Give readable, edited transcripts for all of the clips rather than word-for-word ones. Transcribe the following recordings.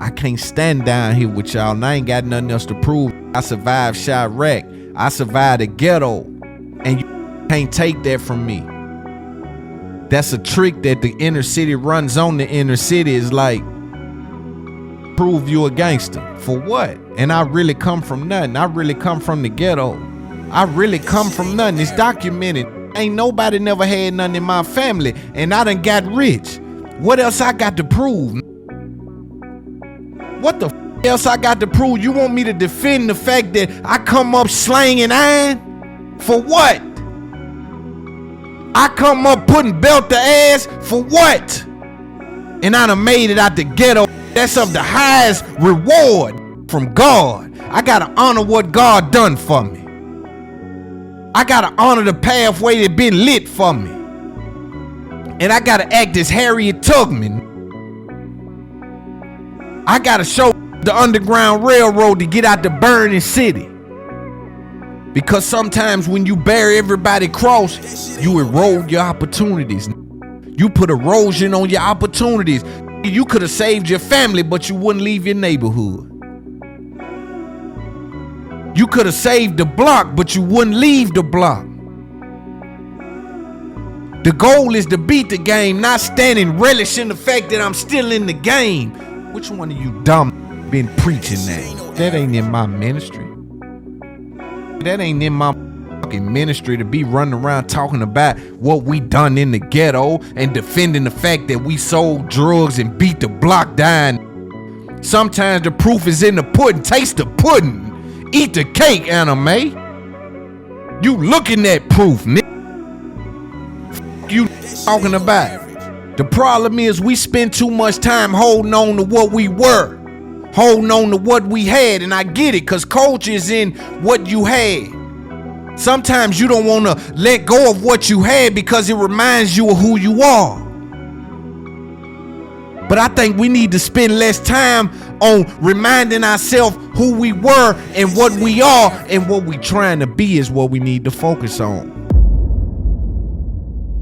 I can't stand down here with y'all, and I ain't got nothing else to prove. I survived Chirac. I survived the ghetto, and you can't take that from me. That's a trick that the inner city runs on the inner city. Is like, prove you a gangster. For what? And I really come from nothing. I really come from the ghetto. I really come from nothing. It's documented. Ain't nobody never had nothing in my family, and I done got rich. What else I got to prove? What the else I got to prove? You want me to defend the fact that I come up slanging iron? For what? I come up putting belt to ass? For what? And I done made it out the ghetto. That's of the highest reward from God. I gotta honor what God done for me. I gotta honor the pathway that been lit for me. And I gotta act as Harriet Tubman. I gotta show the Underground Railroad to get out the burning city. Because sometimes when you bury everybody cross, you erode your opportunities. You put erosion on your opportunities. You could have saved your family, but you wouldn't leave your neighborhood. You could have saved the block, but you wouldn't leave the block. The goal is to beat the game, not standing relishing the fact that I'm still in the game. Which one of you dumb been preaching that? That ain't in my ministry. That ain't in my fucking ministry to be running around talking about what we done in the ghetto and defending the fact that we sold drugs and beat the block down. Sometimes the proof is in the pudding. Taste the pudding. Eat the cake, anime. You looking at proof, nigga. You talking about. The problem is we spend too much time holding on to what we were. Holding on to what we had. And I get it, because culture is in what you had. Sometimes you don't want to let go of what you had because it reminds you of who you are. But I think we need to spend less time on reminding ourselves who we were and what we are, and what we trying to be is what we need to focus on.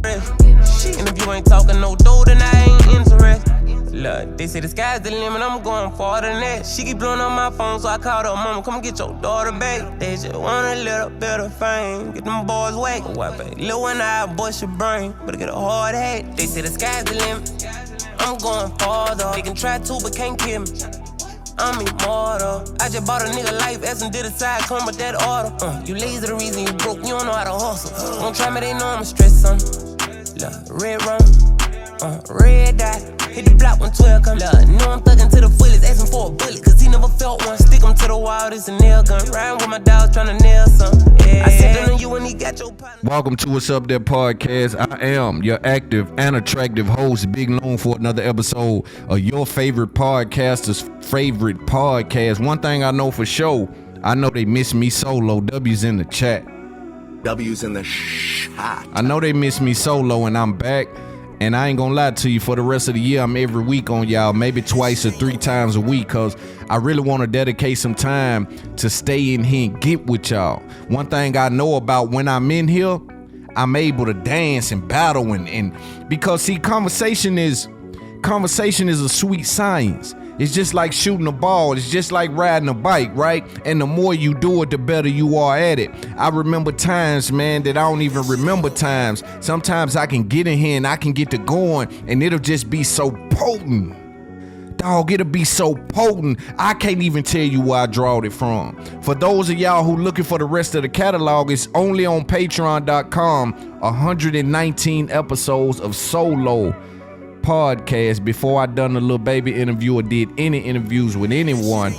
And if you ain't talking no dough, then I ain't interested. Look, they say the sky's the limit, I'm going farther than that. She keep blowing on my phone, so I called her mama, come get your daughter back. They just want a little bit of fame, get them boys whack. What, babe? Little one eye, bust your brain, better get a hard hat. They say the sky's the limit, I'm going farther. They can try to, but can't kill me. I'm immortal. I just bought a nigga life, ass and did a side, come with that order. You lazy, the reason you broke, you don't know how to hustle. Don't try me, they know I'ma stress something. Look, red rum, red dot. Hit the block when 12 come. Look, know I'm thuggin' to the fullest, asking for a bullet, cause he never felt one. Stick him to the wall, this a nail gun. Riding with my dogs, tryna nail something. Yeah. I said that on you when he got your partner. Welcome to What's Up There Podcast. I am your active and attractive host, Big Loon, for another episode of your favorite podcaster's favorite podcast. One thing I know for sure, I know they miss me solo. W's in the chat. W's in the shot. I know they miss me solo, and I'm back. And I ain't gonna lie to you, for the rest of the year, I'm every week on y'all, maybe twice or 3 times a week, because I really want to dedicate some time to stay in here and get with y'all. One thing I know about when I'm in here, I'm able to dance and battle, and because see, conversation is a sweet science. It's just like shooting a ball. It's just like riding a bike, right? And the more you do it, the better you are at it. I remember times, man, that I don't even remember times. Sometimes I can get in here and I can get to going, and it'll just be so potent. Dog, it'll be so potent. I can't even tell you where I drawed it from. For those of y'all who looking for the rest of the catalog, it's only on patreon.com. 119 episodes of solo podcast. Before I done a little baby interview or did any interviews with anyone,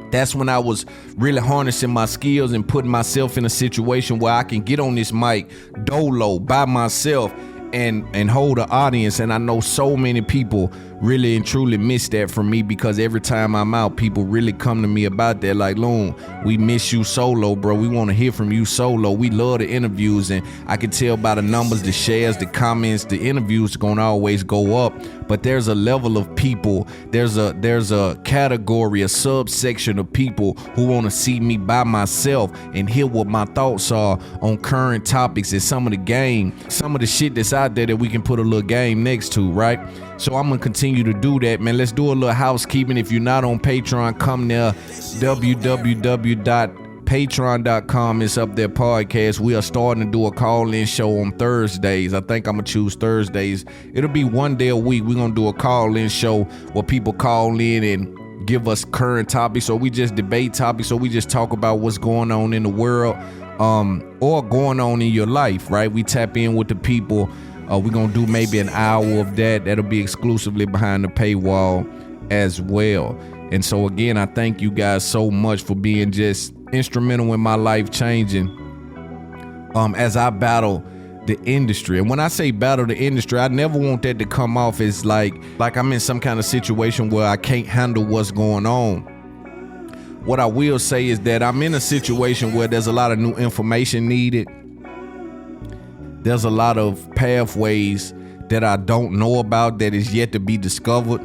that's when I was really harnessing my skills and putting myself in a situation where I can get on this mic dolo by myself and hold an audience. And I know so many people really and truly miss that from me, because every time I'm out, people really come to me about that, like, Loon, we miss you solo, bro. We want to hear from you solo. We love the interviews, and I can tell by the numbers, the shares, the comments, the interviews are gonna always go up. But there's a level of people, there's a category, a subsection of people who want to see me by myself and hear what my thoughts are on current topics and some of the game, some of the shit that's out there that we can put a little game next to, right? So I'm gonna continue continue to do that, man. Let's do a little housekeeping. If you're not on Patreon, come there. www.patreon.com. It's up there, podcast. We are starting to do a call-in show on Thursdays. I think I'm going to choose Thursdays. It'll be one day a week. We're going to do a call-in show where people call in and give us current topics, or we just debate topics, or we just talk about what's going on in the world, or going on in your life, right? We tap in with the people. We're going to do maybe an hour of that. That'll be exclusively behind the paywall as well. And so again, I thank you guys so much for being just instrumental in my life changing as I battle the industry. And when I say battle the industry, I never want that to come off as like I'm in some kind of situation where I can't handle what's going on. What I will say is that I'm in a situation where there's a lot of new information needed. There's a lot of pathways that I don't know about that is yet to be discovered.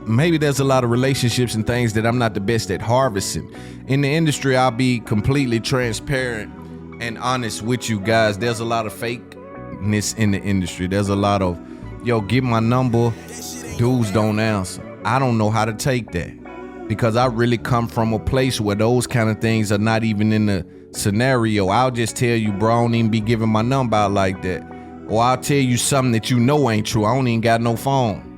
Maybe there's a lot of relationships and things that I'm not the best at harvesting. In the industry, I'll be completely transparent and honest with you guys. There's a lot of fakeness in the industry. There's a lot of, yo, give my number, dudes don't answer. I don't know how to take that because I really come from a place where those kind of things are not even in the scenario. I'll just tell you, bro, I don't even be giving my number out like that. Or I'll tell you something that you know ain't true. I don't even got no phone.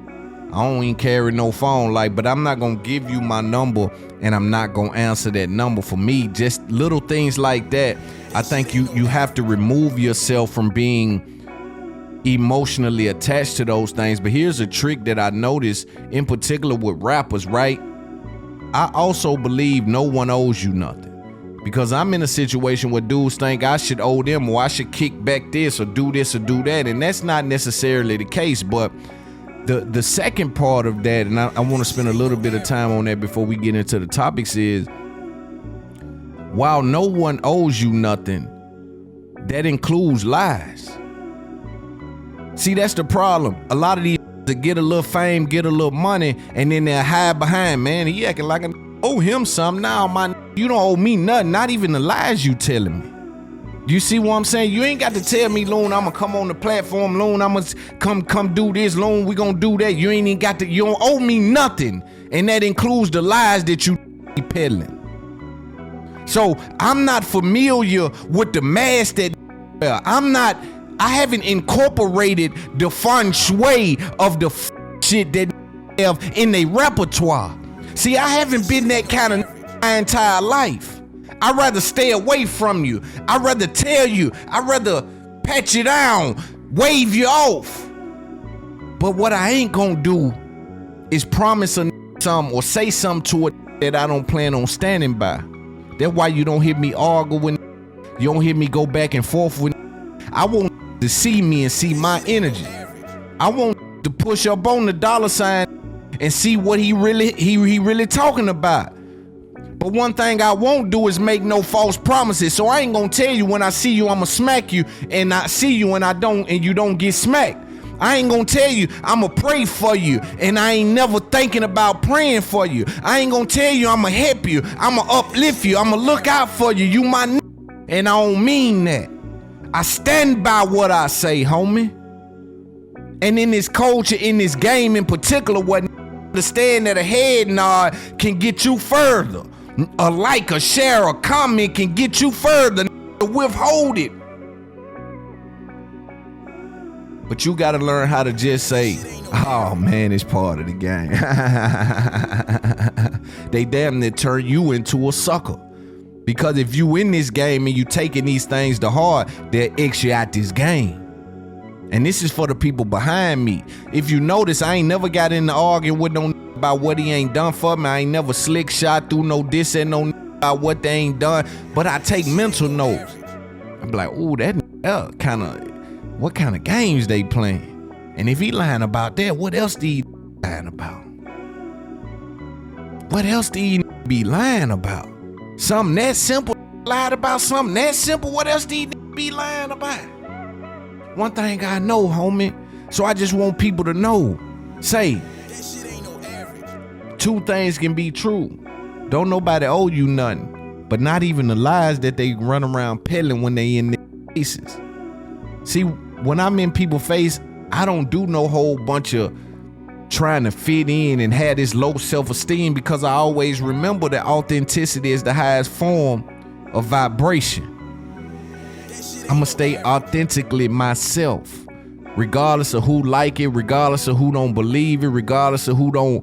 I don't even carry no phone, but I'm not gonna give you my number and I'm not gonna answer that number. For me, just little things like that. I think you have to remove yourself from being emotionally attached to those things. But here's a trick that I noticed in particular with rappers, right? I also believe no one owes you nothing. Because I'm in a situation where dudes think I should owe them, or I should kick back this or do that. And that's not necessarily the case. But the second part of that, and I want to spend a little bit of time on that before we get into the topics, is while no one owes you nothing, that includes lies. See, that's the problem. A lot of these to get a little fame, get a little money, and then they'll hide behind, man, he acting like I owe him something. Now, you don't owe me nothing, not even the lies you telling me. You see what I'm saying? You ain't got to tell me, Loon, I'm gonna come on the platform, Loon, I'm gonna come do this, Loon, we gonna do that. You ain't even got to, you don't owe me nothing. And that includes the lies that you be peddling. So I'm not familiar with the mask that I haven't incorporated the feng shui of the shit that have in their repertoire. See, I haven't been that kind of my entire life. I'd rather stay away from you. I'd rather tell you. I'd rather pat you down, wave you off. But what I ain't gonna do is promise a something or say something to it that I don't plan on standing by. That's why you don't hear me argue with. You don't hear me go back and forth with. I want to see me and see my energy. I want to push up on the dollar sign and see what he really talking about. But one thing I won't do is make no false promises. So I ain't gonna tell you when I see you I'ma smack you, and I see you and I don't, and you don't get smacked. I ain't gonna tell you I'ma pray for you, and I ain't never thinking about praying for you. I ain't gonna tell you I'ma help you, I'ma uplift you, I'ma look out for you. You my and I don't mean that. I stand by what I say, homie. And in this culture, in this game in particular, what understand that a head nod can get you further. A like, a share, a comment can get you further. Withhold it. But you gotta learn how to just say, oh man, it's part of the game. They damn near turn you into a sucker. Because if you in this game and you taking these things to heart, they'll X you out this game. And this is for the people behind me. If you notice, I ain't never got into arguing with no about what he ain't done for me. I ain't never slick shot through no diss and no about what they ain't done. But I take mental notes. I'm like, ooh, that what kind of games they playing? And if he lying about that, what else do he lying about? What else do he be lying about? Something that simple, lied about something that simple. What else do he be lying about? One thing I know, homie, so I just want people to know. Say, two things can be true. Don't nobody owe you nothing, but not even the lies that they run around peddling when they in their faces. See, when I'm in people's face, I don't do no whole bunch of trying to fit in and have this low self-esteem, because I always remember that authenticity is the highest form of vibration. I'ma stay authentically myself, regardless of who like it, regardless of who don't believe it, regardless of who don't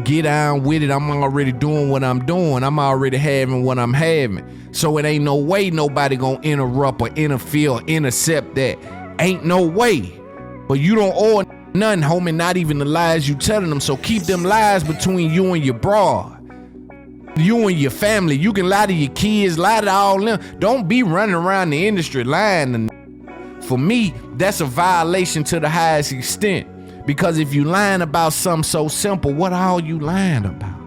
get down with it. I'm already doing what I'm doing. I'm already having what I'm having. So it ain't no way nobody gonna interrupt or interfere or intercept that. Ain't no way. But you don't owe nothing, homie, not even the lies you telling them. So keep them lies between you and your broad. You and your family. You can lie to your kids, lie to all them. Don't be running around the industry lying. For me, that's a violation to the highest extent. Because if you lying about something so simple, what are you lying about?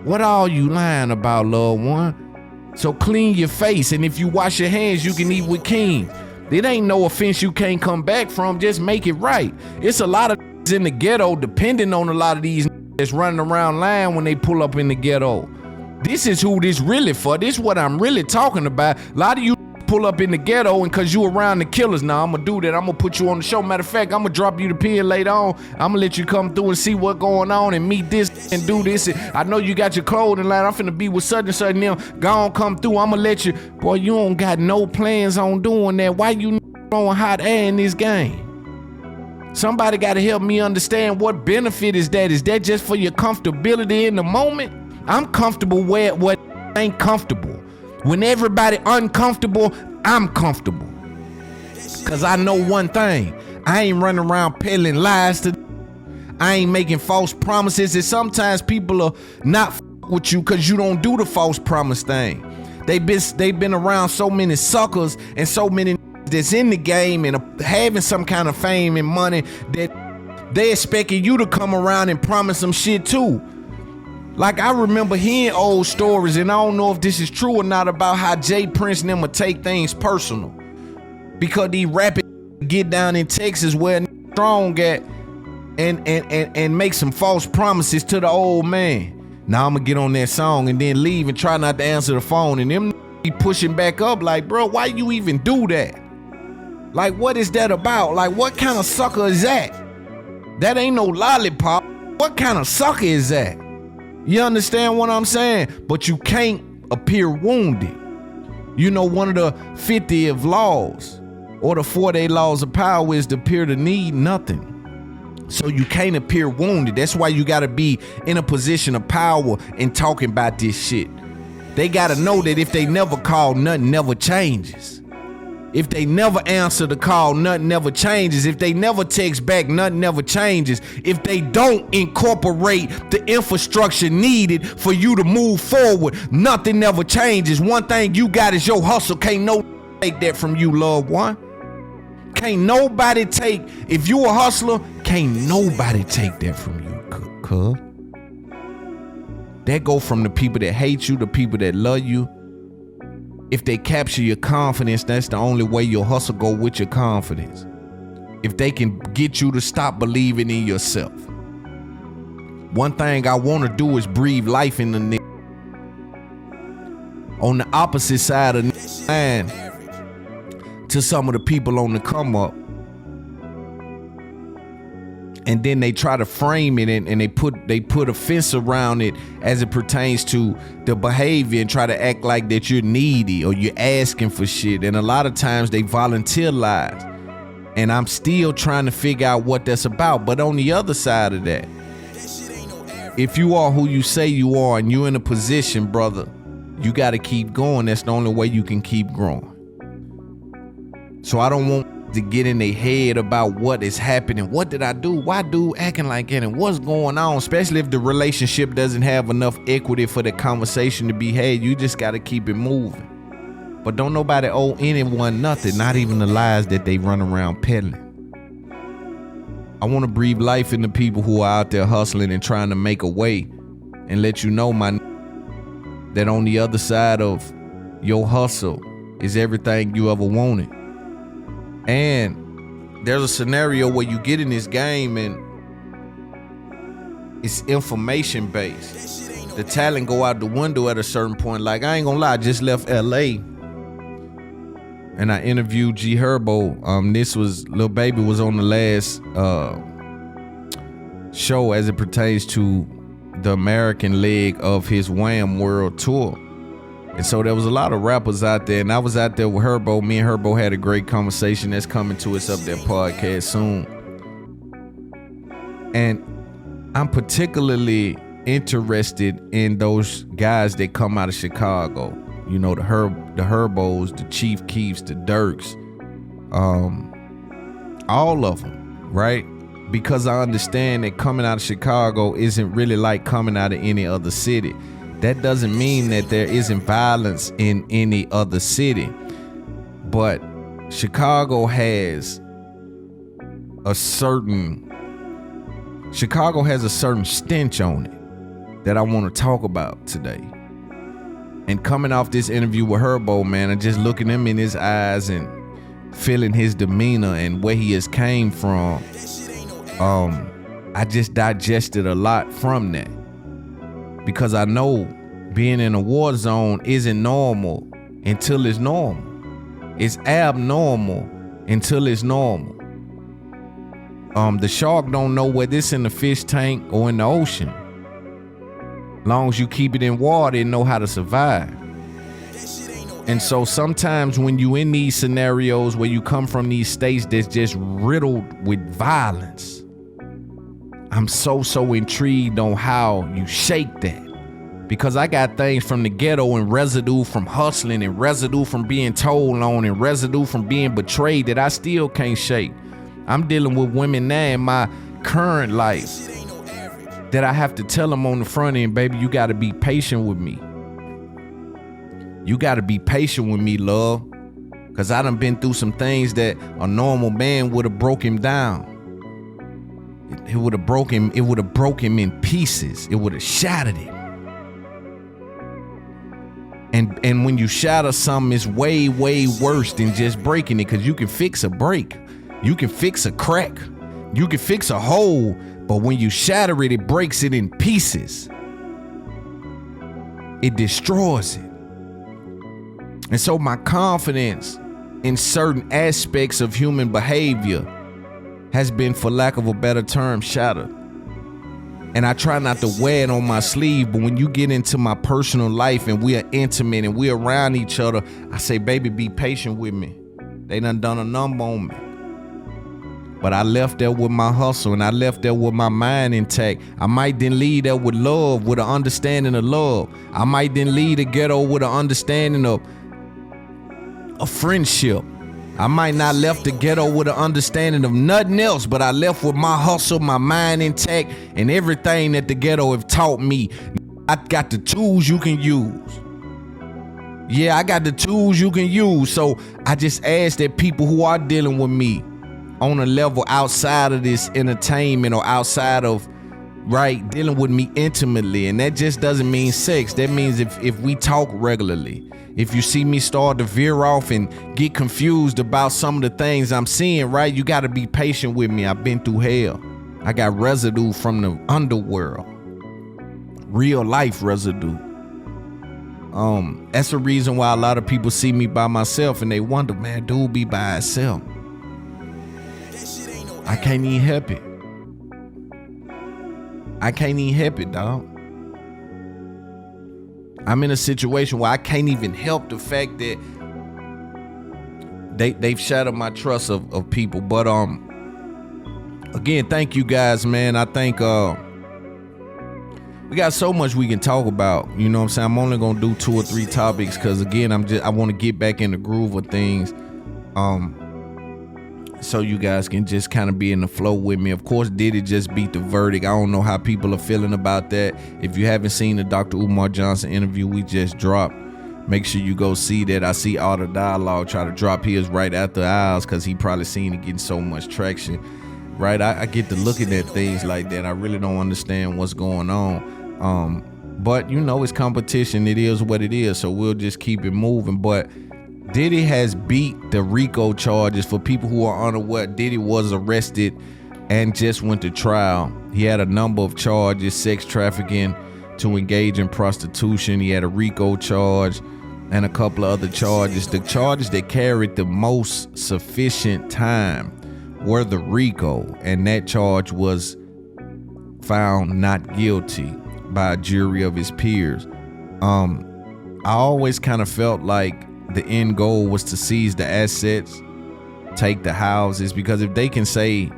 What are you lying about, loved one? So clean your face, and if you wash your hands, you can eat with kings. It ain't no offense you can't come back from, just make it right. It's a lot of in the ghetto depending on a lot of these that's running around lying when they pull up in the ghetto. This is who this really for. This is what I'm really talking about. A lot of you pull up in the ghetto and cause you around the killers. Now I'm gonna do that. I'm gonna put you on the show. Matter of fact, I'm gonna drop you the pin later on. I'm gonna let you come through and see what's going on and meet this and do this. I know you got your clothing line. I'm finna be with such and such. Now go on, come through. I'm gonna let you. Boy, you don't got no plans on doing that. Why you throwing hot air in this game? Somebody gotta help me understand what benefit is that. Is that just for your comfortability in the moment? I'm comfortable where what ain't comfortable. When everybody uncomfortable, I'm comfortable. Cause I know one thing. I ain't running around peddling lies to. I ain't making false promises. And sometimes people are not with you cause you don't do the false promise thing. They've been around so many suckers and so many that's in the game and having some kind of fame and money that they expecting you to come around and promise some shit too. Like I remember hearing old stories, and I don't know if this is true or not, about how Jay Prince and them would take things personal because these rappers get down in Texas where strong at and make some false promises to the old man. Now I'm gonna get on that song and then leave and try not to answer the phone, and them be pushing back up like, bro, why you even do that? Like, what is that about? Like, what kind of sucker is that? That ain't no lollipop. What kind of sucker is that? You understand what I'm saying? But you can't appear wounded. You know, one of the 50th laws or the 48 laws of power is to appear to need nothing. So you can't appear wounded. That's why you gotta be in a position of power and talking about this shit. They gotta know that if they never call, nothing never changes. If they never answer the call, nothing never changes. If they never text back, nothing never changes. If they don't incorporate the infrastructure needed for you to move forward, nothing never changes. One thing you got is your hustle. Can't no take that from you, loved one. Can't nobody take, if you a hustler, can't nobody take that from you, cuz. That go from the people that hate you, the people that love you. If they capture your confidence, that's the only way your hustle go with your confidence. If they can get you to stop believing in yourself. One thing I want to do is breathe life in the nigga. On the opposite side of the line to some of the people on the come up. And then they try to frame it and they put a fence around it as it pertains to the behavior and try to act like that you're needy or you're asking for shit. And a lot of times they volunteer lies. And I'm still trying to figure out what that's about. But on the other side of that, if you are who you say you are and you're in a position, brother, you got to keep going. That's the only way you can keep growing. So I don't want to get in their head about what is happening. What did I do? Why dude acting like that? And what's going on? Especially if the relationship doesn't have enough equity for the conversation to be had. You just got to keep it moving. But don't nobody owe anyone nothing, not even the lies that they run around peddling. I want to breathe life into people who are out there hustling and trying to make a way and let you know, that on the other side of your hustle is everything you ever wanted. And there's a scenario where you get in this game and it's information based. The talent go out the window at a certain point. Like, I ain't gonna lie, I just left LA and I interviewed G Herbo. This was Lil Baby was on the last show as it pertains to the American leg of his Wham World Tour. And so there was a lot of rappers out there, and I was out there with Herbo. Me and Herbo had a great conversation that's coming to us up that podcast soon. And I'm particularly interested in those guys that come out of Chicago. You know, the Herbos, the Chief Keefs, the Dirks, all of them, right? Because I understand that coming out of Chicago isn't really like coming out of any other city. That doesn't mean that there isn't violence in any other city. But Chicago has a certain stench on it that I want to talk about today. And coming off this interview with Herbo, man, and just looking him in his eyes and feeling his demeanor and where he has came from, I just digested a lot from that. Because I know being in a war zone isn't normal until it's normal. It's abnormal until it's normal. The shark don't know whether it's in the fish tank or in the ocean. Long as you keep it in water, it know how to survive. And so sometimes when you in these scenarios where you come from these states that's just riddled with violence, I'm so intrigued on how you shake that. Because I got things from the ghetto and residue from hustling and residue from being told on and residue from being betrayed that I still can't shake. I'm dealing with women now in my current life that I have to tell them on the front end, baby, you gotta be patient with me. You gotta be patient with me, love. Cause I done been through some things that a normal man would have broke him down. It would have broke him in pieces. It would have shattered him. And when you shatter something, it's way worse than just breaking it, because you can fix a break. You can fix a crack. You can fix a hole. But when you shatter it, it breaks it in pieces. It destroys it. And so my confidence in certain aspects of human behavior has been, for lack of a better term, shattered. And I try not to wear it on my sleeve, but when you get into my personal life and we are intimate and we're around each other, I say, baby, be patient with me. They done a number on me. But I left there with my hustle, and I left there with my mind intact. I might then leave there with love, with an understanding of love. I might then leave the ghetto with an understanding of a friendship. I might not left the ghetto with an understanding of nothing else, but I left with my hustle, my mind intact, and everything that the ghetto have taught me. I got the tools you can use. Yeah, I got the tools you can use. So I just ask that people who are dealing with me on a level outside of this entertainment or outside of, right, dealing with me intimately. And that just doesn't mean sex. That means if we talk regularly, if you see me start to veer off and get confused about some of the things I'm seeing, right, you got to be patient with me. I've been through hell. I got residue from the underworld, real life residue. That's the reason why a lot of people see me by myself and they wonder, man, dude be by himself. I can't even help it. I can't even help it, dog. I'm in a situation where I can't even help the fact that they've shattered my trust of people. But again, thank you guys, man. I think we got so much we can talk about. You know what I'm saying? I'm only gonna do 2 or 3 topics because again, I want to get back in the groove of things. So you guys can just kind of be in the flow with me. Of course, Diddy just beat the verdict. I don't know how people are feeling about that. If you haven't seen the Dr. Umar Johnson interview we just dropped, make sure you go see that. I see all the dialogue try to drop his right after ours because he probably seen it getting so much traction. Right? I get to looking at things like that. I really don't understand what's going on. But you know, it's competition. It is what it is. So we'll just keep it moving. But Diddy has beat the RICO charges. For people who are unaware, Diddy was arrested and just went to trial. He had a number of charges: sex trafficking, to engage in prostitution. He had a RICO charge, and a couple of other charges. The charges that carried the most sufficient time were the RICO, and that charge was found not guilty by a jury of his peers. I always kind of felt like the end goal was to seize the assets, take the houses, because if they can say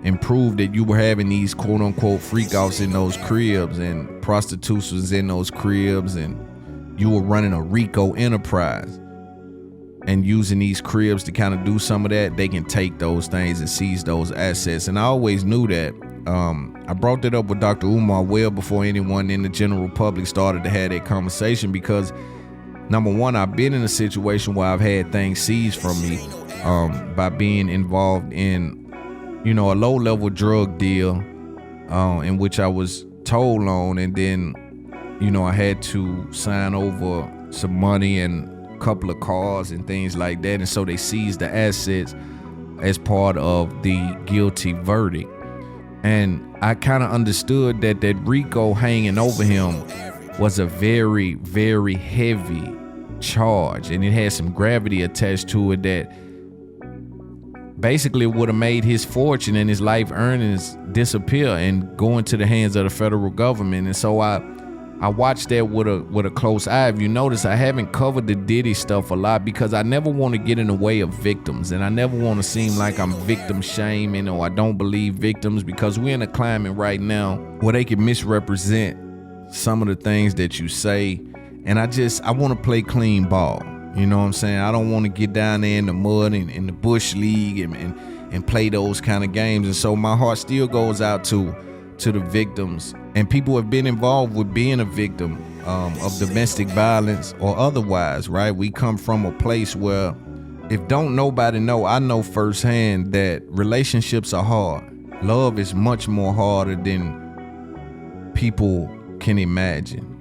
and prove that you were having these quote unquote freak offs in those cribs and prostitutes in those cribs and you were running a RICO enterprise and using these cribs to kind of do some of that, they can take those things and seize those assets. And I always knew that. I brought that up with Dr. Umar well before anyone in the general public started to have that conversation, because number one, I've been in a situation where I've had things seized from me by being involved in, a low-level drug deal in which I was told on, and then, I had to sign over some money and a couple of cars and things like that, and so they seized the assets as part of the guilty verdict. And I kind of understood that RICO hanging over him was a very, very heavy charge, and it had some gravity attached to it that basically would have made his fortune and his life earnings disappear and go into the hands of the federal government. And so I watched that with a close eye. If you notice, I haven't covered the Diddy stuff a lot because I never want to get in the way of victims, and I never want to seem like I'm victim shaming or I don't believe victims, because we're in a climate right now where they can misrepresent some of the things that you say, and I want to play clean ball. You know what I'm saying? I don't want to get down there in the mud and in the Bush League and play those kind of games. And so my heart still goes out to the victims and people who have been involved with being a victim of domestic violence or otherwise, right? We come from a place where if don't nobody know, I know firsthand that relationships are hard. Love is much more harder than people can imagine.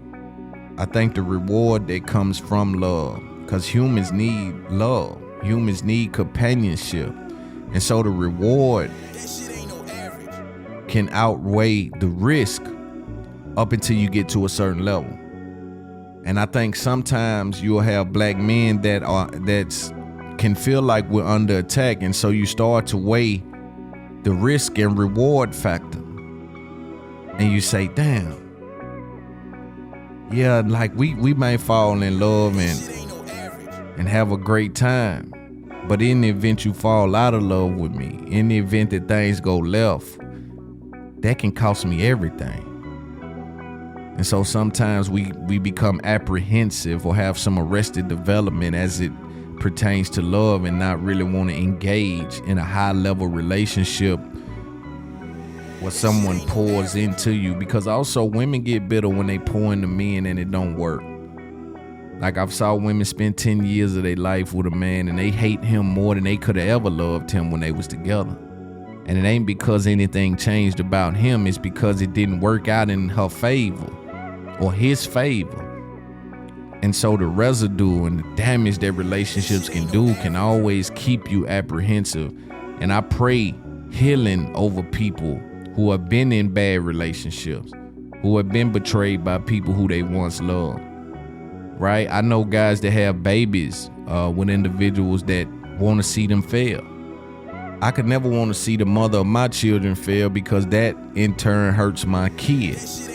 I think the reward that comes from love, because humans need love, humans need companionship, and so the reward can outweigh the risk up until you get to a certain level. And I think sometimes you'll have black men that can feel like we're under attack, and so you start to weigh the risk and reward factor, and you say, damn, yeah, like we may fall in love and have a great time, but in the event you fall out of love with me, in the event that things go left, that can cost me everything. And so sometimes we become apprehensive or have some arrested development as it pertains to love, and not really want to engage in a high level relationship where someone pours into you, because also women get bitter when they pour into men and it don't work. Like I've saw women spend 10 years of their life with a man and they hate him more than they could have ever loved him when they was together. And it ain't because anything changed about him, it's because it didn't work out in her favor or his favor. And so the residue and the damage that relationships can do can always keep you apprehensive. And I pray healing over people who have been in bad relationships, who have been betrayed by people who they once loved, right? I know guys that have babies with individuals that want to see them fail. I could never want to see the mother of my children fail, because that in turn hurts my kids.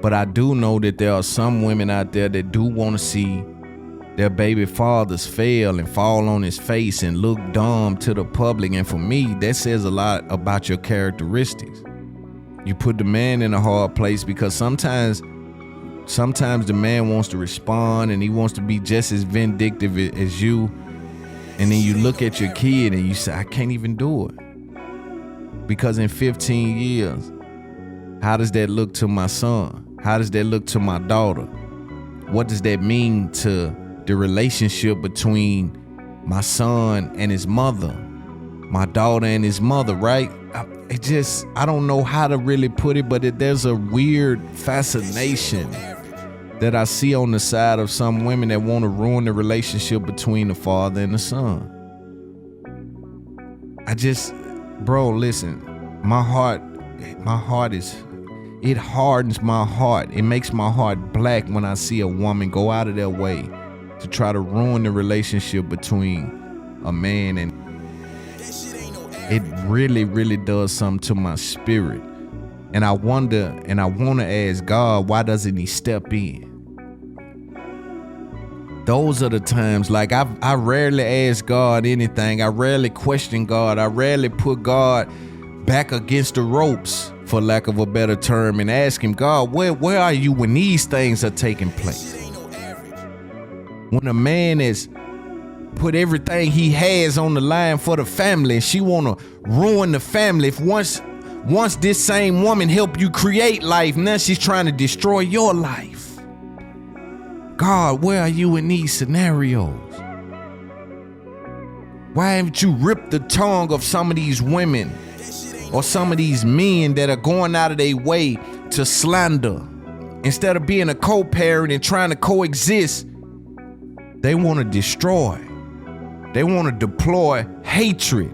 But I do know that there are some women out there that do want to see their baby fathers fail and fall on his face and look dumb to the public. And for me, that says a lot about your characteristics. You put the man in a hard place, because sometimes the man wants to respond and he wants to be just as vindictive as you. And then you look at your kid and you say, I can't even do it. Because in 15 years, how does that look to my son? How does that look to my daughter? What does that mean to the relationship between my son and his mother, my daughter and his mother, right? I don't know how to really put it, but there's a weird fascination that I see on the side of some women that want to ruin the relationship between the father and the son. Bro, listen, my heart is it hardens my heart. It makes my heart black when I see a woman go out of their way to try to ruin the relationship between a man, and it really, really does something to my spirit. And I wonder, and I want to ask God, why doesn't he step in? Those are the times, like I rarely ask God anything. I rarely question God. I rarely put God back against the ropes, for lack of a better term, and ask him, God, where are you when these things are taking place? When a man has put everything he has on the line for the family, and she want to ruin the family. If once this same woman helped you create life, now she's trying to destroy your life. God, where are you in these scenarios? Why haven't you ripped the tongue of some of these women or some of these men that are going out of their way to slander? Instead of being a co-parent and trying to coexist, they want to destroy. They want to deploy hatred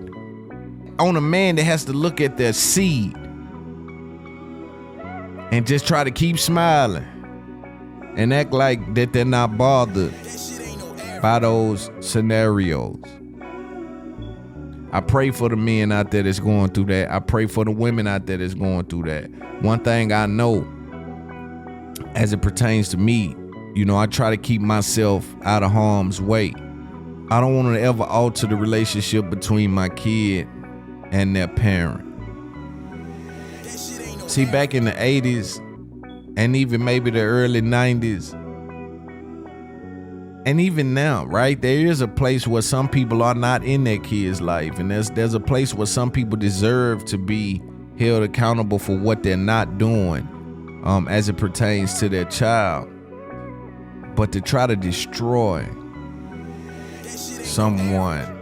on a man that has to look at their seed and just try to keep smiling and act like that they're not bothered by those scenarios. I pray for the men out there that's going through that. I pray for the women out there that's going through that. One thing I know, as it pertains to me, I try to keep myself out of harm's way. I don't want to ever alter the relationship between my kid and their parent. See, back in the 80s, and even maybe the early 90s, and even now, right, there is a place where some people are not in their kids' life, and there's a place where some people deserve to be held accountable for what they're not doing as it pertains to their child. But to try to destroy someone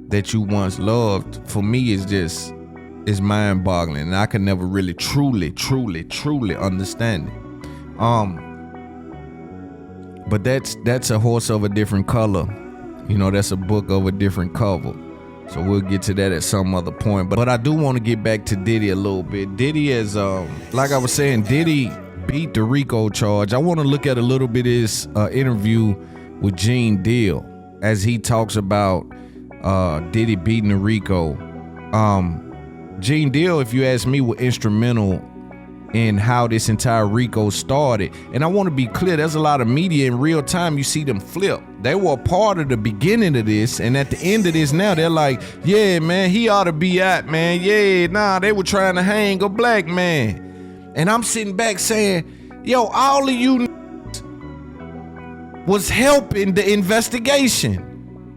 that you once loved, for me, is mind-boggling, and I can never really truly understand it. But that's a horse of a different color. That's a book of a different cover. So we'll get to that at some other point. But I do want to get back to Diddy a little bit. Diddy is, like I was saying, Diddy beat the RICO charge. I want to look at a little bit of his interview with Gene Deal as he talks about Diddy beating the RICO. Gene Deal, if you ask me, was instrumental in how this entire RICO started. And I want to be clear, there's a lot of media in real time, you see them flip. They were a part of the beginning of this, and at the end of this now, they're like, yeah, man, he ought to be out, man. Yeah, nah, they were trying to hang a black man. And I'm sitting back saying, yo, all of you was helping the investigation.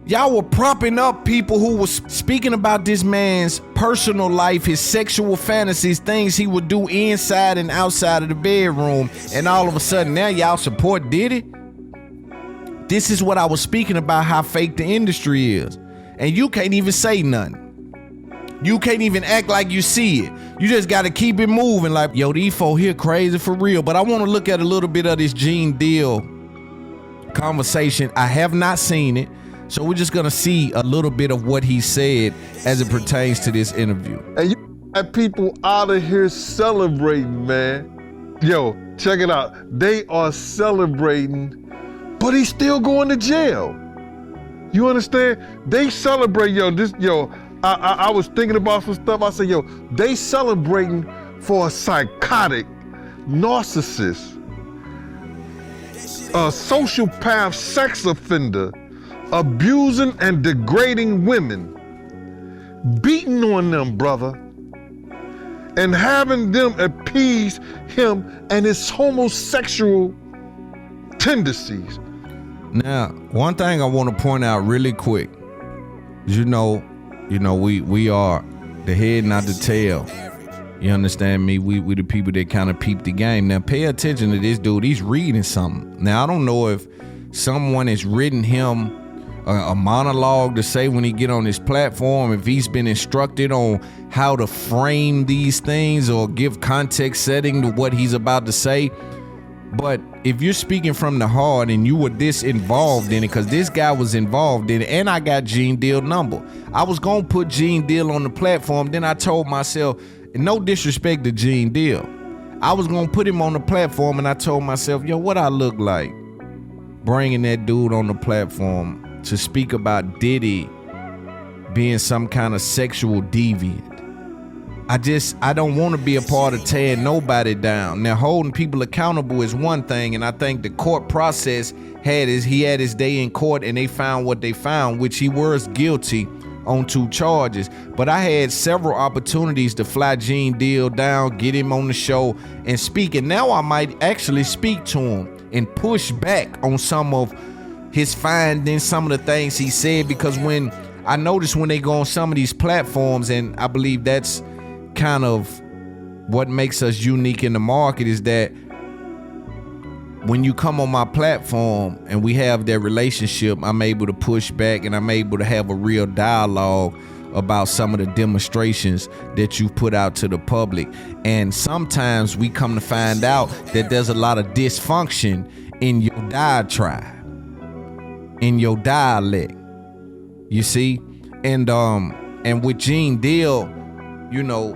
Y'all were propping up people who was speaking about this man's personal life, his sexual fantasies, things he would do inside and outside of the bedroom. And all of a sudden now y'all support Diddy? This is what I was speaking about, how fake the industry is. And you can't even say nothing. You can't even act like you see it. You just got to keep it moving like, yo, these folk here crazy for real. But I want to look at a little bit of this Gene Deal conversation. I have not seen it. So we're just going to see a little bit of what he said as it pertains to this interview. And you got people out of here celebrating, man. Yo, check it out. They are celebrating, but he's still going to jail. You understand? They celebrate, I was thinking about some stuff. I said, they celebrating for a psychotic narcissist, a sociopath sex offender, abusing and degrading women, beating on them, brother, and having them appease him and his homosexual tendencies. Now, one thing I want to point out really quick is, we are the head, not the tail. You understand me? We the people that kind of peep the game. Now, pay attention to this dude. He's reading something. Now, I don't know if someone has written him a monologue to say when he get on his platform, if he's been instructed on how to frame these things or give context setting to what he's about to say. But if you're speaking from the heart and you were this involved in it, because this guy was involved in it, and I got Gene Deal number. I was going to put Gene Deal on the platform. Then I told myself, And no disrespect to Gene Deal. I was gonna put him on the platform, and I told myself, yo, what I look like bringing that dude on the platform to speak about Diddy being some kind of sexual deviant. I don't want to be a part of tearing nobody down. Now, holding people accountable is one thing, and I think the court process he had his day in court, and they found what they found, which he was guilty on 2 charges. But I had several opportunities to fly Gene Deal down, get him on the show and speak, and now I might actually speak to him and push back on some of his findings, some of the things he said, because when I notice when they go on some of these platforms, and I believe that's kind of what makes us unique in the market, is that when you come on my platform and we have that relationship, I'm able to push back and I'm able to have a real dialogue about some of the demonstrations that you put out to the public. And sometimes we come to find out that there's a lot of dysfunction in your diatribe, in your dialect, you see? And with Gene Deal, you know,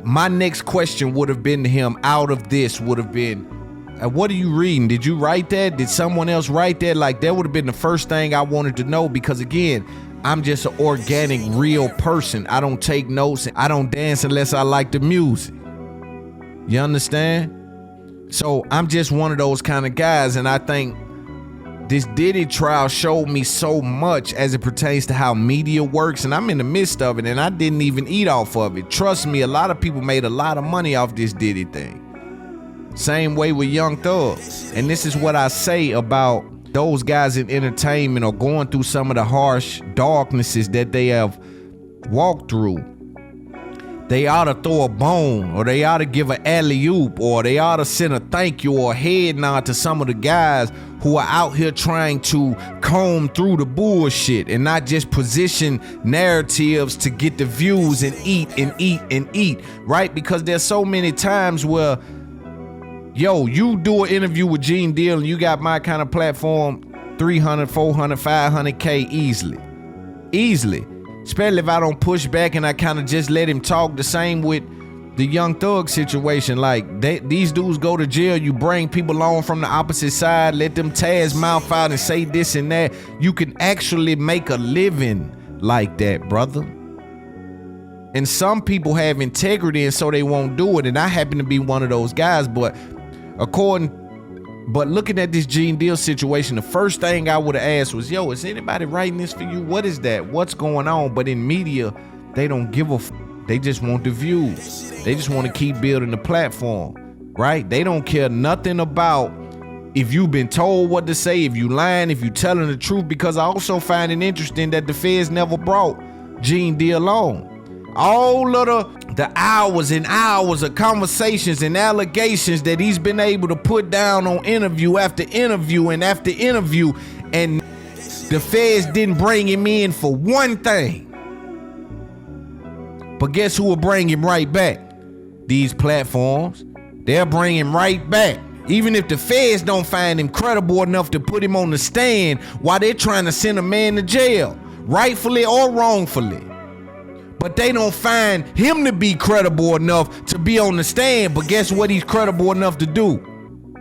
my next question would have been to him out of this would have been, what are you reading? Did you write that? Did someone else write that? Like, that would have been the first thing I wanted to know, because again, I'm just an organic, real person. I don't take notes and I don't dance unless I like the music. You understand? So I'm just one of those kind of guys, and I think this Diddy trial showed me so much as it pertains to how media works, and I'm in the midst of it, and I didn't even eat off of it. Trust me, a lot of people made a lot of money off this Diddy thing. Same way with Young Thug. And this is what I say about those guys in entertainment or going through some of the harsh darknesses that they have walked through. They ought to throw a bone, or they ought to give an alley-oop, or they ought to send a thank you or a head nod to some of the guys who are out here trying to comb through the bullshit and not just position narratives to get the views and eat and eat and eat, right? Because there's so many times where, yo, you do an interview with Gene Deal and you got my kind of platform, 300, 400, 500K easily. Especially if I don't push back and I kind of just let him talk. The same with the Young Thug situation. Like, these dudes go to jail, you bring people on from the opposite side, let them tear his mouth out and say this and that. You can actually make a living like that, brother. And some people have integrity and so they won't do it. And I happen to be one of those guys. But looking at this Gene Deal situation, the first thing I would have asked was, yo, is anybody writing this for you? What is that? What's going on? But in media, they don't give a they just want the views. They just want to keep building the platform, right? They don't care nothing about if you've been told what to say, if you lying, if you telling the truth, because I also find it interesting that the feds never brought Gene Deal on. All of the hours and hours of conversations and allegations that he's been able to put down on interview after interview and after interview, and the feds didn't bring him in for one thing. But guess who will bring him right back? These platforms. They'll bring him right back. Even if the feds don't find him credible enough to put him on the stand while they're trying to send a man to jail, rightfully or wrongfully. But they don't find him to be credible enough to be on the stand. But guess what he's credible enough to do?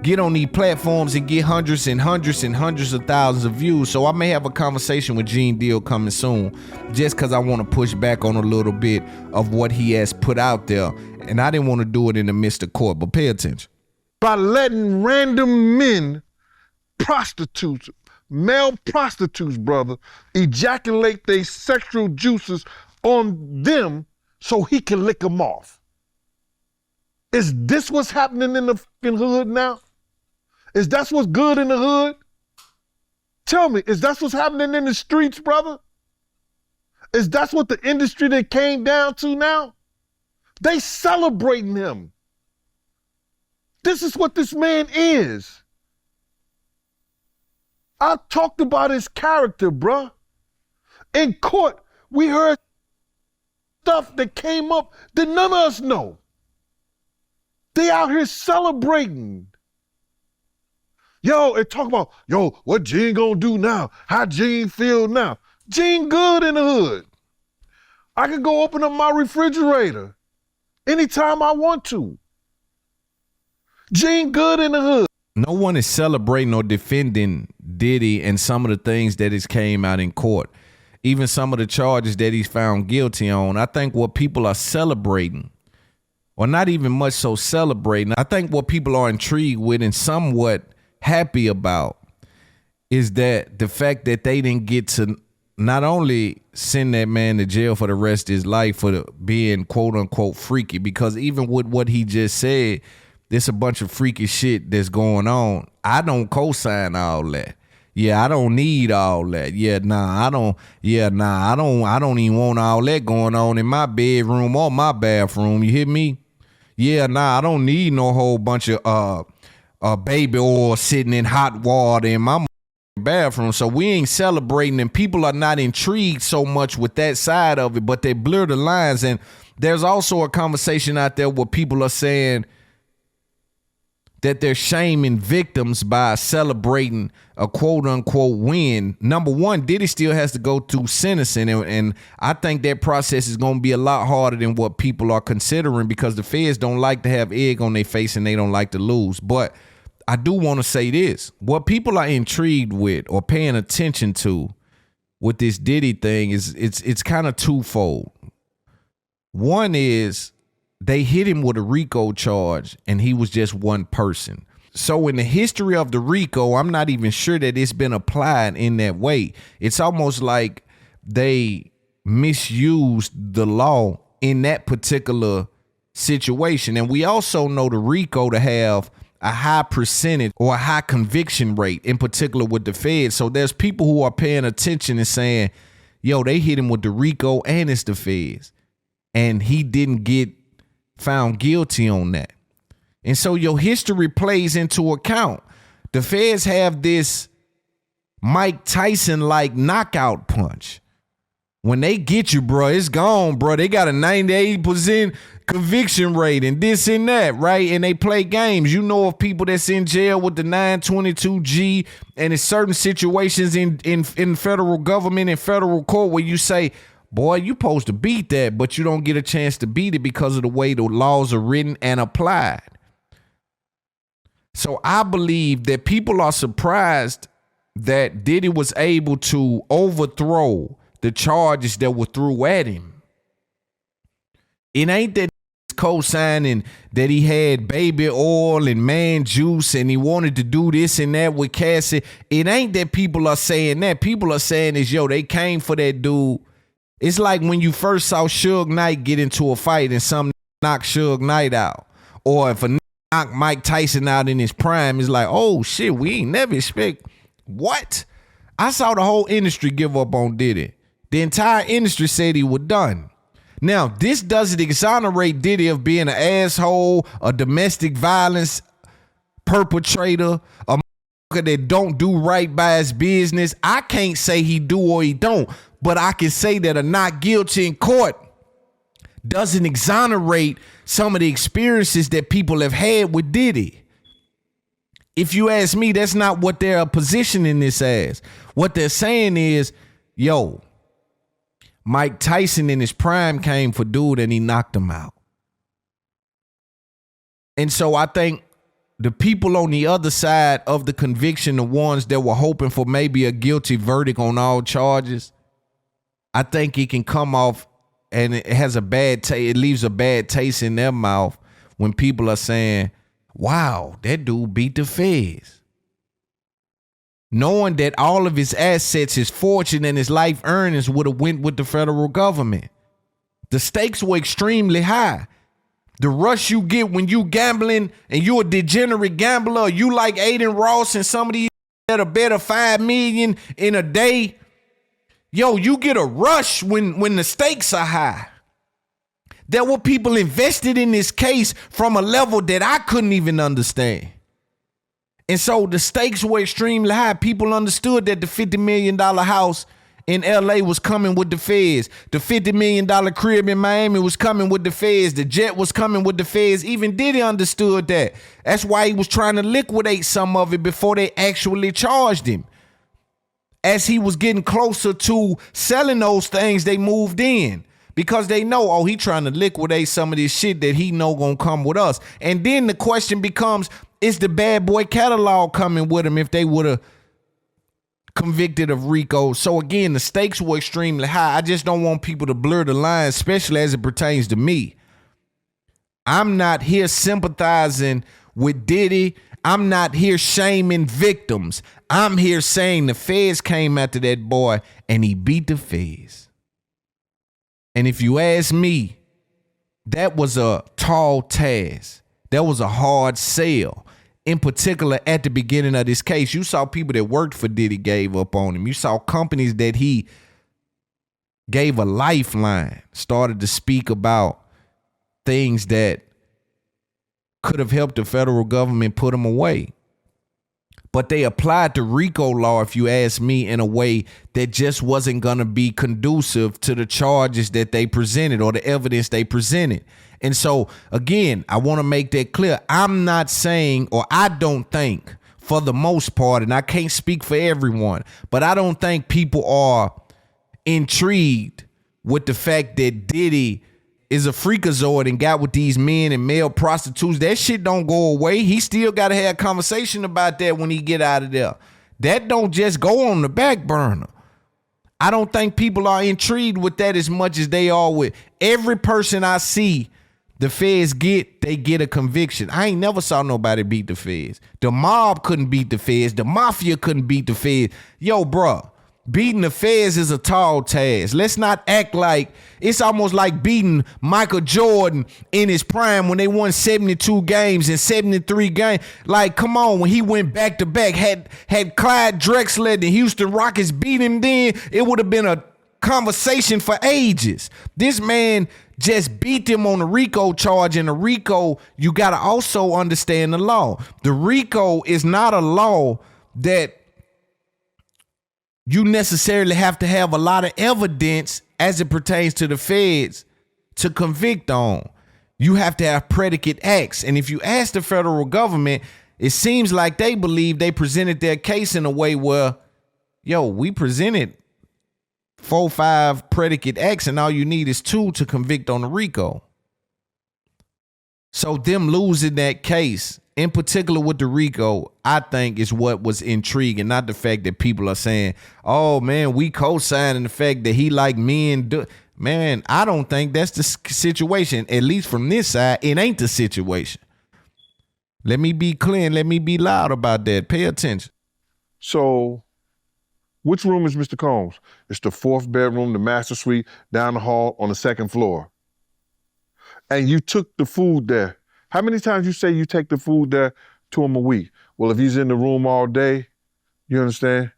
Get on these platforms and get hundreds and hundreds and hundreds of thousands of views. So I may have a conversation with Gene Deal coming soon, just because I want to push back on a little bit of what he has put out there. And I didn't want to do it in the midst of court, but pay attention. By letting random men, prostitutes, male prostitutes, brother, ejaculate their sexual juices on them so he can lick them off. Is this what's happening in the fucking hood now? Is that what's good in the hood? Tell me, is that what's happening in the streets, brother? Is that what the industry that came down to now? They celebrating him. This is what this man is. I talked about his character, bruh. In court, we heard stuff that came up that none of us know. They out here celebrating. Yo, and talk about, yo, what Gene gonna do now? How Gene feel now? Gene good in the hood. I could go open up my refrigerator. anytime I want to. Gene good in the hood. No one is celebrating or defending Diddy and some of the things that has came out in court. Even some of the charges that he's found guilty on. I think what people are celebrating, or not even much so celebrating, I think what people are intrigued with and somewhat happy about is that the fact that they didn't get to not only send that man to jail for the rest of his life for being quote unquote freaky, because even with what he just said, there's a bunch of freaky shit that's going on. I don't co-sign all that. Yeah, I don't need all that. I don't even want all that going on in my bedroom or my bathroom. You hear me? I don't need no whole bunch of baby oil sitting in hot water in my bathroom. So we ain't celebrating, and people are not intrigued so much with that side of it, but they blur the lines. And there's also a conversation out there where people are saying that they're shaming victims by celebrating a quote unquote win. Number one, Diddy still has to go through sentencing, and I think that process is going to be a lot harder than what people are considering, because the feds don't like to have egg on their face and they don't like to lose. But I do want to say this. What people are intrigued with or paying attention to with this Diddy thing is it's kind of twofold. One is they hit him with a RICO charge and he was just one person. So in the history of the RICO, I'm not even sure that it's been applied in that way. It's almost like they misused the law in that particular situation. And we also know the RICO to have a high percentage or a high conviction rate, in particular with the feds. So there's people who are paying attention and saying, yo, they hit him with the RICO and it's the feds. And he didn't get found guilty on that. And so your history plays into account. The feds have this Mike Tyson-like knockout punch. When they get you, bro, it's gone, bro. They got a 98% conviction rate and this and that, right? And they play games. You know of people that's in jail with the 922G, and in certain situations in federal government and federal court where you say, boy, you supposed to beat that, but you don't get a chance to beat it because of the way the laws are written and applied. So I believe that people are surprised that Diddy was able to overthrow the charges that were threw at him. It ain't that co-signing that he had baby oil and man juice and he wanted to do this and that with Cassie. It ain't that people are saying that. People are saying is, yo, they came for that dude. It's like when you first saw Suge Knight get into a fight and some knock Suge Knight out. Or if a knock Mike Tyson out in his prime, it's like, oh shit, we ain't never expect. What? I saw the whole industry give up on Diddy. The entire industry said he was done. Now, this doesn't exonerate Diddy of being an asshole, a domestic violence perpetrator, a motherfucker that don't do right by his business. I can't say he do or he don't, but I can say that a not guilty in court doesn't exonerate some of the experiences that people have had with Diddy. If you ask me, that's not what they're positioning this as. What they're saying is, yo, Mike Tyson in his prime came for dude and he knocked him out. And so I think the people on the other side of the conviction, the ones that were hoping for maybe a guilty verdict on all charges, I think it can come off and it has a bad taste. It leaves a bad taste in their mouth when people are saying, wow, that dude beat the feds. Knowing that all of his assets, his fortune, and his life earnings would have went with the federal government. The stakes were extremely high. The rush you get when you gambling and you a degenerate gambler, or you like Aiden Ross and some of these that are bet of $5 million in a day. Yo, you get a rush when the stakes are high. There were people invested in this case from a level that I couldn't even understand. And so the stakes were extremely high. People understood that the $50 million house in LA was coming with the feds. The $50 million crib in Miami was coming with the feds. The jet was coming with the feds. Even Diddy understood that. That's why he was trying to liquidate some of it before they actually charged him. As he was getting closer to selling those things, they moved in. because they know, oh, he trying to liquidate some of this shit that he know gonna come with us. And then the question becomes, is the bad boy catalog coming with him if they would have convicted of RICO? So again, the stakes were extremely high. I just don't want people to blur the line, especially as it pertains to me. I'm not here sympathizing with Diddy. I'm not here shaming victims. I'm here saying the feds came after that boy and he beat the feds. And if you ask me, that was a tall task. That was a hard sell. In particular, at the beginning of this case, you saw people that worked for Diddy gave up on him. You saw companies that he gave a lifeline started to speak about things that could have helped the federal government put him away. But they applied the RICO law, if you ask me, in a way that just wasn't going to be conducive to the charges that they presented or the evidence they presented. And so, again, I want to make that clear. I'm not saying, or I don't think, for the most part, and I can't speak for everyone, but I don't think people are intrigued with the fact that Diddy is a freakazoid and got with these men and male prostitutes. That shit don't go away. He still got to have a conversation about that when he get out of there. That don't just go on the back burner. I don't think people are intrigued with that as much as they are with every person I see the feds they get a conviction. I ain't never saw nobody beat the feds. The mob couldn't beat the feds. The mafia couldn't beat the feds. Yo, bruh. Beating the feds is a tall task. Let's not act like it's almost like beating Michael Jordan in his prime when they won 72 games and 73 games. Like, come on, when he went back to back, had Clyde Drexler and the Houston Rockets beat him then, it would have been a conversation for ages. This man just beat them on the RICO charge, and the RICO, you got to also understand the law. The RICO is not a law that you necessarily have to have a lot of evidence as it pertains to the feds to convict on. You have to have predicate acts. And if you ask the federal government, it seems like they believe they presented their case in a way where, yo, we presented 4 or 5 predicate acts and all you need is 2 to convict on the RICO. So them losing that case, in particular with the RICO, I think is what was intriguing, not the fact that people are saying, oh man, we co-signing the fact that he like men. Man, I don't think that's the situation. At least from this side, it ain't the situation. Let me be clear and let me be loud about that. Pay attention. So, which room is Mr. Combs? It's the 4th bedroom, the master suite, down the hall on the 2nd floor. And you took the food there. How many times you say you take the food there to him a week? Well, if he's in the room all day, you understand?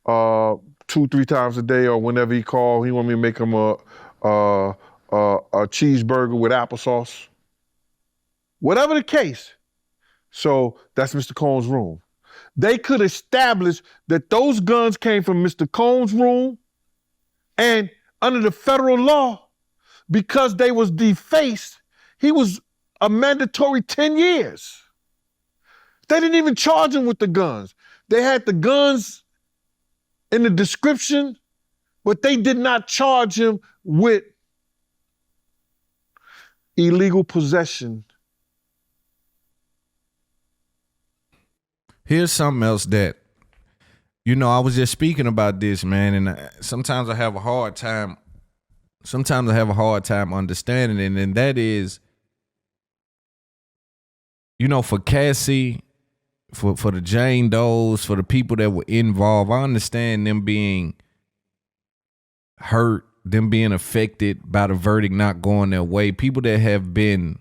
2-3 times a day, or whenever he call, he want me to make him a cheeseburger with applesauce. Whatever the case. So that's Mr. Combs' room. They could establish that those guns came from Mr. Combs' room, and under the federal law, because they was defaced, he was a mandatory 10 years. They didn't even charge him with the guns. They had the guns in the description, but they did not charge him with illegal possession. Here's something else that, I was just speaking about this, man, and sometimes I have a hard time understanding it, and that is, for Cassie, for the Jane Does, for the people that were involved, I understand them being hurt, them being affected by the verdict not going their way. People that have been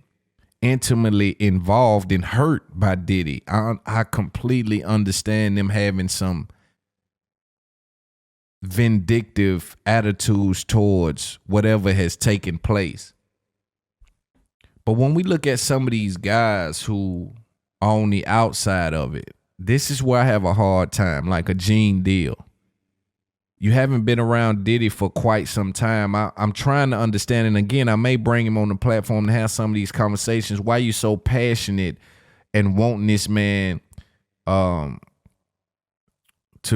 intimately involved and hurt by Diddy, I completely understand them having some vindictive attitudes towards whatever has taken place. But when we look at some of these guys who are on the outside of it, this is where I have a hard time, like a Gene Deal. You haven't been around Diddy for quite some time. I'm trying to understand, and again, I may bring him on the platform to have some of these conversations. Why you so passionate and wanting this man to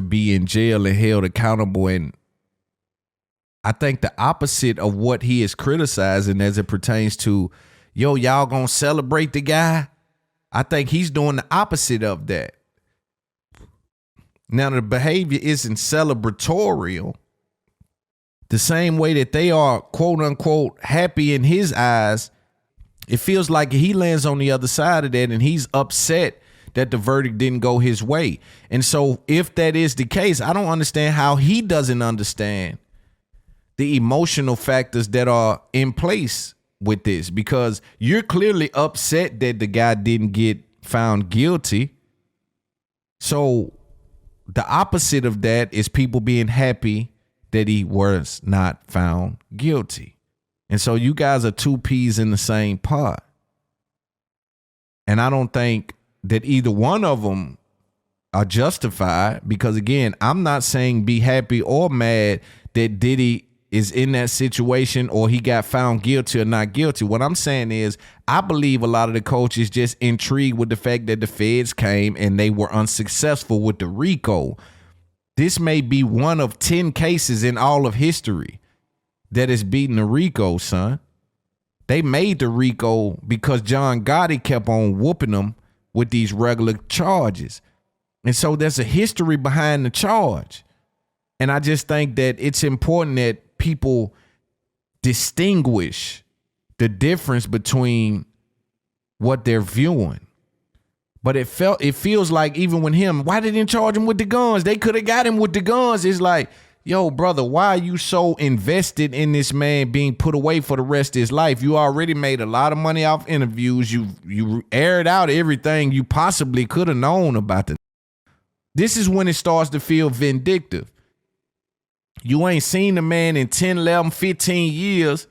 be in jail and held accountable? And I think the opposite of what he is criticizing as it pertains to, yo, y'all gonna celebrate the guy? I think he's doing the opposite of that. Now, the behavior isn't celebratorial the same way that they are, quote unquote, happy in his eyes. It feels like he lands on the other side of that and he's upset that the verdict didn't go his way. And so if that is the case, I don't understand how he doesn't understand the emotional factors that are in place with this, because you're clearly upset that the guy didn't get found guilty. So the opposite of that is people being happy that he was not found guilty. And so you guys are two peas in the same pot. And I don't think that either one of them are justified, because again, I'm not saying be happy or mad that Diddy is in that situation or he got found guilty or not guilty. What I'm saying is I believe a lot of the coaches just intrigued with the fact that the feds came and they were unsuccessful with the RICO. This may be one of 10 cases in all of history that is beating the RICO, son. They made the RICO because John Gotti kept on whooping them with these regular charges. And so there's a history behind the charge. And I just think that it's important that people distinguish the difference between what they're viewing. But it feels like even with him, why they didn't charge him with the guns? They could have got him with the guns. It's like, yo, brother, why are you so invested in this man being put away for the rest of his life? You already made a lot of money off interviews. You aired out everything you possibly could have known about the. This is when it starts to feel vindictive. You ain't seen the man in 10, 11, 15 years.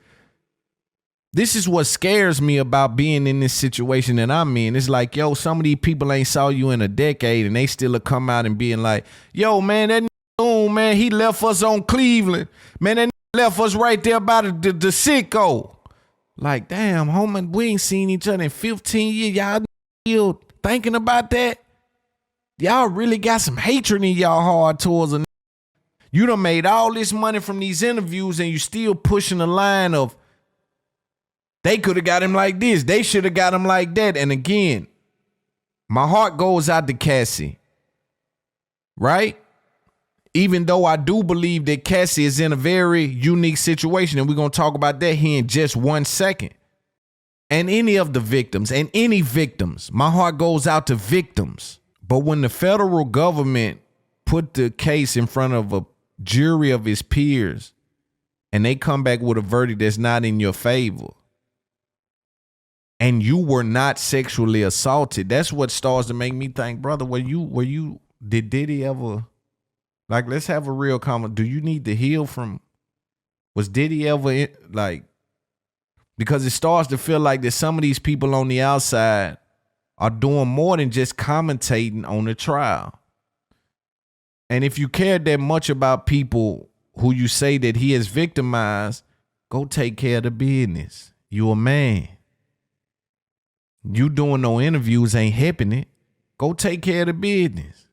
This is what scares me about being in this situation that I'm in. It's like, yo, some of these people ain't saw you in a decade and they still come out and being like, yo, man, that Loon, man, he left us on Cleveland. Man, that left us right there by the sicko. Like, damn, homie, we ain't seen each other in 15 years. Y'all still thinking about that? Y'all really got some hatred in y'all heart towards a. You done made all this money from these interviews and you still pushing the line of they could have got him like this. They should have got him like that. And again, my heart goes out to Cassie, right? Even though I do believe that Cassie is in a very unique situation, and we're going to talk about that here in just 1 second. And any of the victims, and any victims, my heart goes out to victims. But when the federal government put the case in front of a jury of his peers and they come back with a verdict that's not in your favor and you were not sexually assaulted, that's what starts to make me think, brother, did Diddy ever, like, let's have a real comment. Do you need to heal from, was Diddy ever like, because it starts to feel like that some of these people on the outside are doing more than just commentating on the trial. And if you care that much about people who you say that he has victimized, go take care of the business. You a man. You doing no interviews ain't helping it. Go take care of the business.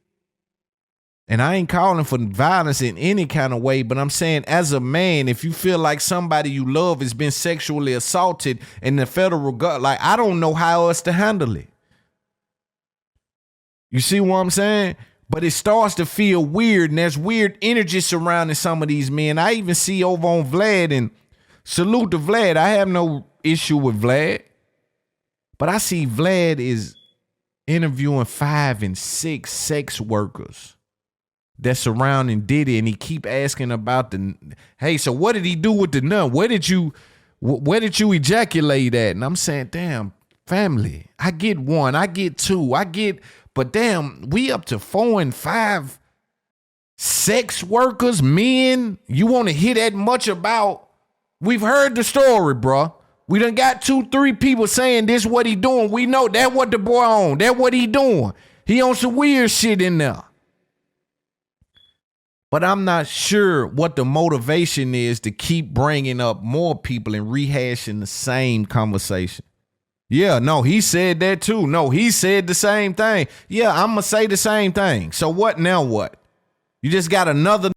And I ain't calling for violence in any kind of way, but I'm saying as a man, if you feel like somebody you love has been sexually assaulted in the federal government, like, I don't know how else to handle it. You see what I'm saying? But it starts to feel weird, and there's weird energy surrounding some of these men. I even see over on Vlad, and salute to Vlad. I have no issue with Vlad. But I see Vlad is interviewing 5 and 6 sex workers that's surrounding Diddy, and he keep asking about hey, so what did he do with the nut? Where did you ejaculate at? And I'm saying, damn, family, I get 1, I get 2, but damn, we up to 4 and 5 sex workers, men. You want to hear that much about? We've heard the story, bro. We done got 2, 3 people saying this what he doing. We know that what the boy on. That what he doing. He on some weird shit in there. But I'm not sure what the motivation is to keep bringing up more people and rehashing the same conversation. Yeah, no, he said that too. No, he said the same thing. Yeah, I'm going to say the same thing. So what now what? You just got another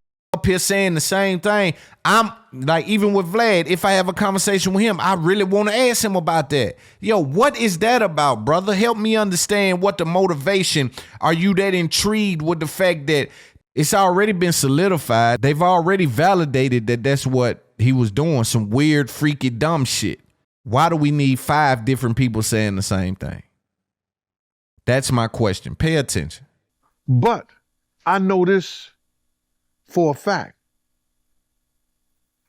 here saying the same thing. I'm like, even with Vlad, if I have a conversation with him, I really want to ask him about that. Yo, what is that about, brother? Help me understand what the motivation. Are you that intrigued with the fact that it's already been solidified? They've already validated that that's what he was doing, some weird, freaky, dumb shit. Why do we need 5 different people saying the same thing? That's my question. Pay attention. But I know this for a fact.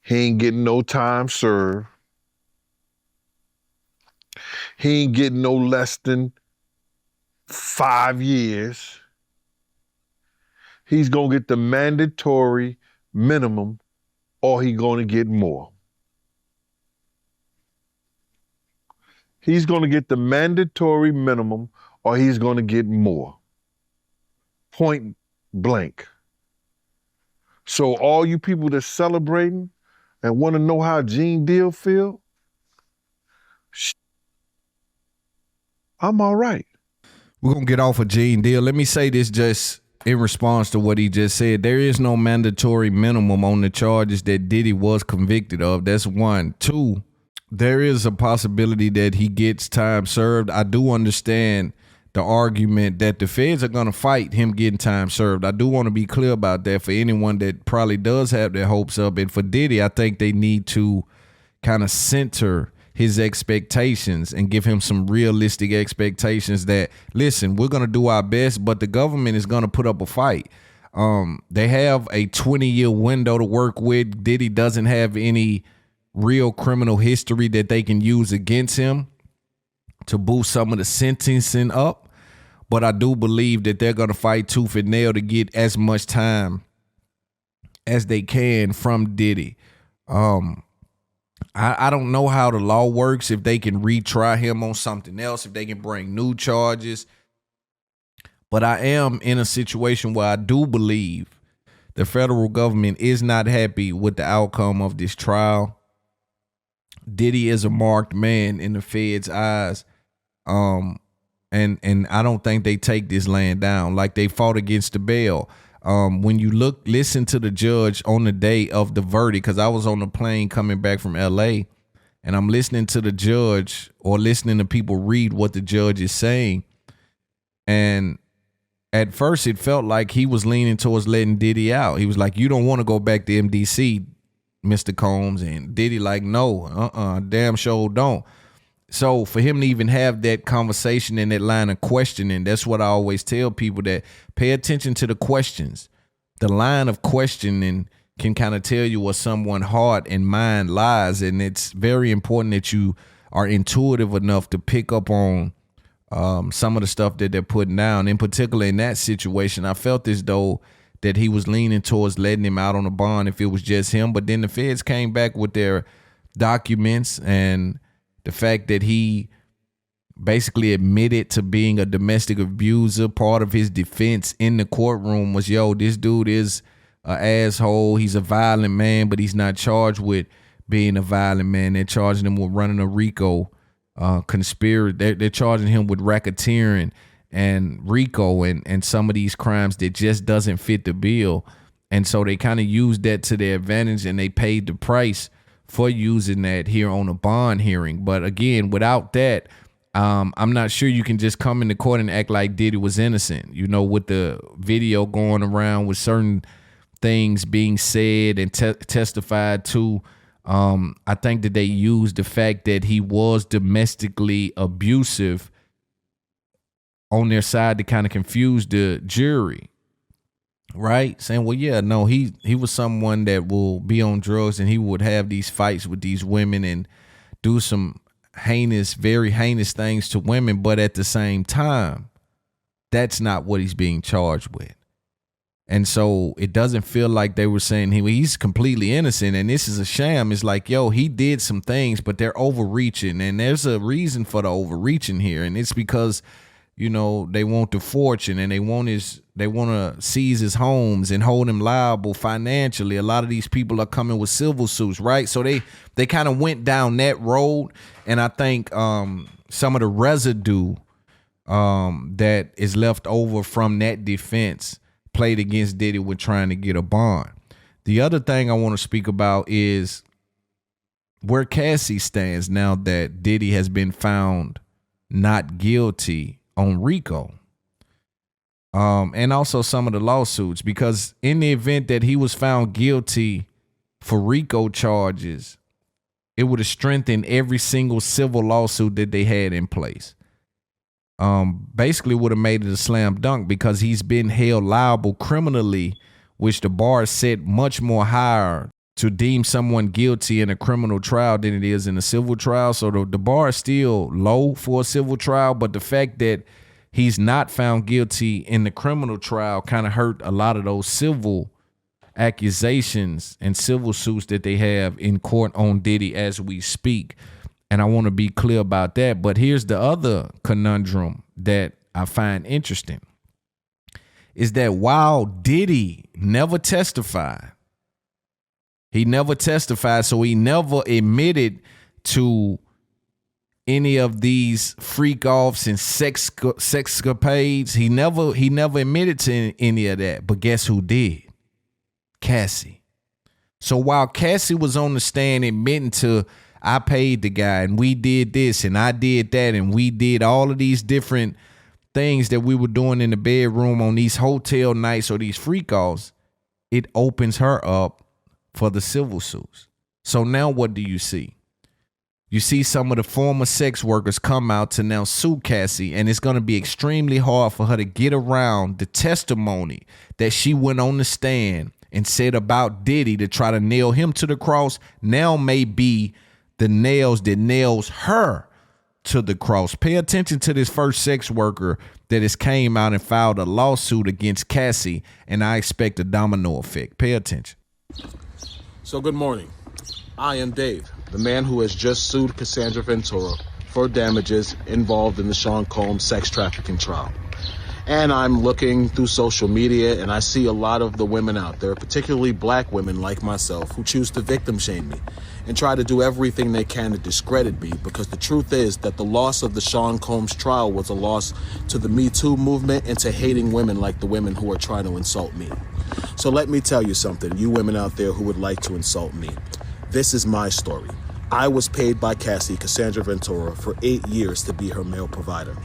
He ain't getting no time served. He ain't getting no less than 5 years. He's gonna get the mandatory minimum, or he gonna get more. He's gonna get the mandatory minimum, or he's gonna get more. Point blank. So all you people that's celebrating and want to know how Gene Deal feel, I'm all right. We're going to get off of Gene Deal. Let me say this just in response to what he just said. There is no mandatory minimum on the charges that Diddy was convicted of. That's 1. 2, there is a possibility that he gets time served. I do understand the argument that the feds are going to fight him getting time served. I do want to be clear about that for anyone that probably does have their hopes up. And for Diddy, I think they need to kind of center his expectations and give him some realistic expectations that, listen, we're going to do our best, but the government is going to put up a fight. They have a 20-year window to work with. Diddy doesn't have any real criminal history that they can use against him to boost some of the sentencing up. But I do believe that they're going to fight tooth and nail to get as much time as they can from Diddy. I don't know how the law works, if they can retry him on something else, if they can bring new charges. But I am in a situation where I do believe the federal government is not happy with the outcome of this trial. Diddy is a marked man in the feds' eyes. And I don't think they take this laying down like they fought against the bail. When you listen to the judge on the day of the verdict, because I was on the plane coming back from LA, and I'm listening to the judge or listening to people read what the judge is saying. And at first it felt like he was leaning towards letting Diddy out. He was like, you don't want to go back to MDC, Mr. Combs. And Diddy like, no, damn sure don't. So for him to even have that conversation and that line of questioning, that's what I always tell people, that pay attention to the questions. The line of questioning can kind of tell you where someone's heart and mind lies. And it's very important that you are intuitive enough to pick up on some of the stuff that they're putting down. In particular, in that situation, I felt as though that he was leaning towards letting him out on a bond if it was just him. But then the feds came back with their documents, and the fact that he basically admitted to being a domestic abuser. Part of his defense in the courtroom was, yo, this dude is an asshole. He's a violent man, but he's not charged with being a violent man. They're charging him with running a RICO conspiracy. They're charging him with racketeering and RICO and some of these crimes that just doesn't fit the bill. And so they kind of used that to their advantage, and they paid the price for using that here on a bond hearing. But again, without that, I'm not sure you can just come into court and act like Diddy was innocent. You know, with the video going around with certain things being said and testified to, I think that they used the fact that he was domestically abusive on their side to kind of confuse the jury. Right? Saying, well, yeah, no, he was someone that will be on drugs, and he would have these fights with these women and do some heinous, very heinous things to women. But at the same time, that's not what he's being charged with. And so it doesn't feel like they were saying he's completely innocent and this is a sham. It's like, yo, he did some things, but they're overreaching. And there's a reason for the overreaching here. And it's because, you know, they want the fortune, and they want to seize his homes and hold him liable financially. A lot of these people are coming with civil suits, right? So they kind of went down that road. And I think some of the residue that is left over from that defense played against Diddy with trying to get a bond. The other thing I want to speak about is where Cassie stands now that Diddy has been found not guilty on RICO. And also some of the lawsuits, because in the event that he was found guilty for RICO charges, it would have strengthened every single civil lawsuit that they had in place. Basically would have made it a slam dunk, because he's been held liable criminally, which the bar is set much more higher to deem someone guilty in a criminal trial than it is in a civil trial. So the bar is still low for a civil trial, but the fact that he's not found guilty in the criminal trial kind of hurt a lot of those civil accusations and civil suits that they have in court on Diddy as we speak. And I want to be clear about that. But here's the other conundrum that I find interesting, is that while Diddy never testified, so he never admitted to any of these freak offs and sexcapades. He never admitted to any of that. But guess who did? Cassie. So while Cassie was on the stand admitting to, I paid the guy and we did this and I did that and we did all of these different things that we were doing in the bedroom on these hotel nights or these freak offs, it opens her up for the civil suits. So now what do you see? You see some of the former sex workers come out to now sue Cassie, and it's going to be extremely hard for her to get around the testimony that she went on the stand and said about Diddy to try to nail him to the cross. Now may be the nails that nails her to the cross. Pay attention to this first sex worker that has came out and filed a lawsuit against Cassie, and I expect a domino effect. Pay attention. So good morning. I am Dave, the man who has just sued Cassandra Ventura for damages involved in the Sean Combs sex trafficking trial. And I'm looking through social media and I see a lot of the women out there, particularly black women like myself, who choose to victim shame me and try to do everything they can to discredit me, because the truth is that the loss of the Sean Combs trial was a loss to the Me Too movement and to hating women like the women who are trying to insult me. So let me tell you something, you women out there who would like to insult me. This is my story. I was paid by Cassie, Cassandra Ventura, for 8 years to be her male provider.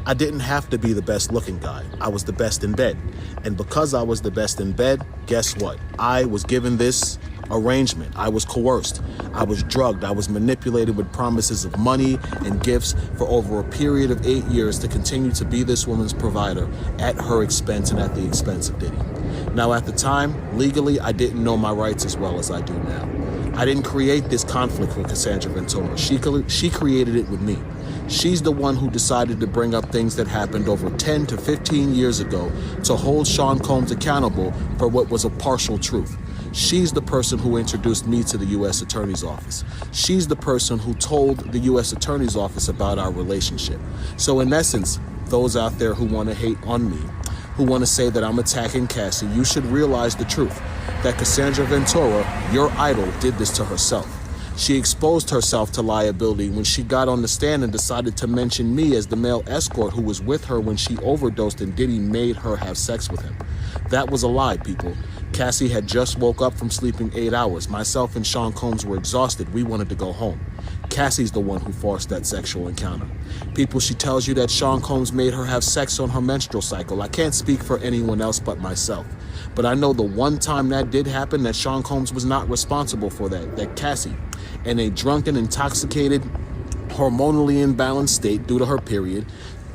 I didn't have to be the best looking guy. I was the best in bed. And because I was the best in bed, guess what? I was given this arrangement. I was coerced. I was drugged. I was manipulated with promises of money and gifts for over a period of 8 years to continue to be this woman's provider at her expense and at the expense of Diddy. Now, at the time, legally, I didn't know my rights as well as I do now. I didn't create this conflict with Cassandra Ventura. She created it with me. She's the one who decided to bring up things that happened over 10 to 15 years ago to hold Sean Combs accountable for what was a partial truth. She's the person who introduced me to the U.S. Attorney's Office. She's the person who told the U.S. Attorney's Office about our relationship. So in essence, those out there who want to hate on me, who want to say that I'm attacking Cassie, you should realize the truth, that Cassandra Ventura, your idol, did this to herself. She exposed herself to liability when she got on the stand and decided to mention me as the male escort who was with her when she overdosed and Diddy made her have sex with him. That was a lie, people. Cassie had just woke up from sleeping 8 hours. Myself and Sean Combs were exhausted. We wanted to go home. Cassie's the one who forced that sexual encounter. People, she tells you that Sean Combs made her have sex on her menstrual cycle. I can't speak for anyone else but myself. But I know the one time that did happen, that Sean Combs was not responsible for that Cassie, in a drunken, intoxicated, hormonally imbalanced state due to her period,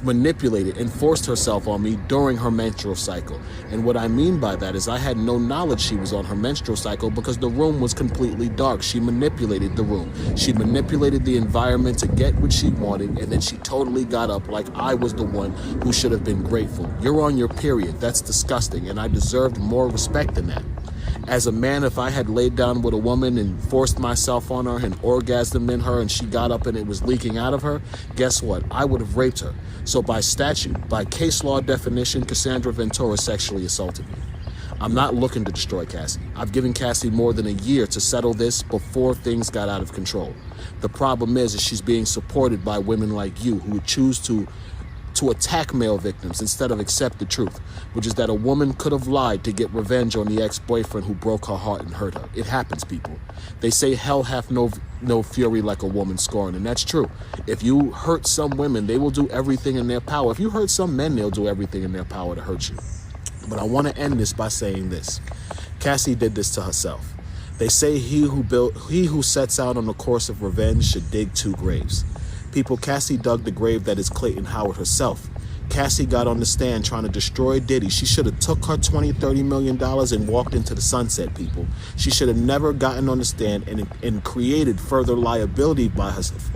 manipulated and forced herself on me during her menstrual cycle. And what I mean by that is I had no knowledge she was on her menstrual cycle because the room was completely dark. She manipulated the room. She manipulated the environment to get what she wanted, and then she totally got up like I was the one who should have been grateful. You're on your period. That's disgusting, and I deserved more respect than that. As a man, if I had laid down with a woman and forced myself on her and orgasmed in her and she got up and it was leaking out of her, guess what? I would have raped her. So by statute, by case law definition, Cassandra Ventura sexually assaulted me. I'm not looking to destroy Cassie. I've given Cassie more than a year to settle this before things got out of control. The problem is she's being supported by women like you who would choose to to attack male victims instead of accept the truth, which is that a woman could have lied to get revenge on the ex-boyfriend who broke her heart and hurt her. It happens, people. They say hell hath no fury like a woman scorned, and that's true. If you hurt some women, they will do everything in their power. If you hurt some men, they'll do everything in their power to hurt you. But I want to end this by saying this. Cassie did this to herself. They say he who sets out on the course of revenge should dig 2 graves. People, Cassie dug the grave that is Clayton Howard herself. Cassie got on the stand trying to destroy Diddy. She should have took her $20-30 million and walked into the sunset, people. She should have never gotten on the stand and created further liability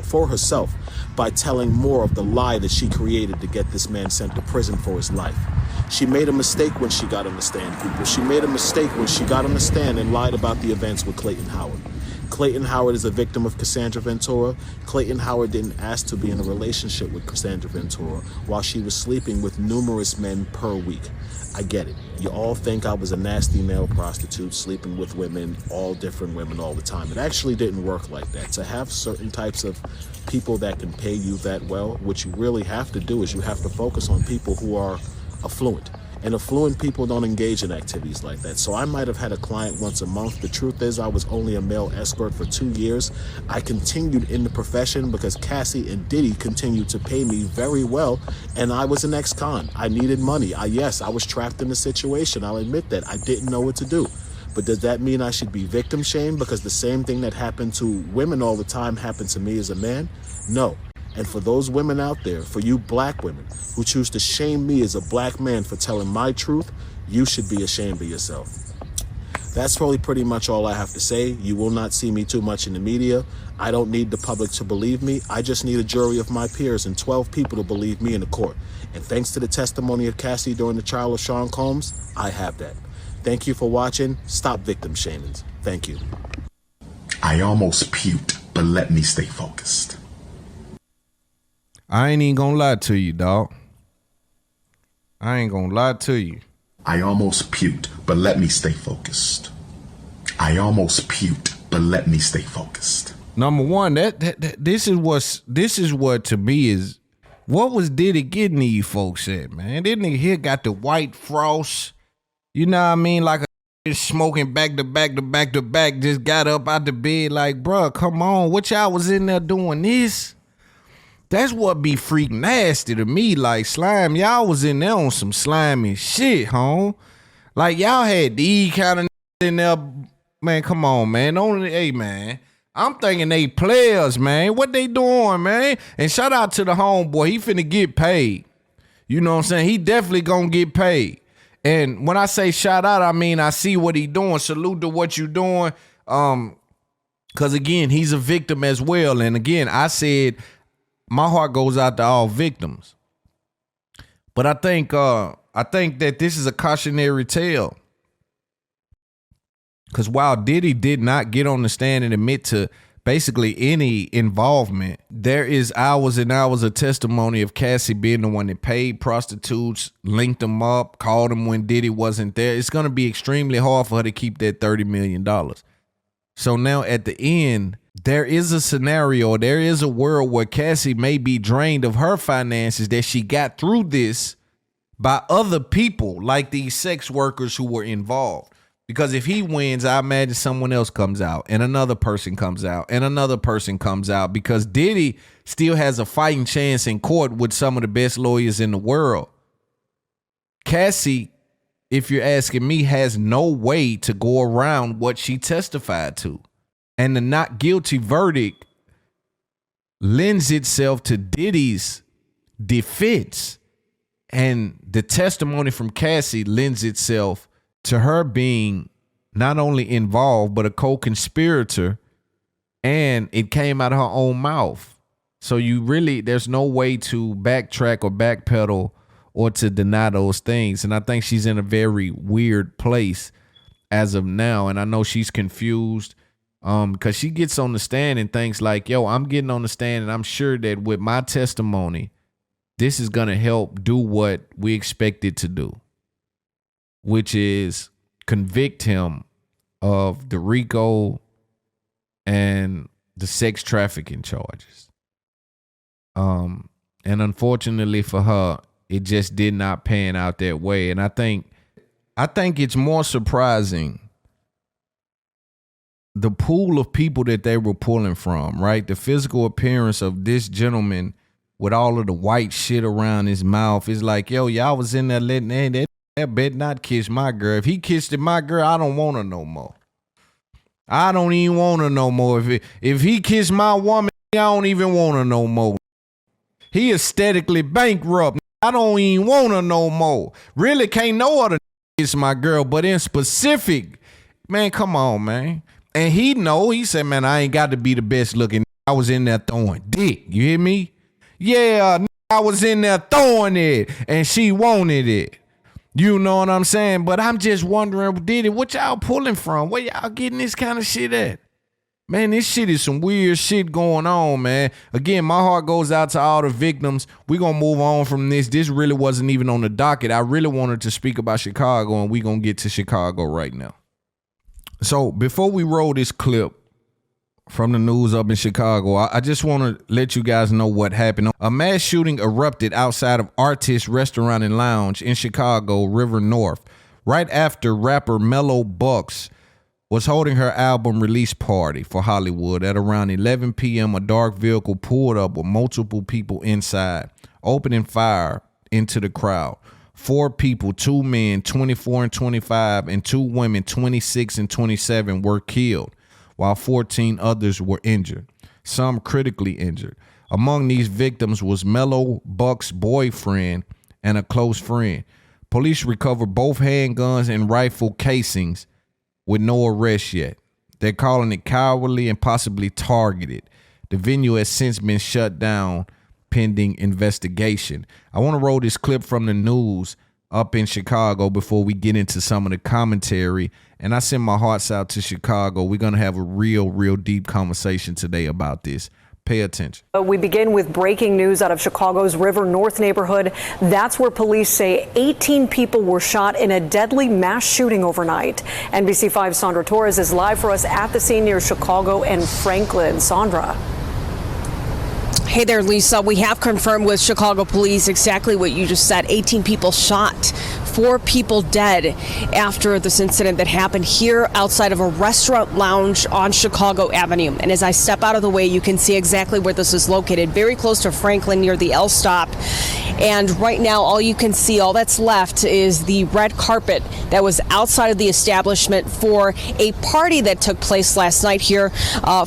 for herself by telling more of the lie that she created to get this man sent to prison for his life. She made a mistake when she got on the stand, people. She made a mistake when she got on the stand and lied about the events with Clayton Howard. Clayton Howard is a victim of Cassandra Ventura. Clayton Howard didn't ask to be in a relationship with Cassandra Ventura while she was sleeping with numerous men per week. I get it. You all think I was a nasty male prostitute sleeping with women, all different women all the time. It actually didn't work like that. To have certain types of people that can pay you that well, what you really have to do is you have to focus on people who are affluent. And affluent people don't engage in activities like that. So I might have had a client once a month. The truth is I was only a male escort for 2 years. I continued in the profession because Cassie and Diddy continued to pay me very well. And I was an ex-con. I needed money. Yes, I was trapped in a situation. I'll admit that. I didn't know what to do. But does that mean I should be victim shamed because the same thing that happened to women all the time happened to me as a man? No. And for those women out there, for you black women who choose to shame me as a black man for telling my truth, you should be ashamed of yourself. That's probably pretty much all I have to say. You will not see me too much in the media. I don't need the public to believe me. I just need a jury of my peers and 12 people to believe me in the court. And thanks to the testimony of Cassie during the trial of Sean Combs, I have that. Thank you for watching. Stop victim shaming. Thank you. I almost puked, but let me stay focused. I ain't even gonna lie to you, dog. I ain't gonna lie to you. I almost puked, but let me stay focused. I almost puked, but let me stay focused. Number one, this is what to me is what was Diddy getting these folks at, man? This nigga here got the white frost, you know what I mean, like a smoking back to back to back to back, just got up out the bed like, bruh, come on, what y'all was in there doing this? That's what be freak nasty to me. Like, slime, y'all was in there on some slimy shit, home. Like, y'all had these kind of in there. Man, come on, man. Hey, man. I'm thinking they players, man. What they doing, man? And shout out to the homeboy. He finna get paid. You know what I'm saying? He definitely gonna get paid. And when I say shout out, I mean I see what he doing. Salute to what you doing. Because, again, he's a victim as well. And, again, I said my heart goes out to all victims. But I think that this is a cautionary tale. Because while Diddy did not get on the stand and admit to basically any involvement, there is hours and hours of testimony of Cassie being the one that paid prostitutes, linked them up, called them when Diddy wasn't there. It's going to be extremely hard for her to keep that $30 million. So now at the end, there is a scenario, there is a world where Cassie may be drained of her finances that she got through this by other people like these sex workers who were involved. Because if he wins, I imagine someone else comes out and another person comes out and another person comes out because Diddy still has a fighting chance in court with some of the best lawyers in the world. Cassie, if you're asking me, has no way to go around what she testified to. And the not guilty verdict lends itself to Diddy's defense. And the testimony from Cassie lends itself to her being not only involved, but a co-conspirator. And it came out of her own mouth. So there's no way to backtrack or backpedal or to deny those things. And I think she's in a very weird place as of now. And I know she's confused. Because she gets on the stand and thinks like, yo, I'm getting on the stand and I'm sure that with my testimony, this is going to help do what we expect it to do, which is convict him of the RICO and the sex trafficking charges. And unfortunately for her, it just did not pan out that way. And I think it's more surprising the pool of people that they were pulling from, right? The physical appearance of this gentleman with all of the white shit around his mouth is like, yo, y'all was in there letting that bet not kiss my girl. If he kissed my girl, I don't want her no more. I don't even want her no more. If he kissed my woman, I don't even want her no more. He aesthetically bankrupt. I don't even want her no more. Really can't no other kiss my girl, but in specific, man, come on, man. And he said, man, I ain't got to be the best looking. I was in there throwing dick. You hear me? Yeah, I was in there throwing it, and she wanted it. You know what I'm saying? But I'm just wondering, Diddy, what y'all pulling from? Where y'all getting this kind of shit at? Man, this shit is some weird shit going on, man. Again, my heart goes out to all the victims. We're going to move on from this. This really wasn't even on the docket. I really wanted to speak about Chicago, and we're going to get to Chicago right now. So before we roll this clip from the news up in Chicago, I just want to let you guys know what happened. A mass shooting erupted outside of Artist Restaurant and Lounge in Chicago, River North, right after rapper Mello Buckz was holding her album release party for Hollywood. At around 11 p.m., a dark vehicle pulled up with multiple people inside, opening fire into the crowd. 4 people, 2 men, 24 and 25, and 2 women, 26 and 27, were killed, while 14 others were injured, some critically injured. Among these victims was Mello Buck's boyfriend and a close friend. Police recovered both handguns and rifle casings with no arrest yet. They're calling it cowardly and possibly targeted. The venue has since been shut down pending investigation. I want to roll this clip from the news up in Chicago before we get into some of the commentary. And I send my hearts out to Chicago. We're going to have a real deep conversation today about this. Pay attention. We begin with breaking news out of Chicago's River North neighborhood. That's where police say 18 people were shot in a deadly mass shooting overnight. NBC5's Sandra Torres is live for us at the scene near Chicago and Franklin. Sandra. Hey there, Lisa. We have confirmed with Chicago police exactly what you just said. 18 people shot, 4 people dead after this incident that happened here outside of a restaurant lounge on Chicago Avenue. And as I step out of the way, you can see exactly where this is located, very close to Franklin near the L stop. And right now, all you can see, all that's left is the red carpet that was outside of the establishment for a party that took place last night here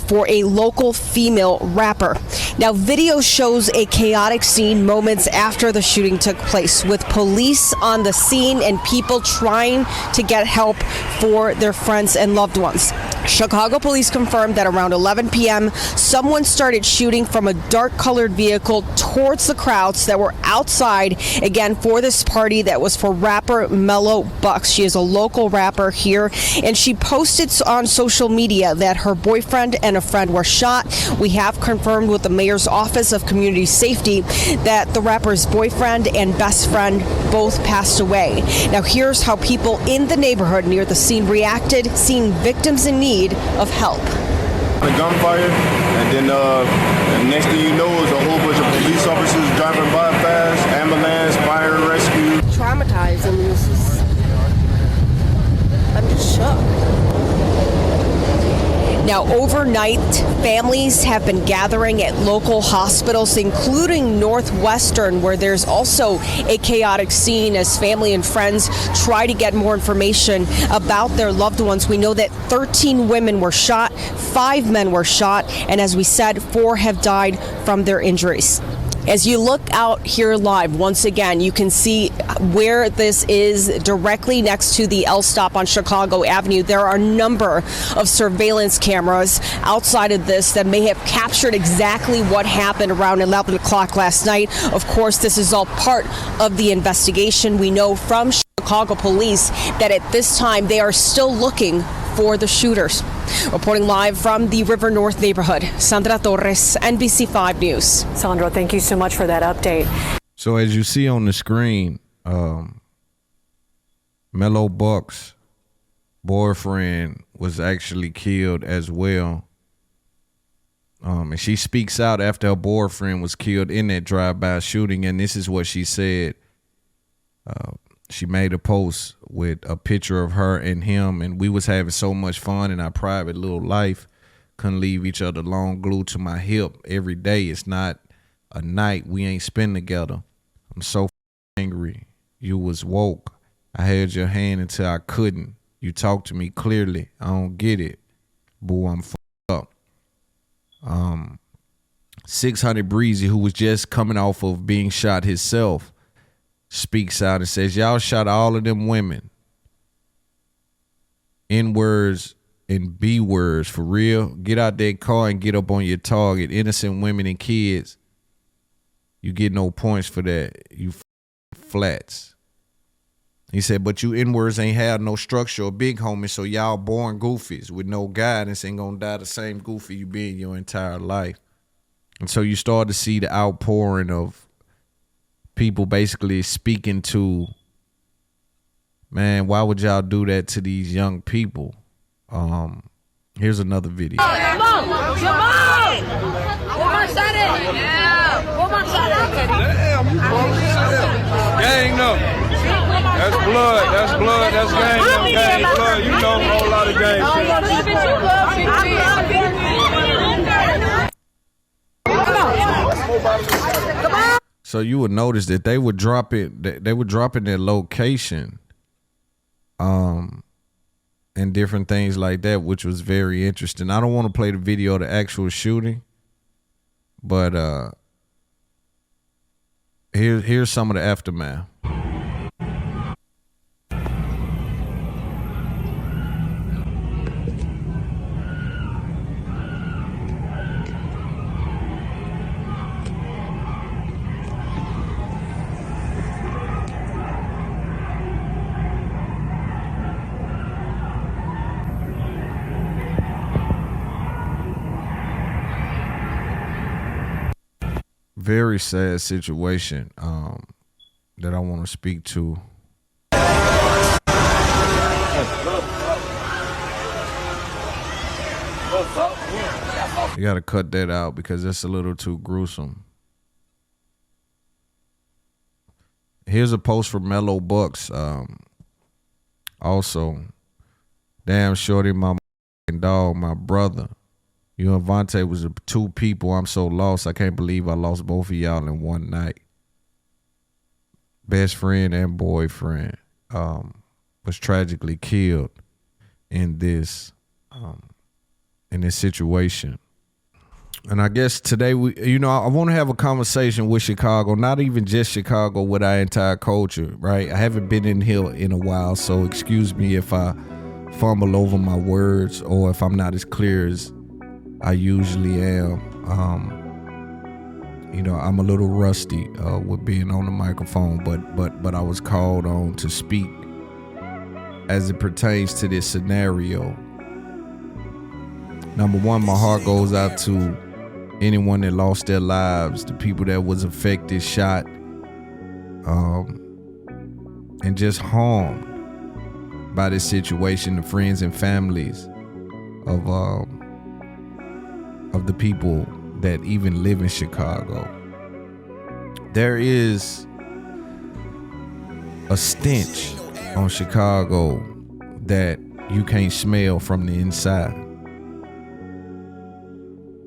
for a local female rapper. Now, video shows a chaotic scene moments after the shooting took place, with police on the scene and people trying to get help for their friends and loved ones. Chicago police confirmed that around 11 p.m., someone started shooting from a dark-colored vehicle towards the crowds that were outside, again, for this party that was for rapper Mello Buckz. She is a local rapper here, and she posted on social media that her boyfriend and a friend were shot. We have confirmed with the mayor's office of community safety that the rapper's boyfriend and best friend both passed away. Now, here's how people in the neighborhood near the scene reacted, seeing victims in need of help. The gunfire, and then the next thing you know is a whole bunch of police officers driving by fast, ambulance, fire and rescue. Traumatized. I mean, I'm just shocked. Now, overnight, families have been gathering at local hospitals, including Northwestern, where there's also a chaotic scene as family and friends try to get more information about their loved ones. We know that 13 women were shot, 5 men were shot, and as we said, 4 have died from their injuries. As you look out here live, once again, you can see where this is directly next to the L stop on Chicago Avenue. There are a number of surveillance cameras outside of this that may have captured exactly what happened around 11 o'clock last night. Of course, this is all part of the investigation. We know from Chicago police that at this time they are still looking for the shooters. Reporting live from the River North neighborhood, Sandra Torres, NBC5 News. Sandra, thank you so much for that update. So as you see on the screen, Mello Buck's boyfriend was actually killed as well. And she speaks out after her boyfriend was killed in that drive-by shooting, and this is what she said. She made a post with a picture of her and him, and we was having so much fun in our private little life. Couldn't leave each other alone, glued to my hip every day. It's not a night we ain't spend together. I'm so angry. You was woke. I held your hand until I couldn't. You talked to me clearly. I don't get it. Boo, I'm up. 600 Breezy, who was just coming off of being shot himself, speaks out and says, y'all shot all of them women. N-words and B-words, for real. Get out that car and get up on your target. Innocent women and kids. You get no points for that. You flats. He said, but you N-words ain't had no structure or big homies, so y'all born goofies with no guidance ain't gonna die the same goofy you been your entire life. And so you start to see the outpouring of people basically speaking to, man, why would y'all do that to these young people? Here's another video. Gang up. That's blood. That's blood. That's gang blood. You know a whole lot of gang shit. So you would notice that they would drop it. They would drop in their location, and different things like that, which was very interesting. I don't want to play the video of the actual shooting, but here's some of the aftermath. Very sad situation that I want to speak to. You got to cut that out because it's a little too gruesome. Here's a post from Mello Buckz. Also, damn shorty, my dog, my brother. You and Vontae was two people. I'm so lost. I can't believe I lost both of y'all in one night. Best friend and boyfriend was tragically killed in this situation. And I guess today I want to have a conversation with Chicago, not even just Chicago, with our entire culture, right? I haven't been in here in a while, so excuse me if I fumble over my words or if I'm not as clear as I usually am. I'm a little rusty with being on the microphone, but I was called on to speak as it pertains to this scenario. Number one, my heart goes out to anyone that lost their lives, the people that was affected, shot, and just harmed by this situation, the friends and families of the people that even live in Chicago. There is a stench on Chicago that you can't smell from the inside.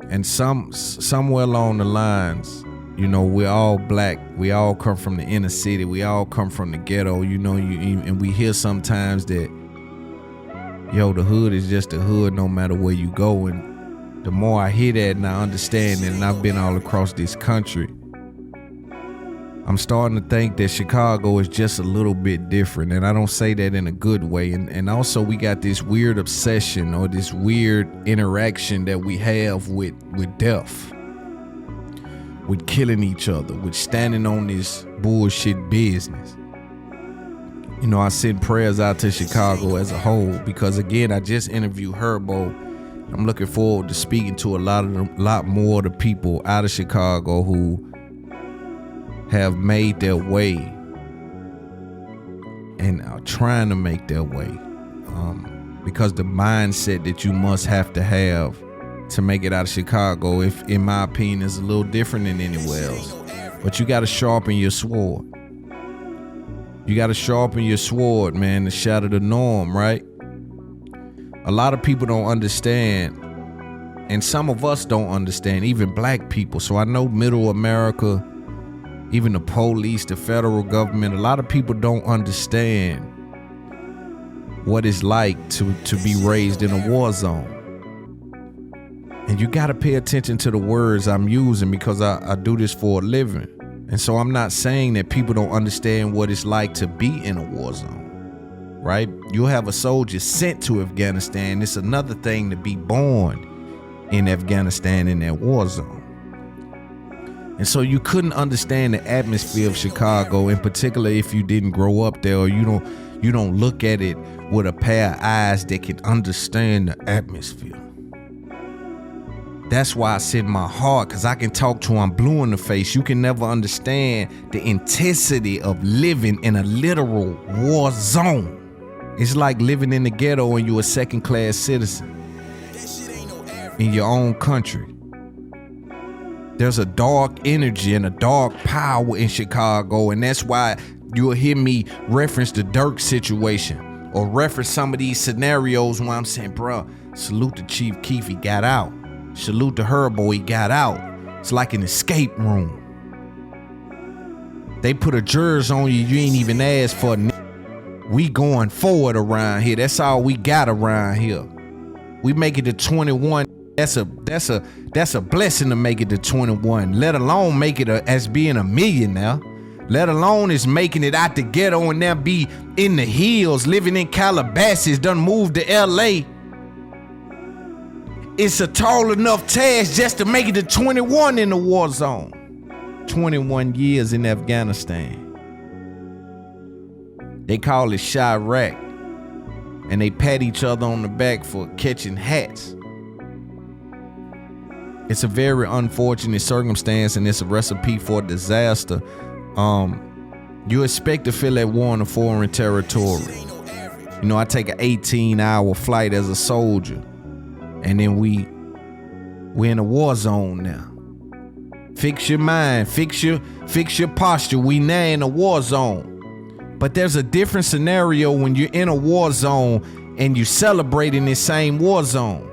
And somewhere along the lines, we're all black. We all come from the inner city. We all come from the ghetto, and we hear sometimes that, the hood is just the hood no matter where you go. And the more I hear that and I understand it, and I've been all across this country, I'm starting to think that Chicago is just a little bit different. And I don't say that in a good way. And also we got this weird obsession or this weird interaction that we have with death, with killing each other, with standing on this bullshit business. I send prayers out to Chicago as a whole because, again, I just interviewed Herbo. I'm looking forward to speaking to a lot more of the people out of Chicago who have made their way and are trying to make their way, because the mindset that you must have to have to make it out of Chicago. If, in my opinion, is a little different than anywhere else. But you got to sharpen your sword. You got to sharpen your sword, man, to shatter the norm, right? A lot of people don't understand, and some of us don't understand, even black people. So I know middle America, even the police, the federal government, a lot of people don't understand what it's like to be raised in a war zone. And you got to pay attention to the words I'm using because I do this for a living. And so I'm not saying that people don't understand what it's like to be in a war zone, right? You'll have a soldier sent to Afghanistan. It's another thing to be born in Afghanistan in that war zone. And so you couldn't understand the atmosphere of Chicago, in particular if you didn't grow up there, or you don't look at it with a pair of eyes that can understand the atmosphere. That's why I said my heart, because I can talk to I'm blue in the face. You can never understand the intensity of living in a literal war zone. It's like living in the ghetto and you're a second-class citizen in your own country. There's a dark energy and a dark power in Chicago, and that's why you'll hear me reference the Dirk situation or reference some of these scenarios where I'm saying, bro, salute to Chief Keef, he got out. Salute to Herbo, he got out. It's like an escape room. They put a jurors on you, you ain't even asked for. We going forward around here. That's all we got around here. We make it to 21. That's a blessing to make it to 21. Let alone make it as being a millionaire. Let alone is making it out the ghetto and now be in the hills, living in Calabasas, done moved to LA. It's a tall enough task just to make it to 21 in the war zone. 21 years in Afghanistan. They call it Chirac, and they pat each other on the back for catching hats. It's a very unfortunate circumstance, and it's a recipe for disaster. You expect to feel at war in a foreign territory. You know, I take an 18-hour flight as a soldier. And then we're in a war zone now. Fix your mind, fix your posture. We now in a war zone. But there's a different scenario when you're in a war zone and you celebrate in this same war zone.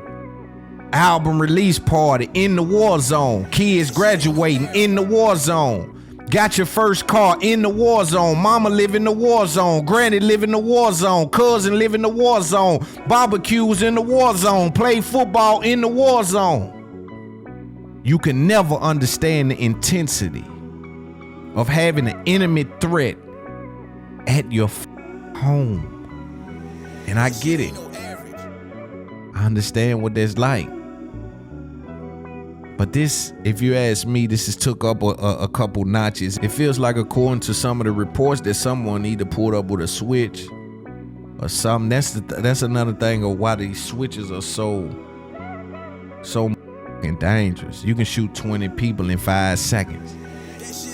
Album release party in the war zone. Kids graduating in the war zone. Got your first car in the war zone. Mama live in the war zone. Granny live in the war zone. Cousin live in the war zone. Barbecues in the war zone. Play football in the war zone. You can never understand the intensity of having an enemy threat at your home. And I get it. I understand what that's like. But this, if you ask me, this has took up a couple notches. It feels like, according to some of the reports, that someone either pulled up with a switch or something. That's another thing of why these switches are so dangerous. You can shoot 20 people in 5 seconds.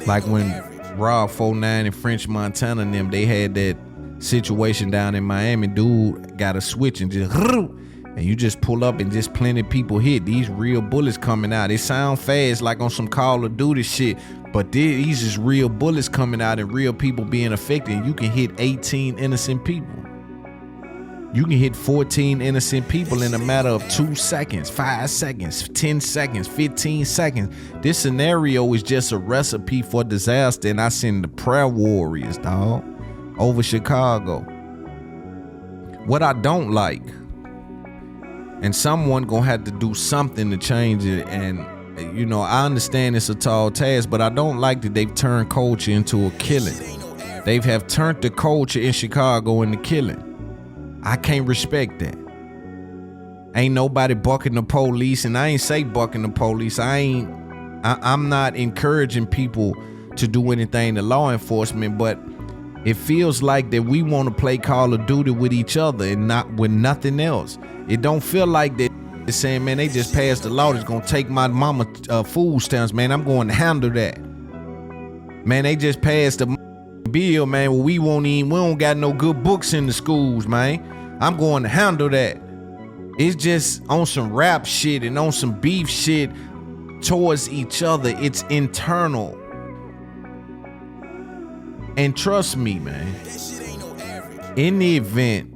Like when Rob 49 and French Montana and them, they had that situation down in Miami. Dude got a switch and just, and you just pull up and just plenty people hit. These real bullets coming out. They sound fast like on some Call of Duty shit, but these is real bullets coming out and real people being affected. And you can hit 18 innocent people. You can hit 14 innocent people in a matter of 2 seconds, 5 seconds, 10 seconds, 15 seconds. This scenario is just a recipe for disaster, and I send the prayer warriors, dog, over Chicago. What I don't like, and someone gonna have to do something to change it, and you know, I understand it's a tall task, but I don't like that they've turned culture into a killing. They have turned the culture in Chicago into killing. I can't respect that. Ain't nobody bucking the police, and I ain't say bucking the police. I'm not encouraging people to do anything to law enforcement, but it feels like that we want to play Call of Duty with each other and not with nothing else. It don't feel like that saying, man, they just passed the law that's gonna take my mama food stamps, man. I'm going to handle that. Man, they just passed the bill, man. Well, we don't got no good books in the schools, man. I'm going to handle that. It's just on some rap shit and on some beef shit towards each other. It's internal. And trust me, man, in the event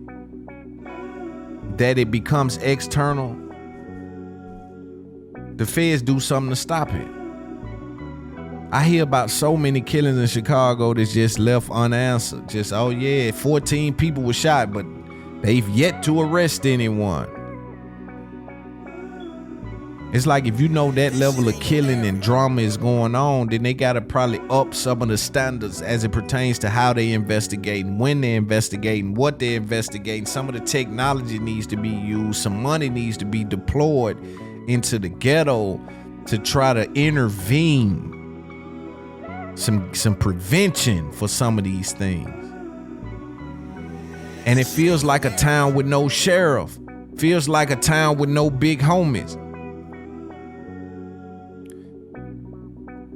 that it becomes external, the feds do something to stop it. I hear about so many killings in Chicago that's just left unanswered. Just, oh yeah, 14 people were shot, but they've yet to arrest anyone. It's like if you know that level of killing and drama is going on, then they gotta probably up some of the standards as it pertains to how they investigating, when they're investigating, what they're investigating. Some of the technology needs to be used. Some money needs to be deployed into the ghetto to try to intervene. Some prevention for some of these things. And it feels like a town with no sheriff. Feels like a town with no big homies.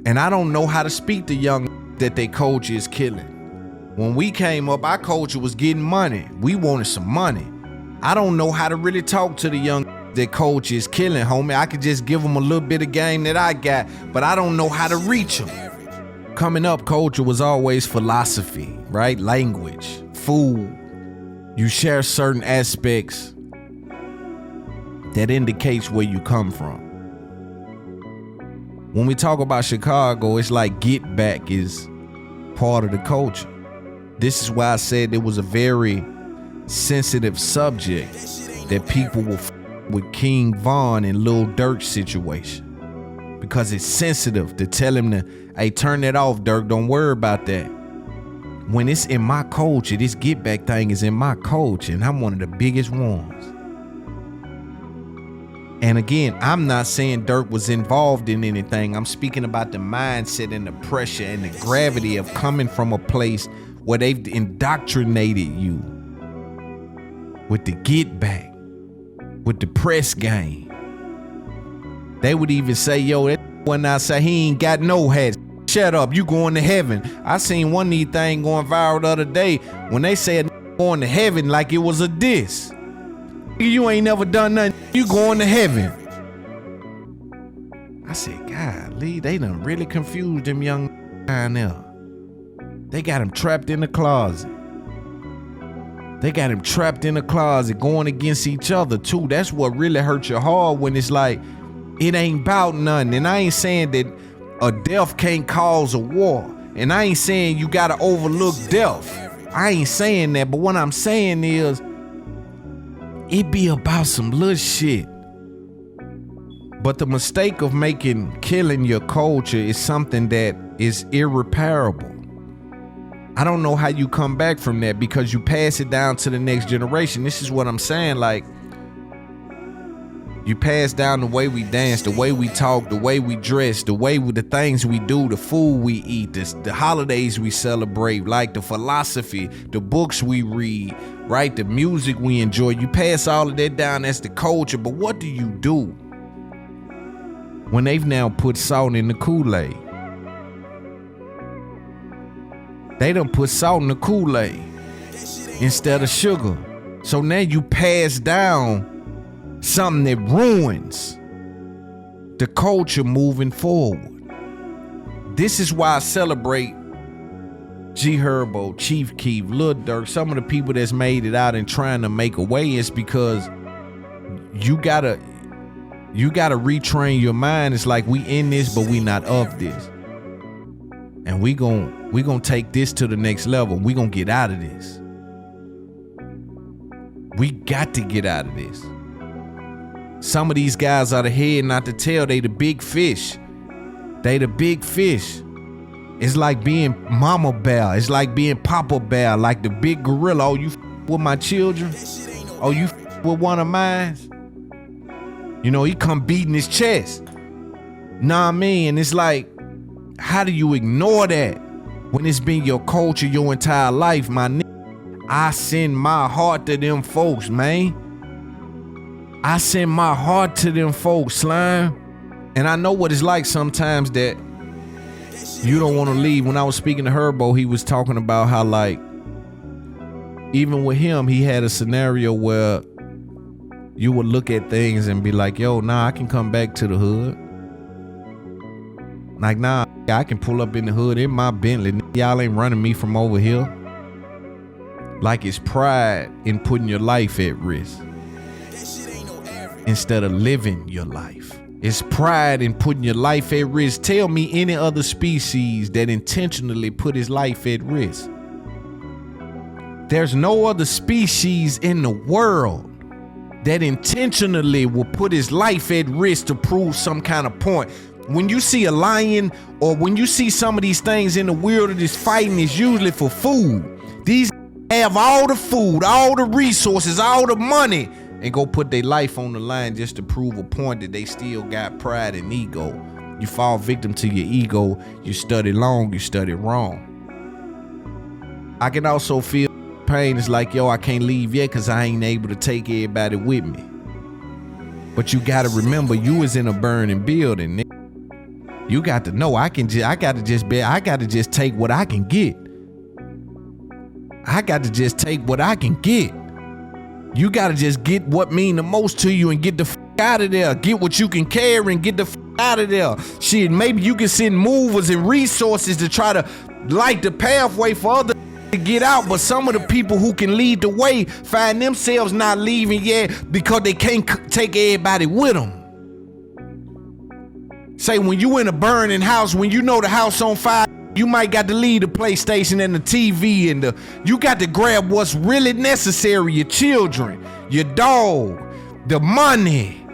And I don't know how to speak to young that they culture is killing. When we came up, our culture was getting money. We wanted some money. I don't know how to really talk to the young that culture is killing, homie. I could just give them a little bit of game that I got, but I don't know how to reach them. Coming up, culture was always philosophy, right? Language, food. You share certain aspects that indicates where you come from. When we talk about Chicago, it's like get back is part of the culture. This is why I said it was a very sensitive subject that people will with King Von and Lil Durk situation. Because it's sensitive to tell him to, hey, turn that off, Durk, don't worry about that. When it's in my culture, this get back thing is in my culture, and I'm one of the biggest ones. And again, I'm not saying Durk was involved in anything. I'm speaking about the mindset and the pressure and the gravity of coming from a place where they've indoctrinated you with the get back, with the press game. They would even say, yo, that when I say he ain't got no hat, shut up, you going to heaven. I seen one of these things going viral the other day when they said going to heaven like it was a diss. You ain't never done nothing, you going to heaven. I said, golly, they done really confused them young down there. They got him trapped in the closet. They got him trapped in the closet going against each other too. That's what really hurts your heart when it's like, it ain't about nothing. And I ain't saying that a death can't cause a war. And I ain't saying you gotta overlook death. I ain't saying that, but what I'm saying is, it be about some little shit. But the mistake of killing your culture is something that is irreparable. I don't know how you come back from that because you pass it down to the next generation. This is what I'm saying, like, you pass down the way we dance, the way we talk, the way we dress, the things we do, the food we eat, the holidays we celebrate, like the philosophy, the books we read, right? The music we enjoy. You pass all of that down as the culture, but what do you do when they've now put salt in the Kool-Aid? They done put salt in the Kool-Aid instead of sugar. So now you pass down something that ruins the culture moving forward. This is why I celebrate G Herbo, Chief Keef, Lil Durk, some of the people that's made it out and trying to make a way. Is because you gotta retrain your mind. It's like we in this, but we not of this. And we gonna take this to the next level. We gonna get out of this. We got to get out of this. Some of these guys are the head, not the tail. They the big fish. They the big fish. It's like being mama bear. It's like being papa bear, like the big gorilla. Oh, you with my children? Oh, you with one of mine? You know, he come beating his chest. Know what I mean? And it's like, how do you ignore that when it's been your culture your entire life, my nigga? I send my heart to them folks, man. I send my heart to them folks, Slime. And I know what it's like sometimes that you don't want to leave. When I was speaking to Herbo, he was talking about how, like, even with him, he had a scenario where you would look at things and be like, yo, nah, I can come back to the hood. Like, nah, I can pull up in the hood in my Bentley. Y'all ain't running me from over here. Like, it's pride in putting your life at risk instead of living your life. It's pride in putting your life at risk. Tell me any other species that intentionally put his life at risk. There's no other species in the world that intentionally will put his life at risk to prove some kind of point. When you see a lion or when you see some of these things in the wilderness fighting, it's usually for food. These have all the food, all the resources, all the money, and go put their life on the line just to prove a point that they still got pride and ego. You fall victim to your ego. You study long, you study wrong. I can also feel pain. It's like, yo, I can't leave yet because I ain't able to take everybody with me. But you got to remember, you was in a burning building. You got to know, I got to just take what I can get. I got to just take what I can get. You got to just get what mean the most to you and get the out of there. Get what you can carry and get the out of there. Shit, maybe you can send movers and resources to try to light the pathway for others to get out. But some of the people who can lead the way find themselves not leaving yet because they can't take everybody with them. Say, when you in a burning house, when you know the house on fire, you might got to leave the PlayStation and the TV and you got to grab what's really necessary, your children, your dog, the money.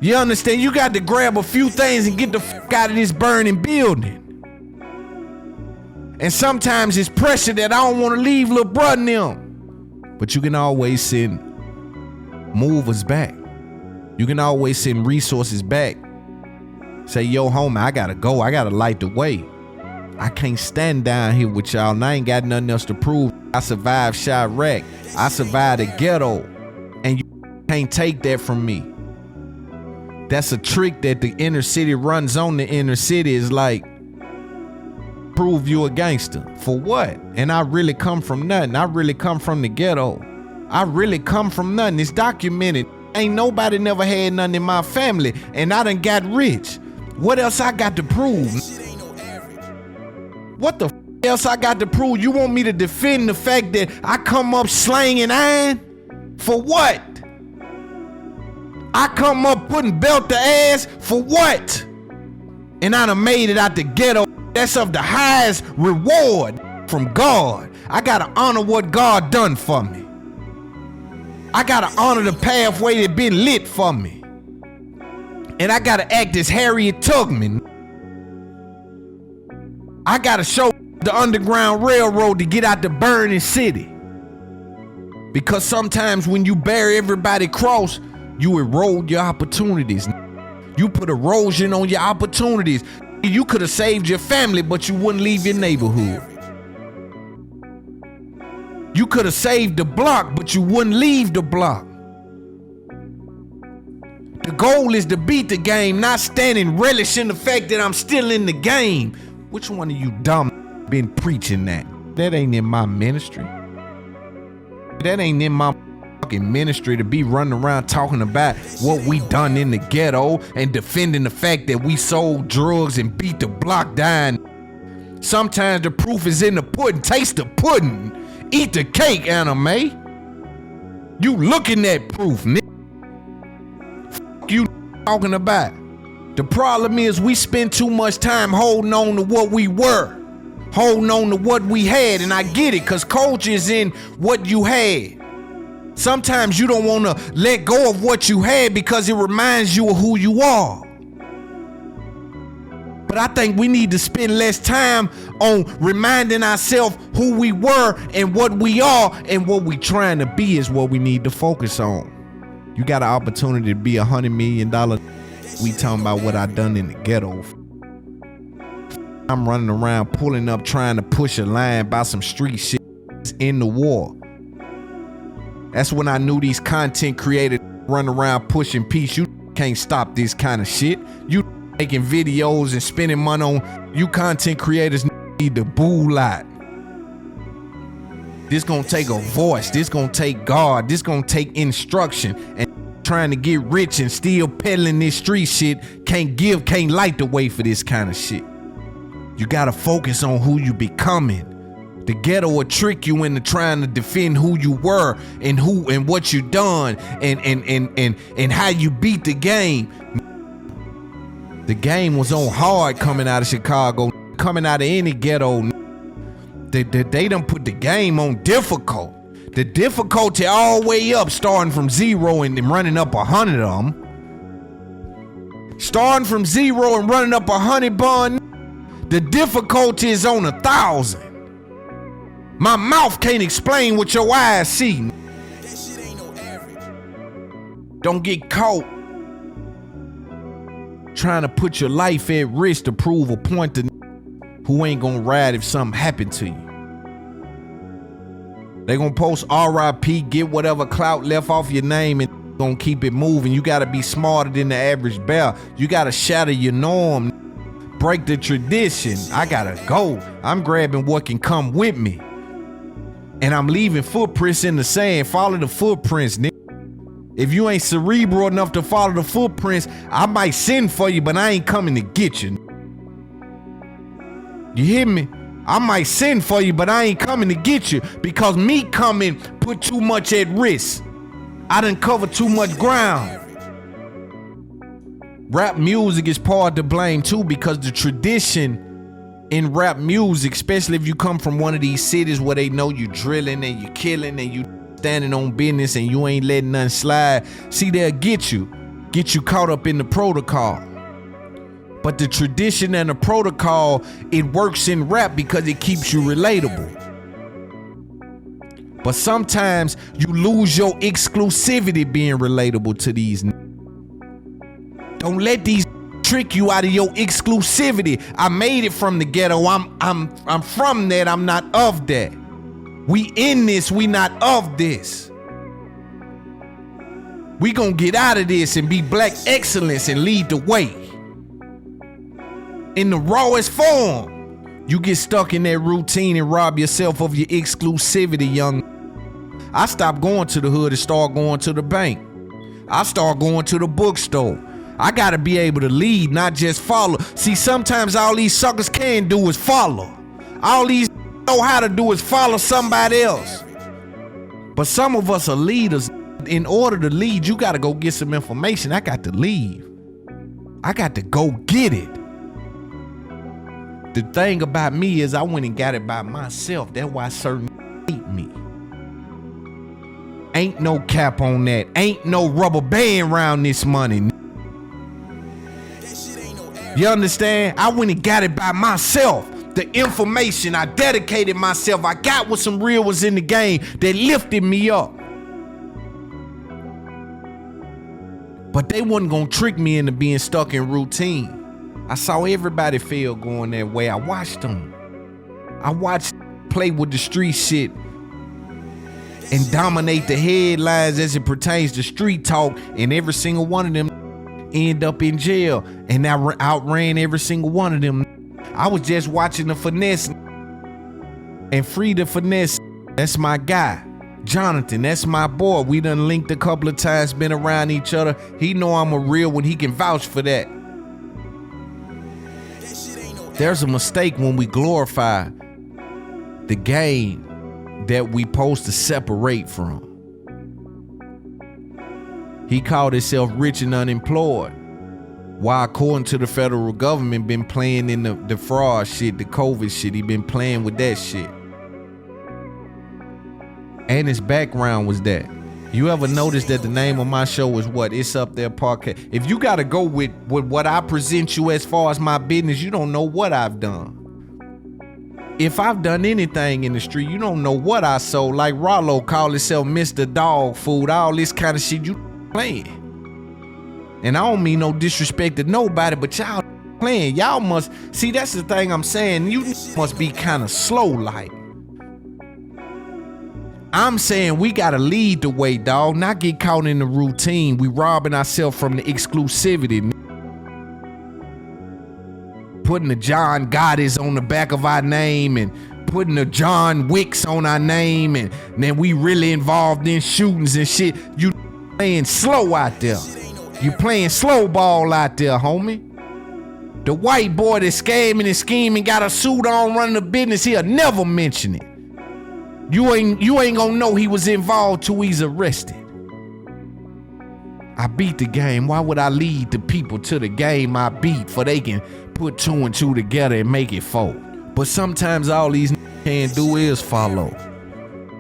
You understand? You got to grab a few things and get the fuck out of this burning building. And sometimes it's pressure that I don't want to leave little brother and them. But you can always send movers back. You can always send resources back. Say, yo, homie, I gotta go. I gotta light the way. I can't stand down here with y'all, and I ain't got nothing else to prove. I survived Chirac. I survived the ghetto, and you can't take that from me. That's a trick that the inner city runs on the inner city. Is like, prove you a gangster. For what? And I really come from nothing. I really come from the ghetto. I really come from nothing. It's documented. Ain't nobody never had nothing in my family, and I done got rich. What else I got to prove? What the else I got to prove? You want me to defend the fact that I come up slanging iron? For what? I come up putting belt to ass? For what? And I done made it out the ghetto. That's of the highest reward from God. I gotta honor what God done for me. I gotta honor the pathway that been lit for me. And I gotta act as Harriet Tubman. I gotta show the Underground Railroad to get out the burning city. Because sometimes when you bury everybody cross, you erode your opportunities. You put erosion on your opportunities. You could have saved your family, but you wouldn't leave your neighborhood. You could have saved the block, but you wouldn't leave the block. The goal is to beat the game, not standing relishing the fact that I'm still in the game. Which one of you dumb been preaching that? That ain't in my ministry. That ain't in my fucking ministry to be running around talking about what we done in the ghetto and defending the fact that we sold drugs and beat the block down. Sometimes the proof is in the pudding. Taste the pudding. Eat the cake, anime. You looking at proof, nigga. You talking about. The problem is we spend too much time holding on to what we were, holding on to what we had, and I get it, because culture is in what you had. Sometimes you don't want to let go of what you had because it reminds you of who you are. But I think we need to spend less time on reminding ourselves who we were and what we are, and what we trying to be is what we need to focus on. You got an opportunity to be $100 million. We talking about what I done in the ghetto. I'm running around pulling up trying to push a line about some street shit in the war. That's when I knew these content creators run around pushing peace. You can't stop this kind of shit. You making videos and spending money on you content creators need the boo lot. This gonna take a voice. This gonna take God. This gonna take instruction and trying to get rich and still peddling this street shit can't light the way for this kind of shit. You gotta focus on who you becoming. The ghetto will trick you into trying to defend who you were and who and what you done and how you beat the game. The game was on hard coming out of Chicago, coming out of any ghetto. They done put the game on difficult. The difficulty all the way up, starting from 0 and then running up 100 of them. Starting from 0 and running up 100 bun. The difficulty is on 1,000. My mouth can't explain what your eyes see. That shit ain't no average. Don't get caught trying to put your life at risk to prove a point to who ain't gonna ride if something happened to you. They gonna post RIP, get whatever clout left off your name and gonna keep it moving. You gotta be smarter than the average bear. You gotta shatter your norm, break the tradition. I gotta go. I'm grabbing what can come with me. And I'm leaving footprints in the sand. Follow the footprints, nigga. If you ain't cerebral enough to follow the footprints, I might send for you, but I ain't coming to get you. You hear me? I might send for you, but I ain't coming to get you because me coming put too much at risk. I done covered too much ground. Rap music is part to blame too because the tradition in rap music, especially if you come from one of these cities where they know you drilling and you killing and you standing on business and you ain't letting nothing slide. See, they'll get you caught up in the protocol. But the tradition and the protocol, it works in rap because it keeps you relatable. But sometimes you lose your exclusivity being relatable to these. Don't let these trick you out of your exclusivity. I made it from the ghetto. I'm from that. I'm not of that. We in this. We not of this. We gonna get out of this and be black excellence and lead the way. In the rawest form, you get stuck in that routine and rob yourself of your exclusivity, young. I stopped going to the hood and start going to the bank. I start going to the bookstore. I gotta be able to lead, not just follow. See, sometimes all these suckers can do is follow. All these know how to do is follow somebody else. But some of us are leaders. In order to lead, you gotta go get some information. I got to leave. I got to go get it. The thing about me is I went and got it by myself. That's why certain hate me. Ain't no cap on that. Ain't no rubber band around this money. You understand? I went and got it by myself. The information, I dedicated myself. I got what some real was in the game that lifted me up. But they wasn't gonna trick me into being stuck in routine. I saw everybody fail going that way. I watched them. I watched play with the street shit and dominate the headlines as it pertains to street talk, and every single one of them end up in jail, and I outran every single one of them. I was just watching the finesse and free the finesse. That's my guy. Jonathan, that's my boy. We done linked a couple of times, been around each other. He know I'm a real one. He can vouch for that. There's a mistake when we glorify the game that we supposed to separate from. He called himself rich and unemployed, while according to the federal government been playing in the fraud shit, the COVID shit. He been playing with that shit. And his background was that. You ever notice that the name of my show is what? It's Up There Podcast. If you gotta go with what I present you as far as my business, you don't know what I've done. If I've done anything in the street, you don't know what I sold. Like Rollo called himself Mr. Dog Food, all this kind of shit you playing. And I don't mean no disrespect to nobody, but y'all playing. Y'all must, see, that's the thing I'm saying. You must be kind of slow like. I'm saying we gotta lead the way, dog, not get caught in the routine. We robbing ourselves from the exclusivity. Putting the John Goddess on the back of our name and putting the John Wicks on our name, and then we really involved in shootings and shit. You playing slow out there. You playing slow ball out there, homie. The white boy that's scamming and scheming, got a suit on, running a business, he'll never mention it. You ain't gonna know he was involved till he's arrested. I beat the game. Why would I lead the people to the game I beat for they can put 2 and 2 together and make it 4? But sometimes all these can do is follow.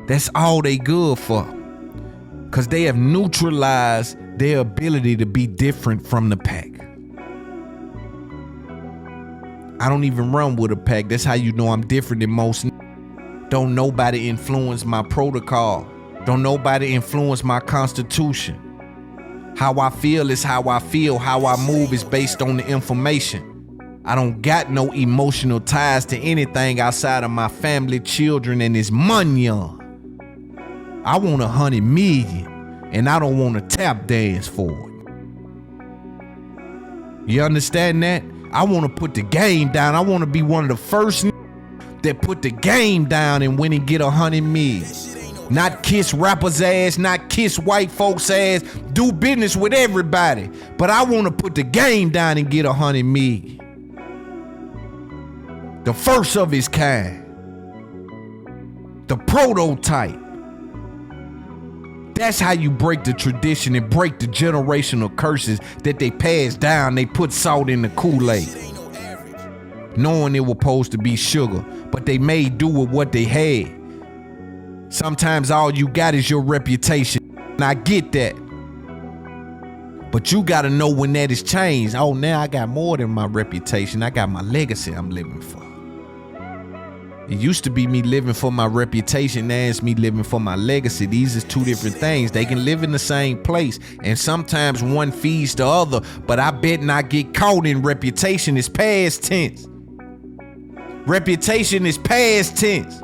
That's all they good for. Cause they have neutralized their ability to be different from the pack. I don't even run with a pack. That's how you know I'm different than most. Don't nobody influence my protocol. Don't nobody influence my constitution. How I feel is how I feel. How I move is based on the information. I don't got no emotional ties to anything outside of my family, children, and this money. I want 100 million, and I don't want to tap dance for it. You understand that? I want to put the game down. I want to be one of the first that put the game down and win and get 100 million. Not kiss rappers' ass, not kiss white folks' ass, do business with everybody. But I want to put the game down and get 100 million. The first of its kind. The prototype. That's how you break the tradition and break the generational curses that they pass down. They put salt in the Kool-Aid, knowing it was supposed to be sugar, but they made do with what they had. Sometimes all you got is your reputation, and I get that. But you gotta know when that is changed. Oh, now I got more than my reputation. I got my legacy I'm living for. It used to be me living for my reputation. Now it's me living for my legacy. These is two different things. They can live in the same place, and sometimes one feeds the other, but I bet not get caught in reputation. It's past tense. Reputation is past tense.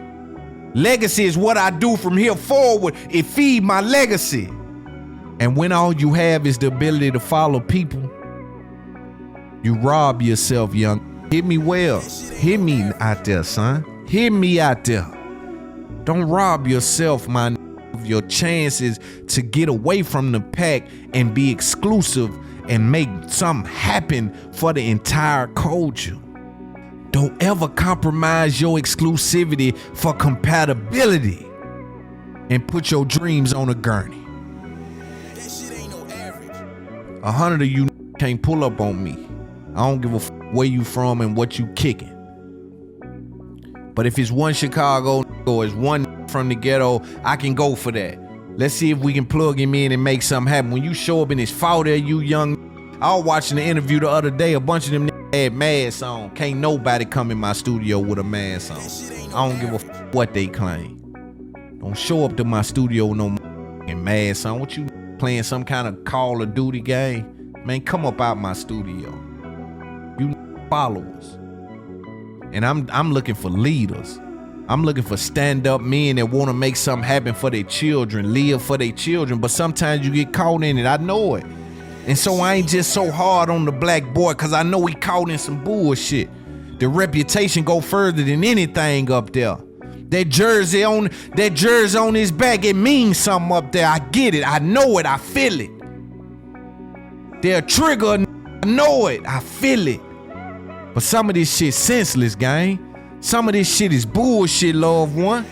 Legacy is what I do from here forward. It feed my legacy. And when all you have is the ability to follow people, you rob yourself, young. Hear me well. Hear me out there, son. Hear me out there. Don't rob yourself, man, of your chances to get away from the pack and be exclusive and make something happen for the entire culture. Don't ever compromise your exclusivity for compatibility and put your dreams on a gurney. 100 of you can't pull up on me. I don't give a where you from and what you kicking. But if it's one Chicago or it's one from the ghetto, I can go for that. Let's see if we can plug him in and make something happen. When you show up in this fault there, you young. I was watching the interview the other day. A bunch of them had masks on. Can't nobody come in my studio with a mask on. I don't give a what they claim. Don't show up to my studio with no mask on. What you playing some kind of Call of Duty game? Man, come up out my studio. You followers. And I'm looking for leaders. I'm looking for stand-up men that want to make something happen for their children, live for their children. But sometimes you get caught in it. I know it. And so I ain't just so hard on the black boy because I know he caught in some bullshit. The reputation go further than anything up there. That jersey on his back, it means something up there. I get it. I know it. I feel it. They're a trigger. I know it. I feel it. But some of this shit senseless, gang. Some of this shit is bullshit, loved one.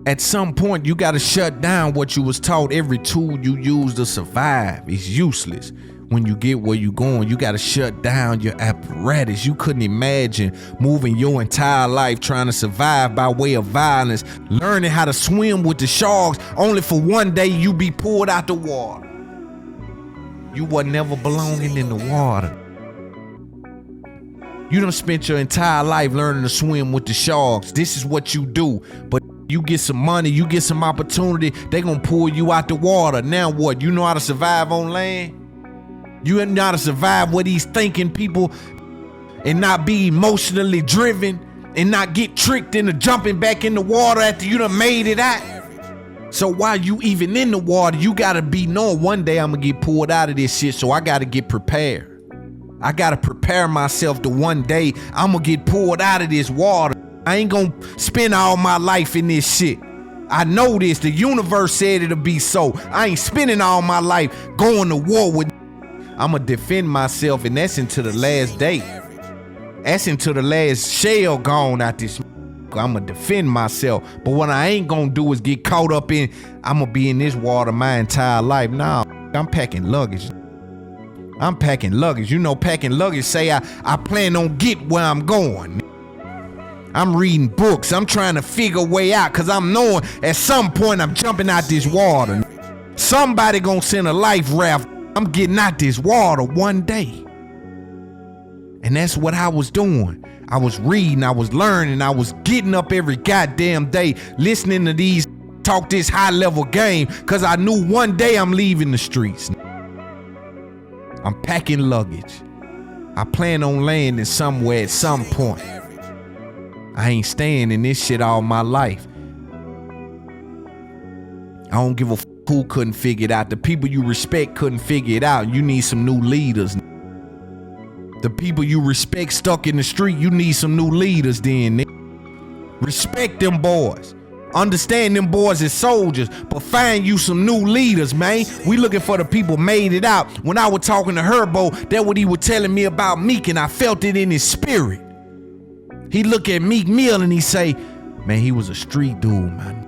At some point, you gotta shut down what you was taught. Every tool you use to survive is useless. When you get where you going, you gotta shut down your apparatus. You couldn't imagine moving your entire life trying to survive by way of violence, learning how to swim with the sharks, only for one day you be pulled out the water. You wasn't never belonging in the water. You done spent your entire life learning to swim with the sharks. This is what you do. But you get some money, you get some opportunity, they gonna pull you out the water. Now what? You know how to survive on land? You know how to survive with these thinking people and not be emotionally driven and not get tricked into jumping back in the water after you done made it out. So while you even in the water, you gotta be knowing one day I'm gonna get pulled out of this shit, so I gotta get prepared. I gotta prepare myself to one day I'm gonna get pulled out of this water. I ain't gonna spend all my life in this shit. I know this. The universe said it'll be so. I ain't spending all my life going to war with. I'ma defend myself, and that's until the last day. That's until the last shell gone out this. I'ma defend myself. But what I ain't gonna do is get caught up in, I'ma be in this water my entire life. Nah, I'm packing luggage. I'm packing luggage. You know, packing luggage say I plan on get where I'm going. I'm reading books. I'm trying to figure a way out because I'm knowing at some point I'm jumping out this water. Somebody gonna send a life raft. I'm getting out this water one day. And that's what I was doing. I was reading, I was learning, I was getting up every goddamn day, listening to these talk this high level game, because I knew one day I'm leaving the streets. I'm packing luggage. I plan on landing somewhere at some point. I ain't staying in this shit all my life. I don't give a f who couldn't figure it out. The people you respect couldn't figure it out. You need some new leaders. The people you respect stuck in the street, you need some new leaders then. Respect them boys. Understand them boys as soldiers, but find you some new leaders, man. We looking for the people made it out. When I was talking to Herbo, that's what he was telling me about Meek, and I felt it in his spirit. He look at Meek Mill and he say, man, he was a street dude, man.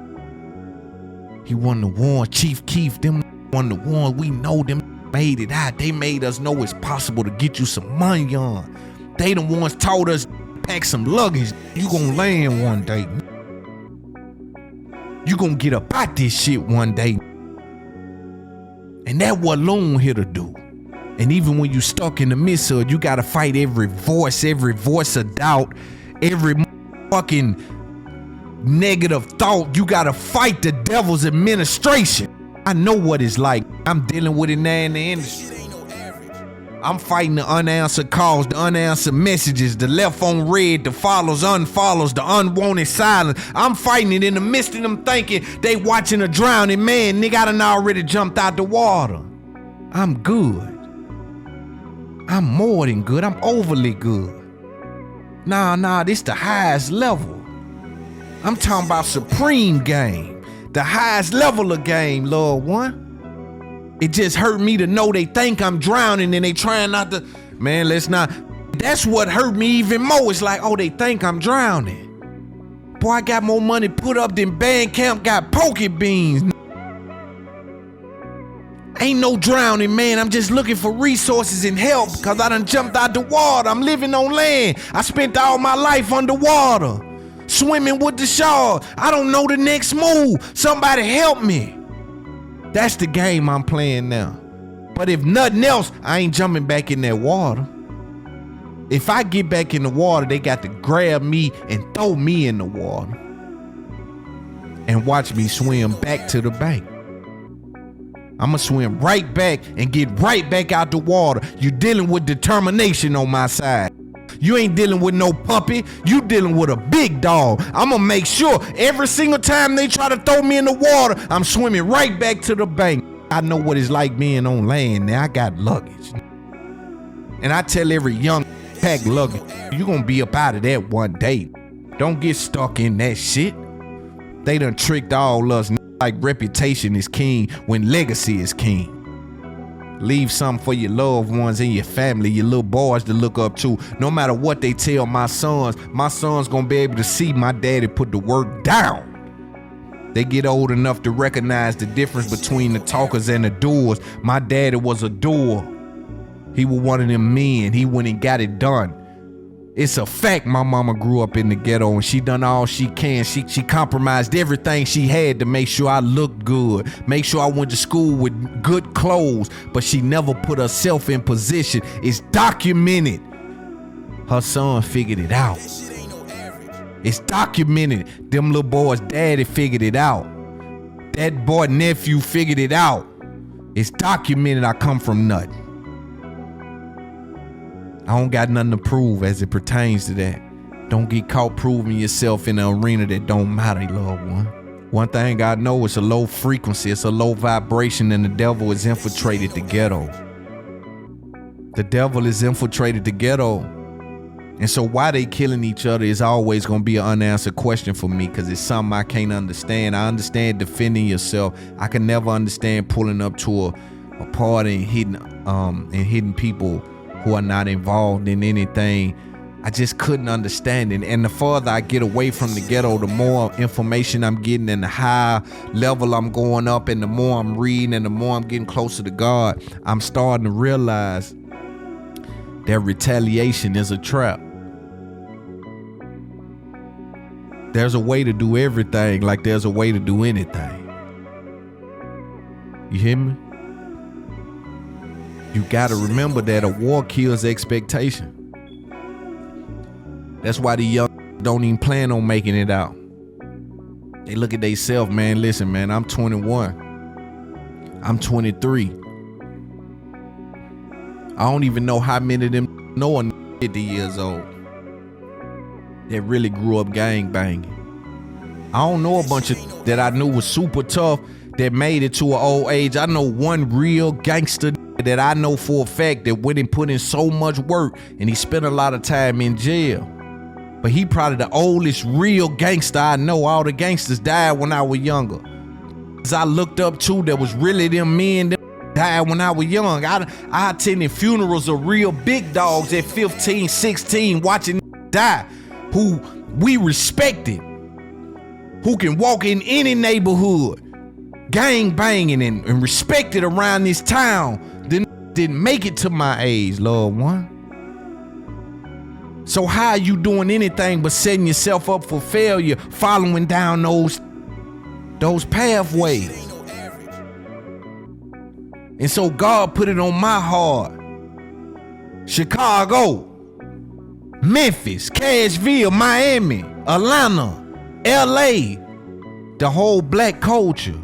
He won the war, Chief Keef, them won the war, we know them. Made it out. They made us know it's possible to get you some money on. They the ones told us pack some luggage. You gonna land one day. You gonna get up out this shit one day. And that's what Loon here to do. And even when you stuck in the midst of it, you gotta fight every voice of doubt, every fucking negative thought. You gotta fight the devil's administration. I know what it's like. I'm dealing with it now in the industry. I'm fighting the unanswered calls, the unanswered messages, the left on red, the follows, unfollows, the unwanted silence. I'm fighting it in the midst of them thinking they watching a drowning man. Nigga, I done already jumped out the water. I'm good. I'm more than good. I'm overly good. Nah, this the highest level. I'm talking about supreme game. The highest level of game, Lord one. It just hurt me to know they think I'm drowning and they trying not to. Man, let's not. That's what hurt me even more. It's like, oh, they think I'm drowning. Boy, I got more money put up than Bandcamp got poke beans. Ain't no drowning, man. I'm just looking for resources and help because I done jumped out the water. I'm living on land. I spent all my life underwater. Swimming with the sharks. I don't know the next move. Somebody help me. That's the game I'm playing now. But if nothing else, I ain't jumping back in that water. If I get back in the water, they got to grab me and throw me in the water and watch me swim back to the bank. I'ma swim right back and get right back out the water. You dealing with determination on my side. You ain't dealing with no puppy. You dealing with a big dog. I'ma make sure every single time they try to throw me in the water, I'm swimming right back to the bank. I know what it's like being on land now. I got luggage. And I tell every young pack luggage, you gonna be up out of that one day. Don't get stuck in that shit. They done tricked all us like reputation is king when legacy is king. Leave something for your loved ones and your family, your little boys to look up to. No matter what they tell my sons gonna be able to see my daddy put the work down. They get old enough to recognize the difference between the talkers and the doers. My daddy was a doer. He was one of them men. He went and got it done. It's a fact my mama grew up in the ghetto and she done all she can. She compromised everything she had to make sure I looked good, make sure I went to school with good clothes, but she never put herself in position. It's documented. Her son figured it out. It's documented. Them little boys' daddy figured it out. That boy nephew figured it out. It's documented I come from nothing. I don't got nothing to prove as it pertains to that. Don't get caught proving yourself in an arena that don't matter, loved one. One thing I know, it's a low frequency, it's a low vibration, and the devil has infiltrated the ghetto. The devil has infiltrated the ghetto. And so why they killing each other is always going to be an unanswered question for me, because it's something I can't understand. I understand defending yourself. I can never understand pulling up to a party and hitting people who are not involved in anything. I just couldn't understand it. And the farther I get away from the ghetto, the more information I'm getting and the higher level I'm going up, and the more I'm reading and the more I'm getting closer to God, I'm starting to realize that retaliation is a trap. There's a way to do everything like there's a way to do anything. You hear me? You gotta remember that a war kills expectation. That's why the young don't even plan on making it out. They look at themselves, man. Listen, man, I'm 21. I'm 23. I don't even know how many of them know a 50 years old that really grew up gang banging. I don't know a bunch of that I knew was super tough that made it to an old age. I know one real gangster that I know for a fact that went and put in so much work, and he spent a lot of time in jail. But he probably the oldest real gangster I know. All the gangsters died when I was younger. As I looked up to, that was really them men that died when I was young. I attended funerals of real big dogs at 15, 16, watching die, who we respected, who can walk in any neighborhood, gang banging and respected around this town, didn't make it to my age, loved one. So how are you doing anything but setting yourself up for failure, following down those pathways? And so God put it on my heart. Chicago, Memphis, Cashville, Miami, Atlanta, LA, the whole black culture.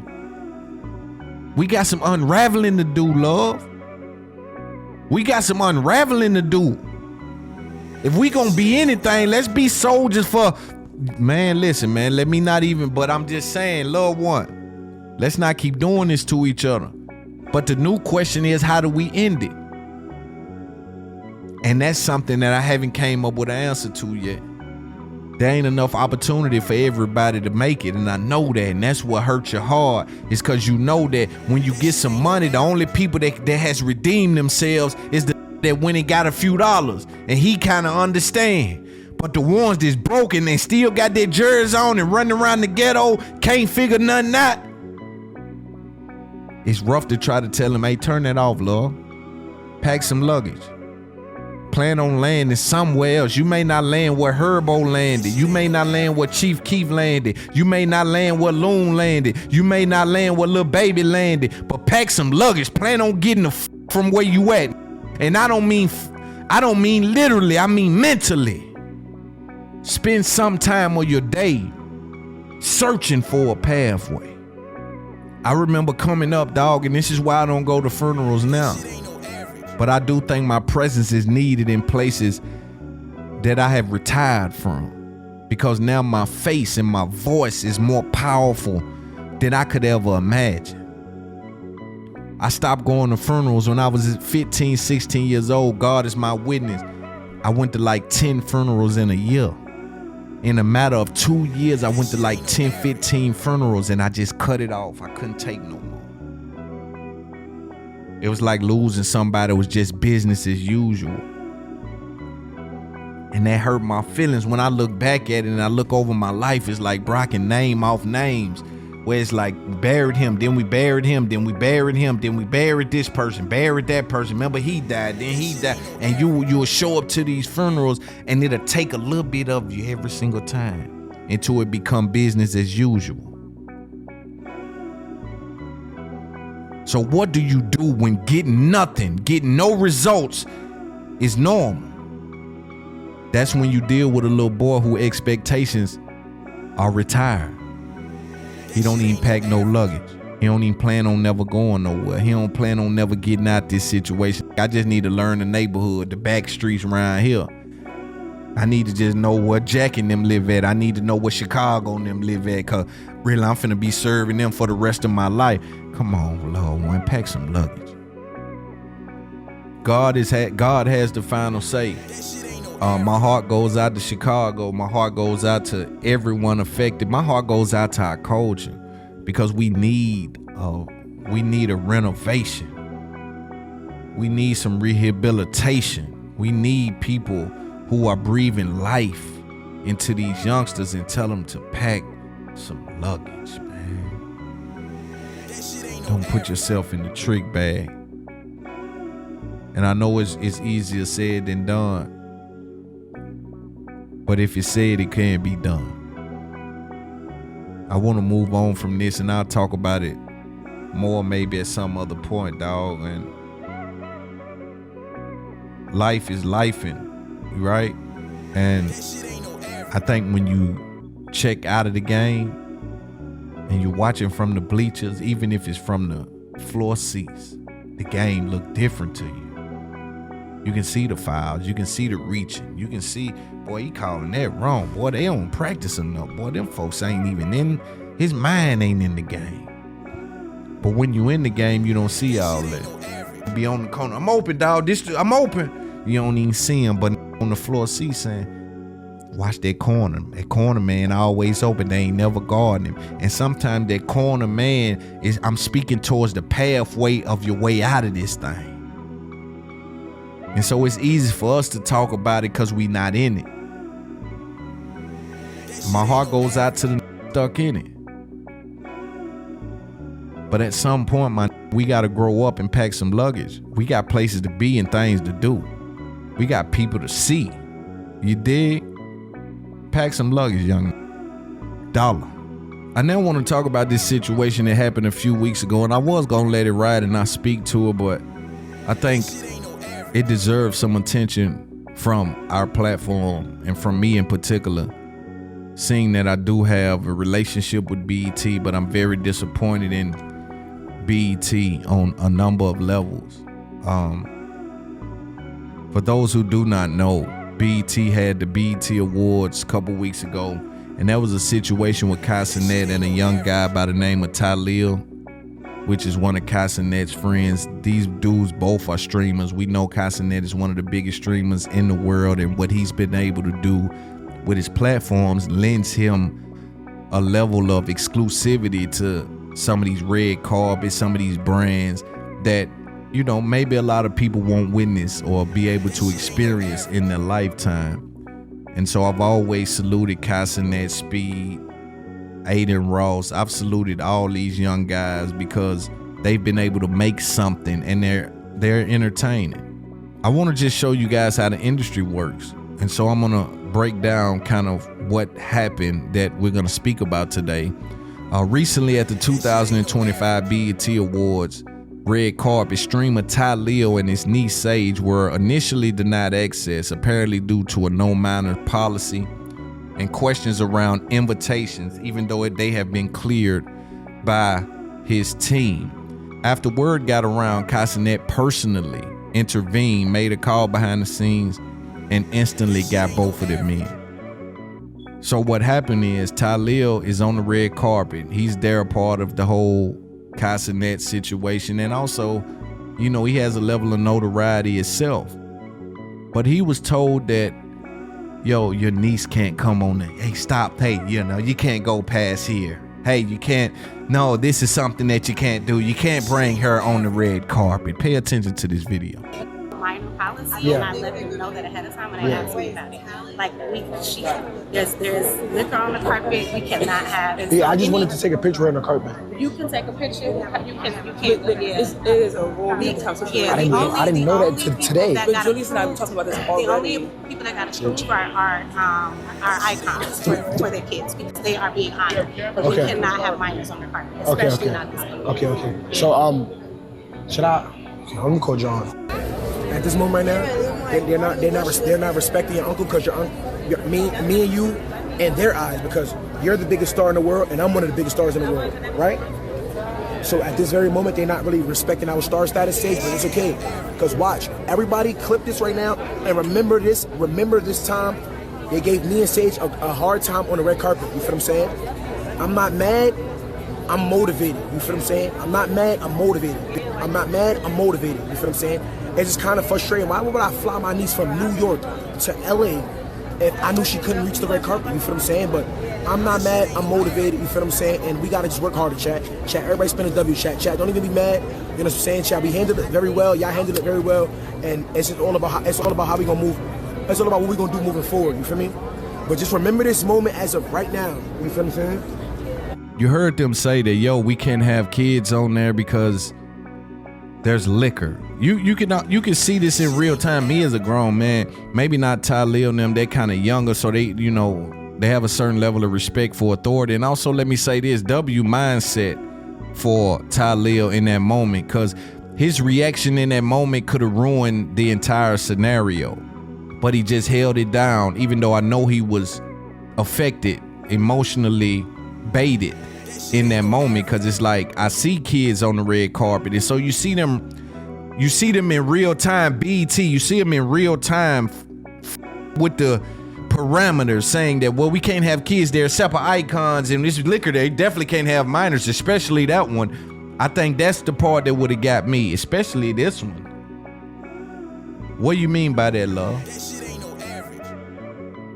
We got some unraveling to do, love. We got some unraveling to do. If we gonna be anything, let's be soldiers for, man, listen, man, let me not even, but I'm just saying, loved one, let's not keep doing this to each other. But the new question is, how do we end it? And that's something that I haven't came up with an answer to yet. There ain't enough opportunity for everybody to make it, and I know that, and that's what hurts your heart, is because you know that when you get some money, the only people that has redeemed themselves is that went and got a few dollars, and he kind of understand. But the ones that's broken, they still got their jerseys on and running around the ghetto, can't figure nothing out. It's rough to try to tell them, hey, turn that off, love. Pack some luggage. Plan on landing somewhere else. You may not land where Herbo landed. You may not land where Chief Keef landed. You may not land where Loon landed. You may not land where Lil Baby landed. But pack some luggage. Plan on getting from where you at. And I don't mean literally, I mean mentally. Spend some time of your day searching for a pathway. I remember coming up, dog, and this is why I don't go to funerals now. But I do think my presence is needed in places that I have retired from, because now my face and my voice is more powerful than I could ever imagine. I stopped going to funerals when I was 15, 16 years old. God is my witness. I went to like 10 funerals in a year. In a matter of 2 years, I went to like 10, 15 funerals, and I just cut it off. I couldn't take no more. It was like losing somebody. It was just business as usual. And that hurt my feelings. When I look back at it and I look over my life, it's like, bro, I can name off names where it's like, buried him, then we buried him, then we buried him, then we buried this person, buried that person. Remember, he died, then he died. And you will show up to these funerals, and it'll take a little bit of you every single time until it become business as usual. So what do you do when getting nothing, getting no results is normal? That's when you deal with a little boy whose expectations are retired. He don't even pack no luggage. He don't even plan on never going nowhere. He don't plan on never getting out this situation. I just need to learn the neighborhood, the back streets around here. I need to just know where Jack and them live at. I need to know where Chicago and them live at, because really I'm finna be serving them for the rest of my life. Come on, Lord, one, pack some luggage. God has the final say. My heart goes out to Chicago. My heart goes out to everyone affected. My heart goes out to our culture because we need a renovation. We need some rehabilitation. We need people who are breathing life into these youngsters and tell them to pack some luggage, man. Don't put yourself in the trick bag. And I know it's easier said than done. But if it's said, it can be done. I want to move on from this, and I'll talk about it more maybe at some other point, dog. And life is lifing, right? And I think when you check out of the game and you're watching from the bleachers, even if it's from the floor seats, the game look different to you. You can see the fouls. You can see the reaching. You can see, boy, he calling that wrong. Boy, they don't practice enough. Boy, them folks ain't even in, his mind ain't in the game. But when you in the game, you don't see all that. You be on the corner. I'm open, dog. I'm open. You don't even see him, but on the floor seat saying, watch that corner. That corner man always open. They ain't never guarding him. And sometimes that corner man is, I'm speaking towards the pathway of your way out of this thing. And so it's easy for us to talk about it because we not in it. My heart goes out to the stuck in it. But at some point, we got to grow up and pack some luggage. We got places to be and things to do. We got people to see. You dig? Pack some luggage, young dollar. I now want to talk about this situation that happened a few weeks ago, and I was going to let it ride and not speak to it, but I think it deserves some attention from our platform and from me in particular, seeing that I do have a relationship with BET, but I'm very disappointed in BET on a number of levels. For those who do not know, BET had the BET Awards a couple weeks ago, and that was a situation with Kai Cenat and a young guy by the name of Tyli, which is one of Kai Cenat's friends. These dudes both are streamers. We know Kai Cenat is one of the biggest streamers in the world, and what he's been able to do with his platforms lends him a level of exclusivity to some of these red carpets, some of these brands that, you know, maybe a lot of people won't witness or be able to experience in their lifetime. And so I've always saluted Kai Cenat, Speed, Aiden Ross. I've saluted all these young guys because they've been able to make something and they're entertaining. I want to just show you guys how the industry works. And so I'm going to break down kind of what happened that we're going to speak about today. Recently at the 2025 BET Awards red carpet, streamer Tyli and his niece Sage were initially denied access, apparently due to a no-minor policy and questions around invitations, even though they have been cleared by his team. After word got around, Kai Cenat personally intervened, made a call behind the scenes, and instantly got both of them in. So what happened is Tyli is on the red carpet. He's there a part of the whole Kai Cenat situation, and also, you know, he has a level of notoriety itself. But he was told that, yo, your niece can't come on there. Hey, stop. Hey, you know, you can't go past here. Hey, you can't. No, this is something that you can't do. You can't bring her on the red carpet. Pay attention to this video. Minor policy, and I let them know that ahead of time when they asked me about it. Like, there's liquor on the carpet. We cannot have. Yeah, I just wanted to take a picture on the carpet. You can take a picture. You can't. But it is a rule. Yeah, I didn't know that today. But Julius and I were talking about this already. The only people that got to choose are icons for their kids because they are being honored. But we cannot have minors on the carpet, especially not this one. Okay. So should I? Okay, let me call John. At this moment right now, they're not respecting your uncle because me and you in their eyes, because you're the biggest star in the world and I'm one of the biggest stars in the world, right? So at this very moment, they're not really respecting our star status, Sage, but it's okay. Because watch, everybody clip this right now and remember this time they gave me and Sage a hard time on the red carpet. You feel what I'm saying? I'm not mad, I'm motivated. You feel what I'm saying? I'm not mad, I'm motivated. I'm not mad, I'm motivated. You feel what I'm saying? It's just kind of frustrating. Why would I fly my niece from New York to LA, and I knew she couldn't reach the red carpet, you feel what I'm saying? But I'm not mad, I'm motivated, you feel what I'm saying? And we gotta just work harder, chat. Chat, everybody spin a W, chat. Chat, don't even be mad, you know what I'm saying? Chat, we handled it very well, y'all handled it very well, and it's just all about how we gonna move. It's all about what we gonna do moving forward, you feel me? But just remember this moment as of right now, you feel what I'm saying? You heard them say that, yo, we can't have kids on there because there's liquor. You can see this in real time. Me as a grown man, maybe not Tyli and them, they're kind of younger, so they have a certain level of respect for authority. And also, let me say this, W mindset for Tyli in that moment, because his reaction in that moment could have ruined the entire scenario. But he just held it down, even though I know he was affected, emotionally baited in that moment, because it's like, I see kids on the red carpet, and so you see them in real time. BET, you see them in real time with the parameters saying that, well, we can't have kids, they're separate icons, and this liquor, they definitely can't have minors, especially that one. I think that's the part that would have got me, especially this one. What do you mean by that, love?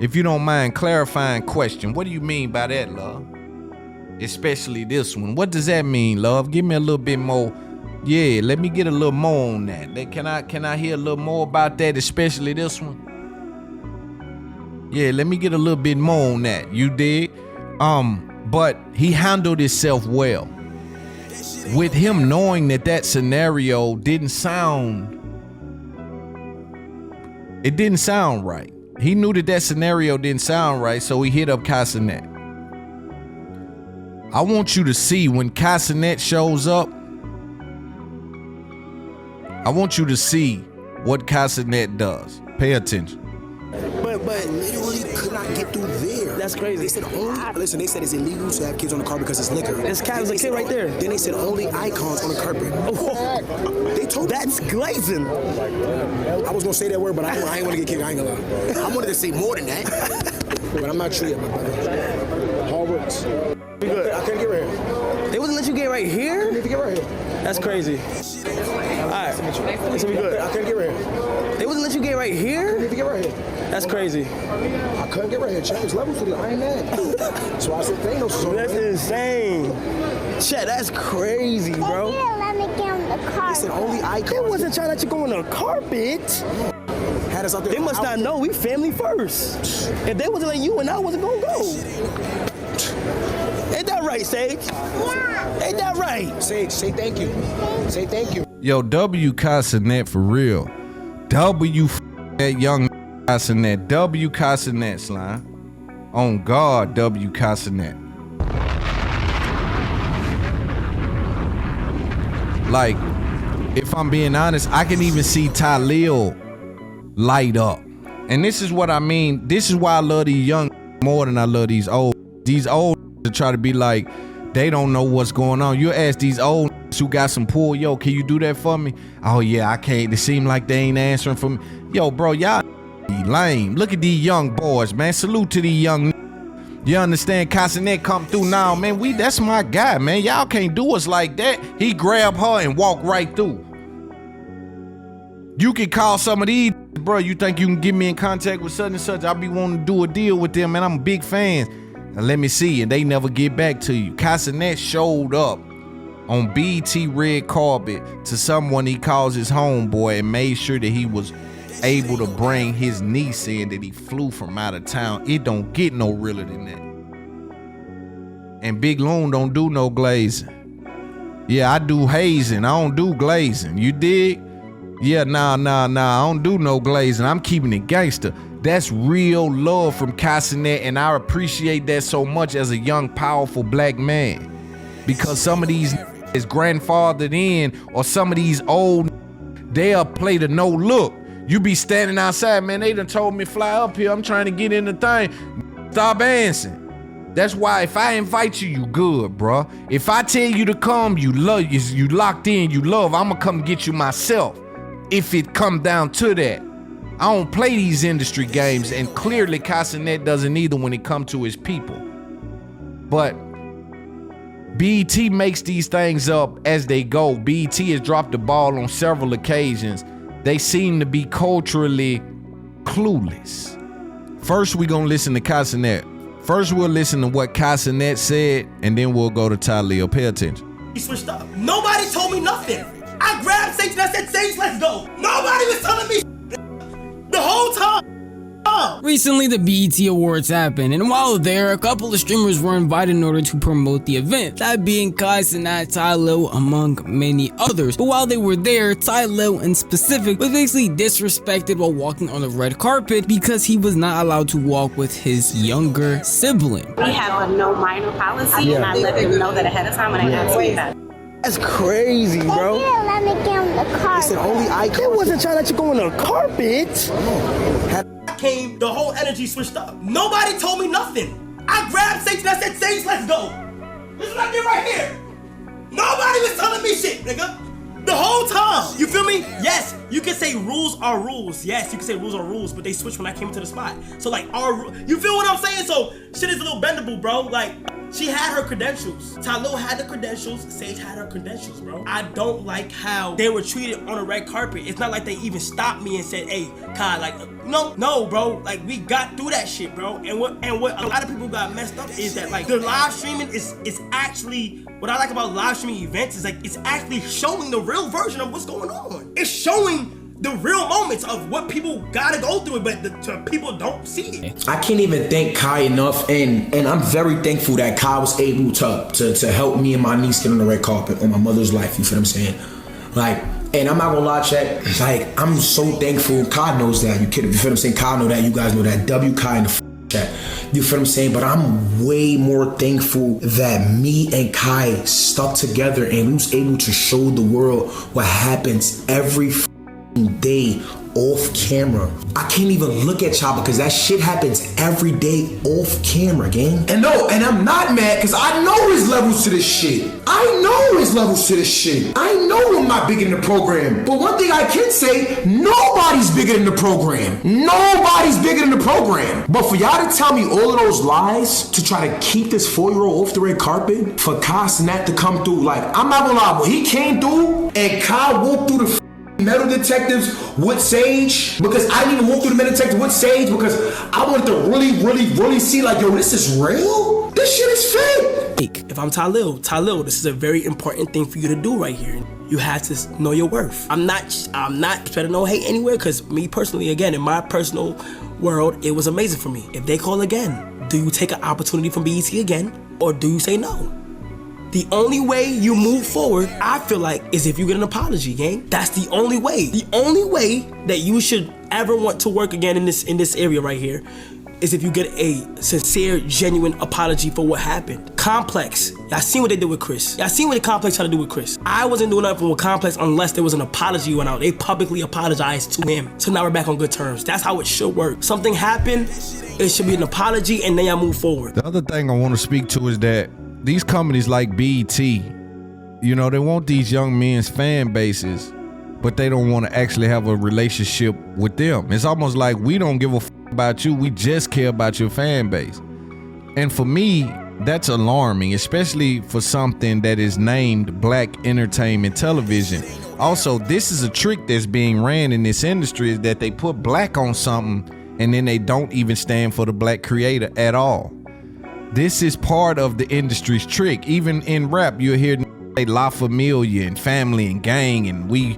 If you don't mind clarifying question, what do you mean by that, love? Especially this one. What does that mean, love? Give me a little bit more. Yeah, let me get a little more on that. Can I hear a little more about that, especially this one? Yeah, let me get a little bit more on that. You dig? But he handled himself well. With him knowing that scenario didn't sound right. He knew that scenario didn't sound right, so he hit up Kai Cenat. I want you to see when Kai Cenat shows up, I want you to see what Kai Cenat does. Pay attention. But literally could not get through there. That's crazy. They said they said it's illegal to have kids on the carpet because it's liquor. This cat was a kid right there. Then they said only icons on the carpet. They told that's glazing. I was gonna say that word, but I ain't wanna get kicked. I ain't gonna lie. I wanted to say more than that. But I'm not sure yet, my brother. Hard works. We good. I couldn't get right here. They wouldn't let you get right here? I need to get right here. That's crazy. Alright. So we good. I couldn't get right here. They wouldn't let you get right here? I need to get right here. That's crazy. I couldn't get right here. Change levels to the I ain't mad. So I said Thanos. That's insane. Chat, that's crazy, bro. Let me get on the carpet. They said only icons. They wasn't trying to let you go on the carpet. Had us out there. They must not know we family first. If they wasn't letting you and I wasn't gonna go. Ain't that right, Sage? Yeah. Ain't that right? Sage, say thank you. Say thank you. Yo, W Kai Cenat for real. W that young Kai Cenat. W Kai Cenat, slime. On God, W Kai Cenat. Like, if I'm being honest, I can even see Tyli light up. And this is what I mean. This is why I love these young more than I love these old. These old to try to be like, they don't know what's going on. You ask these old who got some pull, yo, can you do that for me? Oh yeah, I can't. It seem like they ain't answering for me. Yo, bro, y'all lame. Look at these young boys, man. Salute to these young. You understand? Kai Cenat come through now, man. That's my guy, man. Y'all can't do us like that. He grabbed her and walked right through. You can call some of these, bro. You think you can get me in contact with such and such? I be wanting to do a deal with them, man. I'm a big fan. Now let me see, and they never get back to you. Kai Cenat showed up on BET red carpet to someone he calls his homeboy and made sure that he was able to bring his niece in, that he flew from out of town. It don't get no realer than that. And Big Loon don't do no glazing. Yeah, I do hazing. I don't do glazing. You dig? Yeah, nah. I don't do no glazing. I'm keeping it gangster. That's real love from Kai Cenat, and I appreciate that so much as a young, powerful black man. Because some of these is grandfathered in, or some of these old, they'll play the no look. You be standing outside, man, they done told me fly up here, I'm trying to get in the thing. Stop answering. That's why if I invite you, you good, bro. If I tell you to come, you love, you locked in, you love, I'ma come get you myself. If it come down to that. I don't play these industry games, and clearly Kai Cenat doesn't either when it comes to his people. But BET makes these things up as they go. BET has dropped the ball on several occasions. They seem to be culturally clueless. First, we gonna listen to Kai Cenat. First, we'll listen to what Kai Cenat said, and then we'll go to Tyli. Pay attention. He switched up. Nobody told me nothing. I grabbed Sage and I said, Sage, let's go. Nobody was telling me the whole time. Recently, the BET Awards happened, and while there, a couple of streamers were invited in order to promote the event, that being Kai Cenat, Tyli, among many others. But while they were there, Tyli in specific was basically disrespected while walking on the red carpet because he was not allowed to walk with his younger sibling. We have a no minor policy, and I let them know that ahead of time when I asked me that. That's crazy, bro. Let me get on the carpet. It's an only icon. It wasn't trying to let you go on the carpet. Came, the whole energy switched up. Nobody told me nothing. I grabbed Sage and I said, Sage, let's go. This is what I did right here. Nobody was telling me shit, nigga. The whole time. You feel me? Yes, you can say rules are rules. Yes, you can say rules are rules, but they switched when I came into the spot. So like, you feel what I'm saying? So shit is a little bendable, bro. Like, she had her credentials. Tyli had the credentials. Sage had her credentials, bro. I don't like how they were treated on a red carpet. It's not like they even stopped me and said, hey, Kai, like, no, bro. Like, we got through that shit, bro. And what a lot of people got messed up is that, like, the live streaming is actually, what I like about live streaming events is, like, it's actually showing the real version of what's going on. It's showing the real moments of what people gotta go through, but the people don't see it. I can't even thank Kai enough, and I'm very thankful that Kai was able to help me and my niece get on the red carpet on my mother's life, you feel what I'm saying? Like, and I'm not gonna lie, chat, like, I'm so thankful. Kai knows that, you feel what I'm saying? Kai know that, you guys know that. W Kai in the chat, you feel what I'm saying? But I'm way more thankful that me and Kai stuck together and we was able to show the world what happens every day off camera. I can't even look at y'all because that shit happens every day off camera, gang. And no, and I'm not mad because I know his levels to this shit. I know his levels to this shit. I know I'm not bigger than the program. But one thing I can say, nobody's bigger than the program. Nobody's bigger than the program. But for y'all to tell me all of those lies to try to keep this 4-year-old off the red carpet, for Kai Cenat to come through, like, I'm not gonna lie, when he came through and Kai walked through the metal detectives with Sage, because I didn't even walk through the metal detectives with Sage because I wanted to really see, like, yo, this is real? This shit is fake. If I'm Tyli, this is a very important thing for you to do right here. You have to know your worth. I'm not spreading no hate anywhere, because me personally, again, in my personal world, it was amazing for me. If they call again, do you take an opportunity from BET again, or do you say no? The only way you move forward, I feel like, is if you get an apology, gang. That's the only way. The only way that you should ever want to work again in this area right here is if you get a sincere, genuine apology for what happened. Complex, y'all seen what they did with Chris. Y'all seen what the Complex tried to do with Chris. I wasn't doing nothing with Complex unless there was an apology went out. They publicly apologized to him. So now we're back on good terms. That's how it should work. Something happened, it should be an apology, and then y'all move forward. The other thing I want to speak to is that these companies like BET, you know, they want these young men's fan bases, but they don't want to actually have a relationship with them. It's almost like we don't give a f about you, we just care about your fan base. And for me, that's alarming, especially for something that is named Black Entertainment Television. Also, this is a trick that's being ran in this industry, is that they put black on something and then they don't even stand for the black creator at all. This is part of the industry's trick. Even in rap, you'll hear La Familia and family and gang and we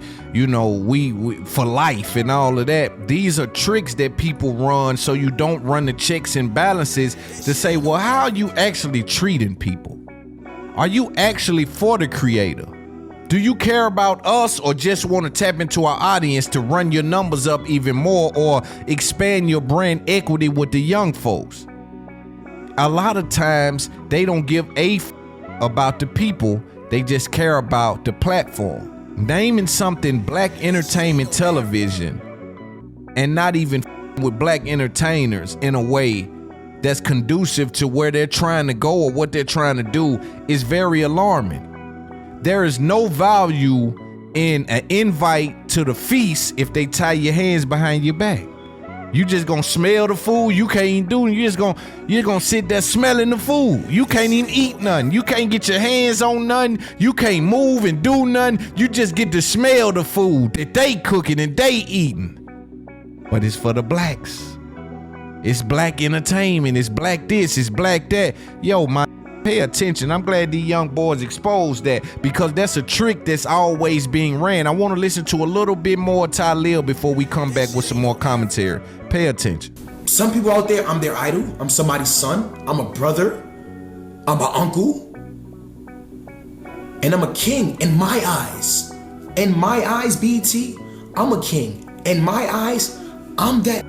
for life and all of that. These are tricks that people run so you don't run the checks and balances to say, well, how are you actually treating people? Are you actually for the creator? Do you care about us or just want to tap into our audience to run your numbers up even more or expand your brand equity with the young folks? A lot of times they don't give a f about the people, they just care about the platform. Naming something Black Entertainment Television and not even with black entertainers in a way that's conducive to where they're trying to go or what they're trying to do is very alarming. There is no value in an invite to the feast if they tie your hands behind your back. You just gonna smell the food, you can't even do it. You're gonna sit there smelling the food. You can't even eat nothing. You can't get your hands on nothing. You can't move and do nothing. You just get to smell the food that they cooking and they eating. but it's for the blacks. It's black entertainment. It's black this. It's black that. Yo, pay attention. I'm glad these young boys exposed that, because that's a trick that's always being ran. I want to listen to a little bit more Tyli before we come back with some more commentary. Pay attention. Some people out there, I'm their idol. I'm somebody's son. I'm a brother. I'm an uncle. And I'm a king in my eyes. In my eyes, BT, I'm a king. In my eyes, I'm that.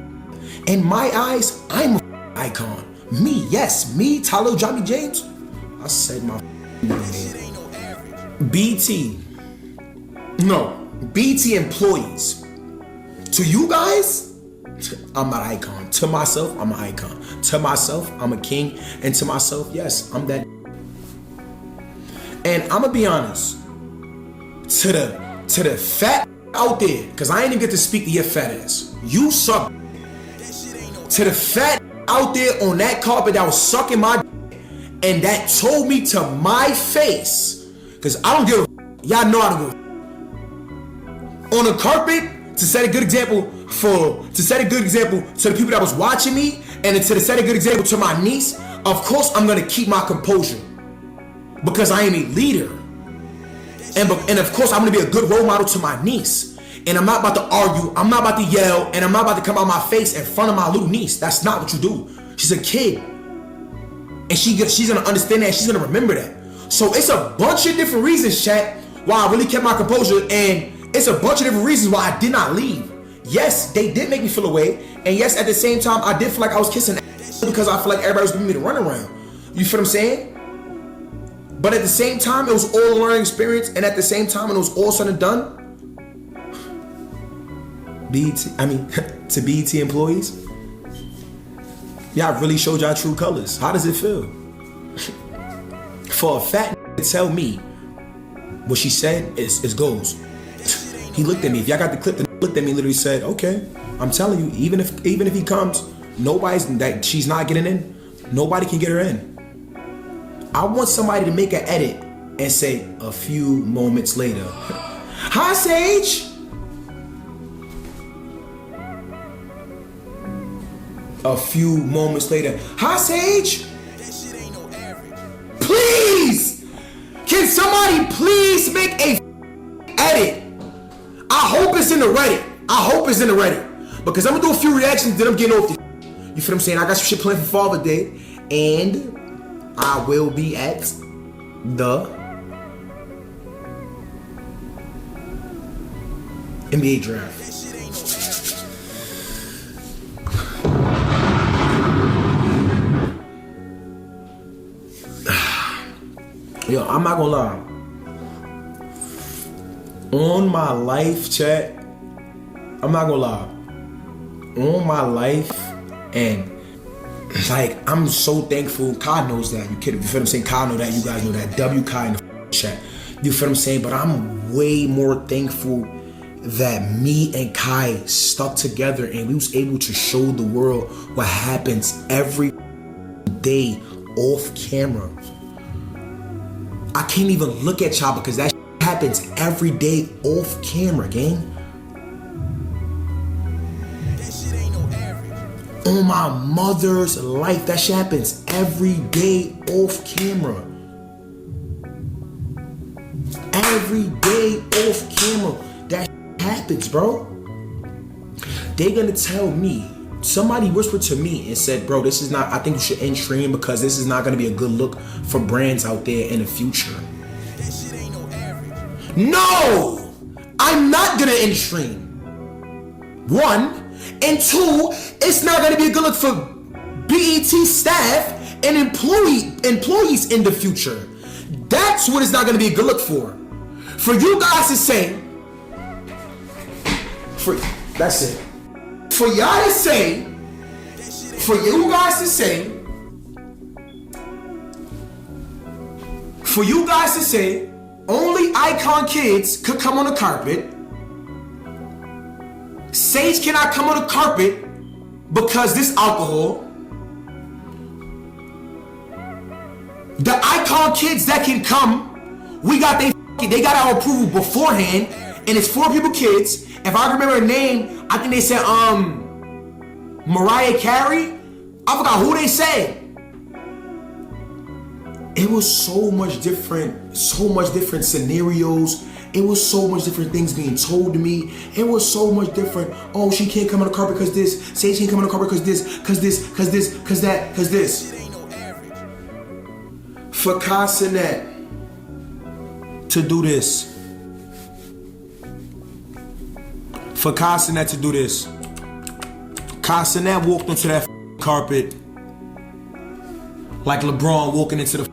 In my eyes, I'm an icon. Me, yes, me, Tyli Johnny James. I said my name. BT. No, BT employees. To you guys, I'm an icon. To myself, I'm an icon. To myself, I'm a king. And to myself, yes, I'm that. And I'm gonna be honest. To the fat out there, because I ain't even get to speak to your fat ass. You suck. To the fat out there on that carpet that was sucking my and that told me to my face, because I don't give a y'all know I don't give a on the carpet, to set a good example to the people that was watching me, and to set a good example to my niece. Of course I'm gonna keep my composure, because I am a leader, and of course I'm gonna be a good role model to my niece. And I'm not about to argue, I'm not about to yell, and I'm not about to come out my face in front of my little niece. That's not what you do. She's a kid. And she's gonna understand that, she's gonna remember that. So it's a bunch of different reasons, chat, why I really kept my composure, and it's a bunch of different reasons why I did not leave. Yes, they did make me feel away, and yes, at the same time, I did feel like I was kissing because I feel like everybody was giving me the runaround. You feel what I'm saying? But at the same time, it was all a learning experience, and at the same time, when it was all said and done, to BET employees, y'all really showed y'all true colors. How does it feel? For a fat to tell me what she said is goals. He looked at me. If y'all got the clip, looked at me, literally said, "Okay, I'm telling you, even if he comes, she's not getting in. Nobody can get her in." I want somebody to make an edit and say a few moments later, "Hi, Sage." A few moments later, "Hi, Sage." Please, can somebody please make a edit? I hope it's in the Reddit. Because I'm gonna do a few reactions, then I'm getting off the. You feel what I'm saying? I got some shit planned for Father's Day, and I will be at the NBA draft. Yo, I'm not gonna lie. On my life, chat, I'm not gonna lie. On my life, and like, I'm so thankful. Kai knows that. You feel what I'm saying? Kai know that. You guys know that. W Kai in the chat. You feel what I'm saying? But I'm way more thankful that me and Kai stuck together and we was able to show the world what happens every day off camera. I can't even look at y'all because that happens every day off camera, gang. On my mother's life, that shit happens every day off camera. Every day off camera, that happens, bro. They gonna tell me, somebody whispered to me and said, bro, this is not, I think you should end stream because this is not gonna be a good look for brands out there in the future. No, I'm not gonna end stream. One, and two, it's not gonna be a good look for BET staff and employees in the future. That's what it's not gonna be a good look for. For you guys to say, that's it. For y'all to say, for you guys to say, only icon kids could come on the carpet. Sage cannot come on the carpet because this alcohol. The icon kids that can come, they got our approval beforehand, and it's 4 people kids. If I remember her name, I think they said Mariah Carey. I forgot who they say. It was so much different scenarios. It was so much different things being told to me. It was so much different. Oh, she can't come on the carpet because this. Say she can't come on the carpet because this, because that, because this. For Kai Cenat to do this. For Kai Cenat to do this. Kai Cenat walked onto that carpet like LeBron walking into the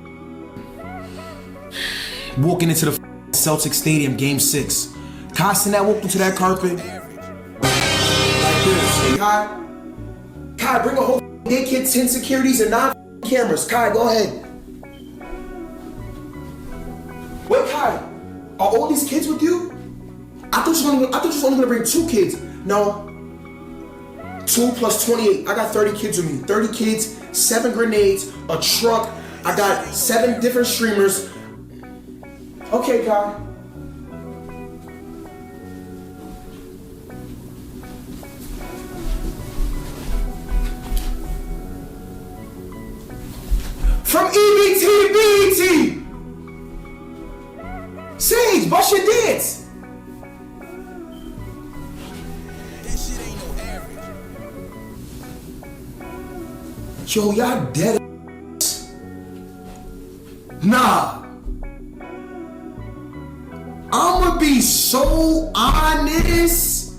Celtics Stadium, Game 6. Kai Cenat walked into that carpet like this. Hey, Kai, bring a whole naked 10 securities and 9 cameras. Kai, go ahead. Wait, Kai, are all these kids with you? I thought you were only gonna bring 2 kids. No. 2 plus 28. I got 30 kids with me. 30 kids, 7 grenades, a truck. I got 7 different streamers. Okay, Kai. From EBT to BET. Sage, bust your dance. Yo, y'all dead. Nah. I'ma be so honest.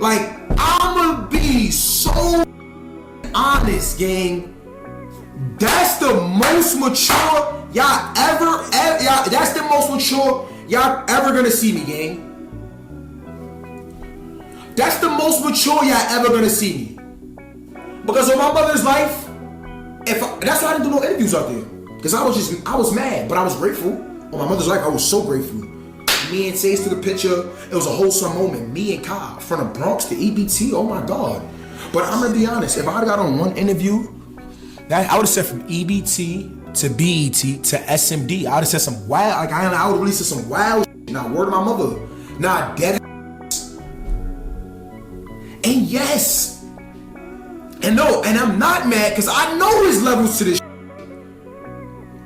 Like, I'ma be so honest, gang. That's the most mature y'all ever that's the most mature y'all ever gonna see me, gang. That's the most mature y'all ever gonna see me. Because of my mother's life, that's why I didn't do no interviews out there. Because I was mad, but I was grateful. On my mother's life, I was so grateful. Me and Sage took a picture. It was a wholesome moment. Me and Kai from the Bronx to EBT. Oh my God. But I'm gonna be honest. If I had got on one interview, I would have said from EBT to BET to SMD. I would have said some wild. Like I would have really said some wild. Now word of my mother. Nah, dead. And yes. And no, and I'm not mad because I know there's levels to this.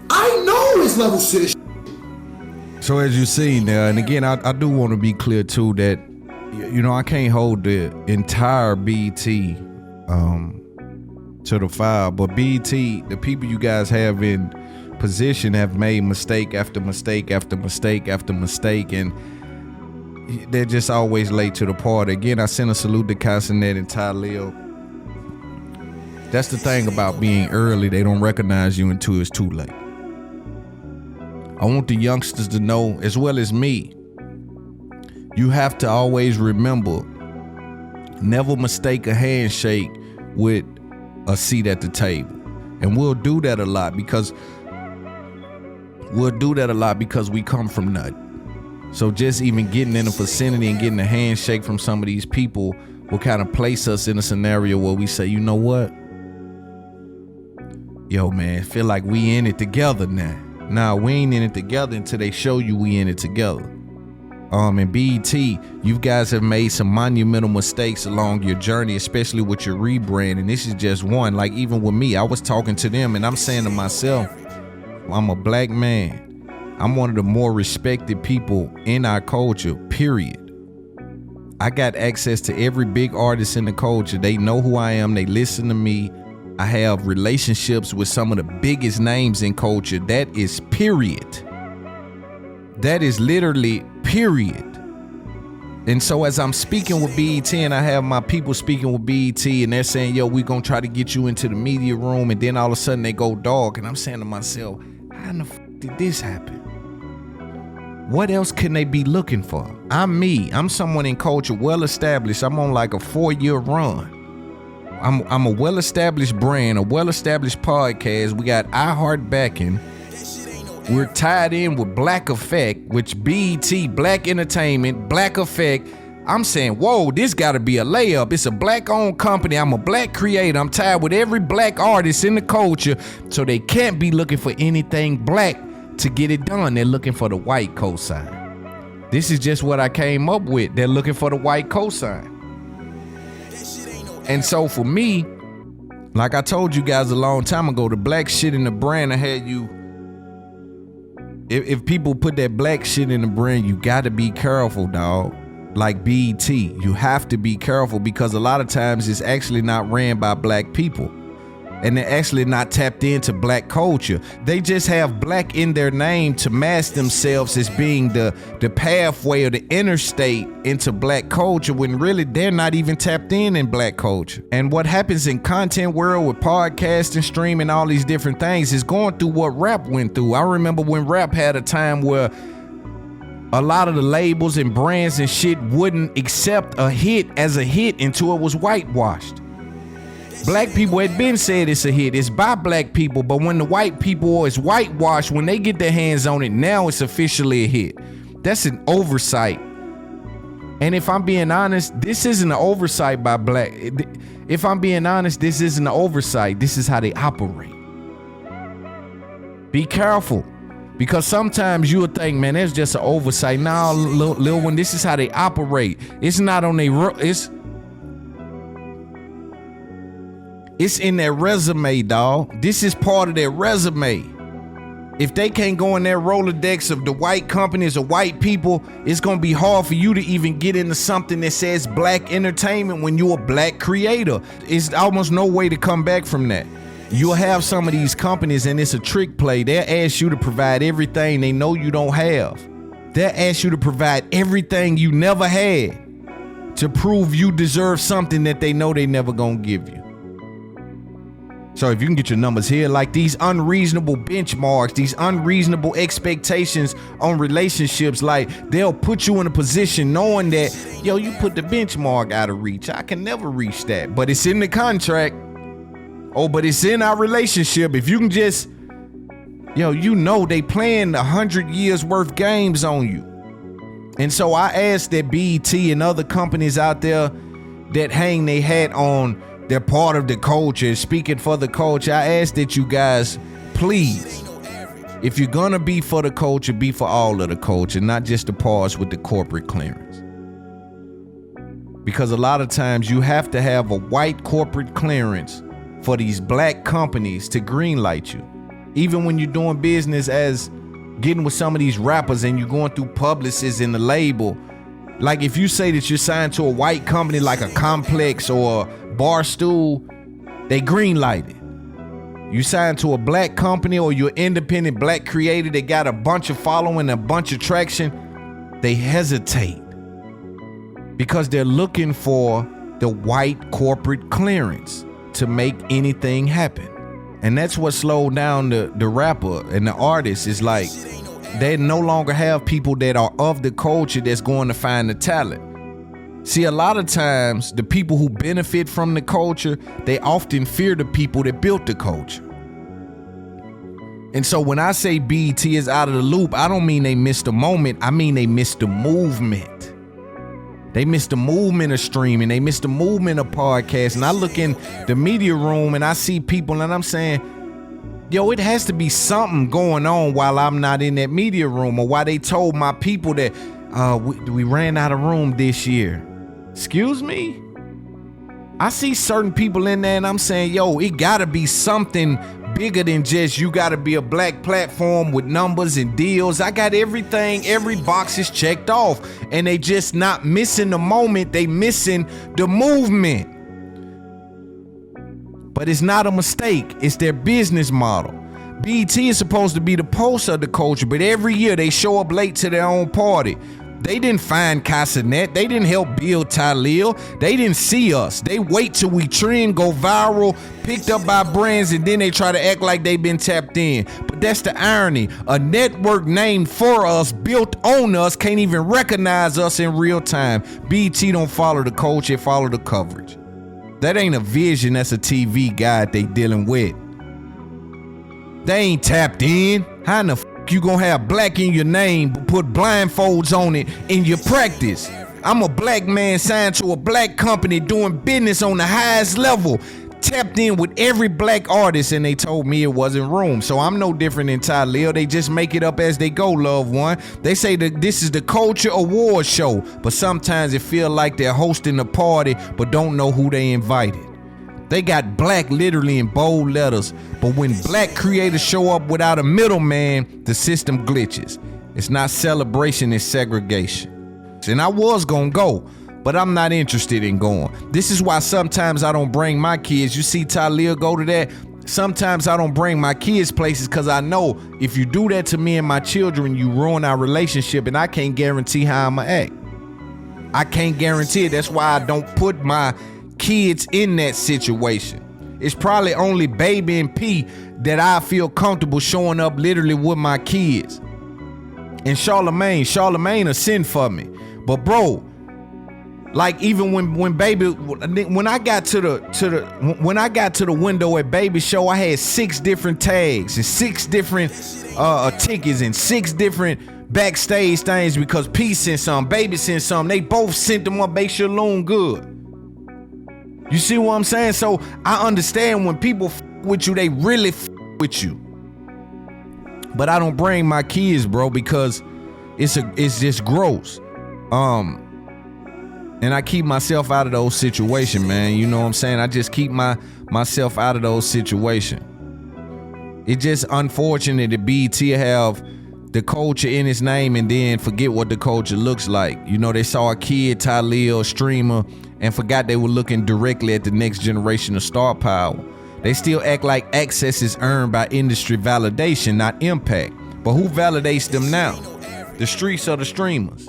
I know there's levels to this. So as you see now, and again, I do want to be clear too that, you know, I can't hold the entire BET to the file, but BET, the people you guys have in position have made mistake after mistake after mistake after mistake, and they're just always late to the party. Again, I send a salute to Kai Cenat and Tyli. That's the thing about being early. They don't recognize you until it's too late. I want the youngsters to know, as well as me, you have to always remember, never mistake a handshake with a seat at the table. And we'll do that a lot because we come from nothing. So just even getting in the vicinity and getting a handshake from some of these people will kind of place us in a scenario where we say, you know what? Yo, man, feel like we in it together now. Nah, we ain't in it together until they show you we in it together. And BET, you guys have made some monumental mistakes along your journey, especially with your rebrand. And this is just one. Like even with me, I was talking to them and I'm saying to myself, I'm a black man. I'm one of the more respected people in our culture, period. I got access to every big artist in the culture. They know who I am. They listen to me. I have relationships with some of the biggest names in culture. That is period. That is literally period. And so as I'm speaking with BET and I have my people speaking with BET and they're saying, yo, we gonna try to get you into the media room, and then all of a sudden they go dark, and I'm saying to myself, how in the f did this happen? What else can they be looking for? I'm me. I'm someone in culture, well established. I'm on like a 4-year run. I'm a well-established brand, a well-established podcast. We got iHeart backing. We're tied in with Black Effect, which BET, Black Entertainment, Black Effect. I'm saying, whoa, this gotta be a layup. It's a black-owned company. I'm a black creator. I'm tied with every black artist in the culture, so they can't be looking for anything black to get it done. They're looking for the white cosign. This is just what I came up with. They're looking for the white cosign. And so for me, like I told you guys a long time ago, the black shit in the brand, I had you. If people put that black shit in the brand, you got to be careful, dog. Like BET, you have to be careful because a lot of times it's actually not ran by black people. And they're actually not tapped into black culture. They just have black in their name to mask themselves as being the pathway or the interstate into black culture when really they're not even tapped in black culture. And what happens in content world with podcasting, streaming, all these different things is going through what rap went through. I remember when rap had a time where a lot of the labels and brands and shit wouldn't accept a hit as a hit until it was whitewashed. Black people had been said it's a hit. It's by black people, but when the white people or it's whitewashed, when they get their hands on it, now it's officially a hit. That's an oversight. And if I'm being honest, this isn't an oversight by black. If I'm being honest, this isn't an oversight. This is how they operate. Be careful. Because sometimes you'll think, man, that's just an oversight. Nah, Lil one, this is how they operate. It's not on their, it's in their resume, dawg. This is part of their resume. If they can't go in their Rolodex of the white companies or white people, it's gonna be hard for you to even get into something that says black entertainment when you're a black creator. It's almost no way to come back from that. You'll have some of these companies and it's a trick play. They'll ask you to provide everything they know you don't have. They'll ask you to provide everything you never had to prove you deserve something that they know they never gonna give you. So if you can get your numbers here, like these unreasonable benchmarks, these unreasonable expectations on relationships, like they'll put you in a position knowing that, yo, you put the benchmark out of reach. I can never reach that, but it's in the contract. Oh, but it's in our relationship. If you can just, yo, you know they playing 100 years worth games on you. And so I ask that BET and other companies out there that hang their hat on, they're part of the culture, speaking for the culture. I ask that you guys, please, if you're gonna be for the culture, be for all of the culture, not just the parts with the corporate clearance. Because a lot of times you have to have a white corporate clearance for these black companies to greenlight you. Even when you're doing business as getting with some of these rappers and you're going through publicists in the label, like if you say that you're signed to a white company like a Complex or Barstool, they greenlight it. You sign to a black company or you're independent black creator that got a bunch of following, a bunch of traction, they hesitate because they're looking for the white corporate clearance to make anything happen. And that's what slowed down the rapper and the artist. Is like they no longer have people that are of the culture that's going to find the talent. See, a lot of times, the people who benefit from the culture, they often fear the people that built the culture. And so when I say BET is out of the loop, I don't mean they missed a moment. I mean they missed the movement. They missed the movement of streaming. They missed the movement of podcasts. And I look in the media room and I see people and I'm saying, yo, it has to be something going on while I'm not in that media room, or why they told my people that we ran out of room this year. Excuse me? I see certain people in there and I'm saying, yo, it gotta be something bigger than just you gotta be a black platform with numbers and deals. I got everything, every box is checked off, and they just not missing the moment, they missing the movement. But it's not a mistake, it's their business model. BET is supposed to be the pulse of the culture, but every year they show up late to their own party. They didn't find Kai Cenat. They didn't help build Tyli. They didn't see us. They wait till we trend, go viral, picked up by brands, and then they try to act like they've been tapped in. But that's the irony. A network named for us, built on us, can't even recognize us in real time. BET don't follow the culture, it follow the coverage. That ain't a vision, that's a TV guide they dealing with. They ain't tapped in. How in the you gonna have black in your name but put blindfolds on it in your practice? I'm a black man signed to a black company doing business on the highest level. tapped in with every black artist and they told me it wasn't room. So I'm no different than Tyli. They just make it up as they go, loved one. They say that this is the Culture Awards show, but sometimes it feel like they're hosting a party but don't know who they invited. They got black literally in bold letters, but when black creators show up without a middleman, the system glitches. It's not celebration, it's segregation. And I was gonna go, but I'm not interested in going. This is why sometimes I don't bring my kids. You see Tyli go to that. Sometimes I don't bring my kids places because I know if you do that to me and my children, you ruin our relationship, and I can't guarantee how I'ma act. I can't guarantee it. That's why I don't put my kids in that situation. It's probably only Baby and P that I feel comfortable showing up literally with my kids. And Charlamagne a sin for me. But bro, like even when I got to the window at Baby show, I had 6 different tags and 6 different tickets and 6 different backstage things because P sent some, Baby sent some. They both sent them up, make sure Loon good. You see what I'm saying? So I understand when people with you, they really with you. But I don't bring my kids, bro, because it's just gross. And I keep myself out of those situations, man. You know what I'm saying? I just keep myself out of those situations. It's just unfortunate that BET have the culture in its name and then forget what the culture looks like. You know, they saw a kid, Tyli, or a streamer, and forgot they were looking directly at the next generation of star power. They still act like access is earned by industry validation, not impact. But who validates them now? The streets or the streamers?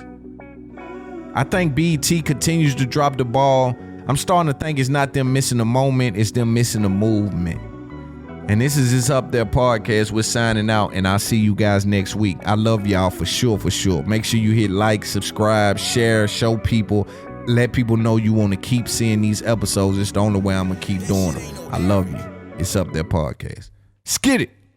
I think BET continues to drop the ball. I'm starting to think it's not them missing a moment, it's them missing a movement. And this is It's Up There podcast. We're signing out, and I'll see you guys next week. I love y'all for sure. Make sure you hit like, subscribe, share, show people, let people know you want to keep seeing these episodes. It's the only way I'm going to keep doing them. I love you. It's Up There podcast. Skid it.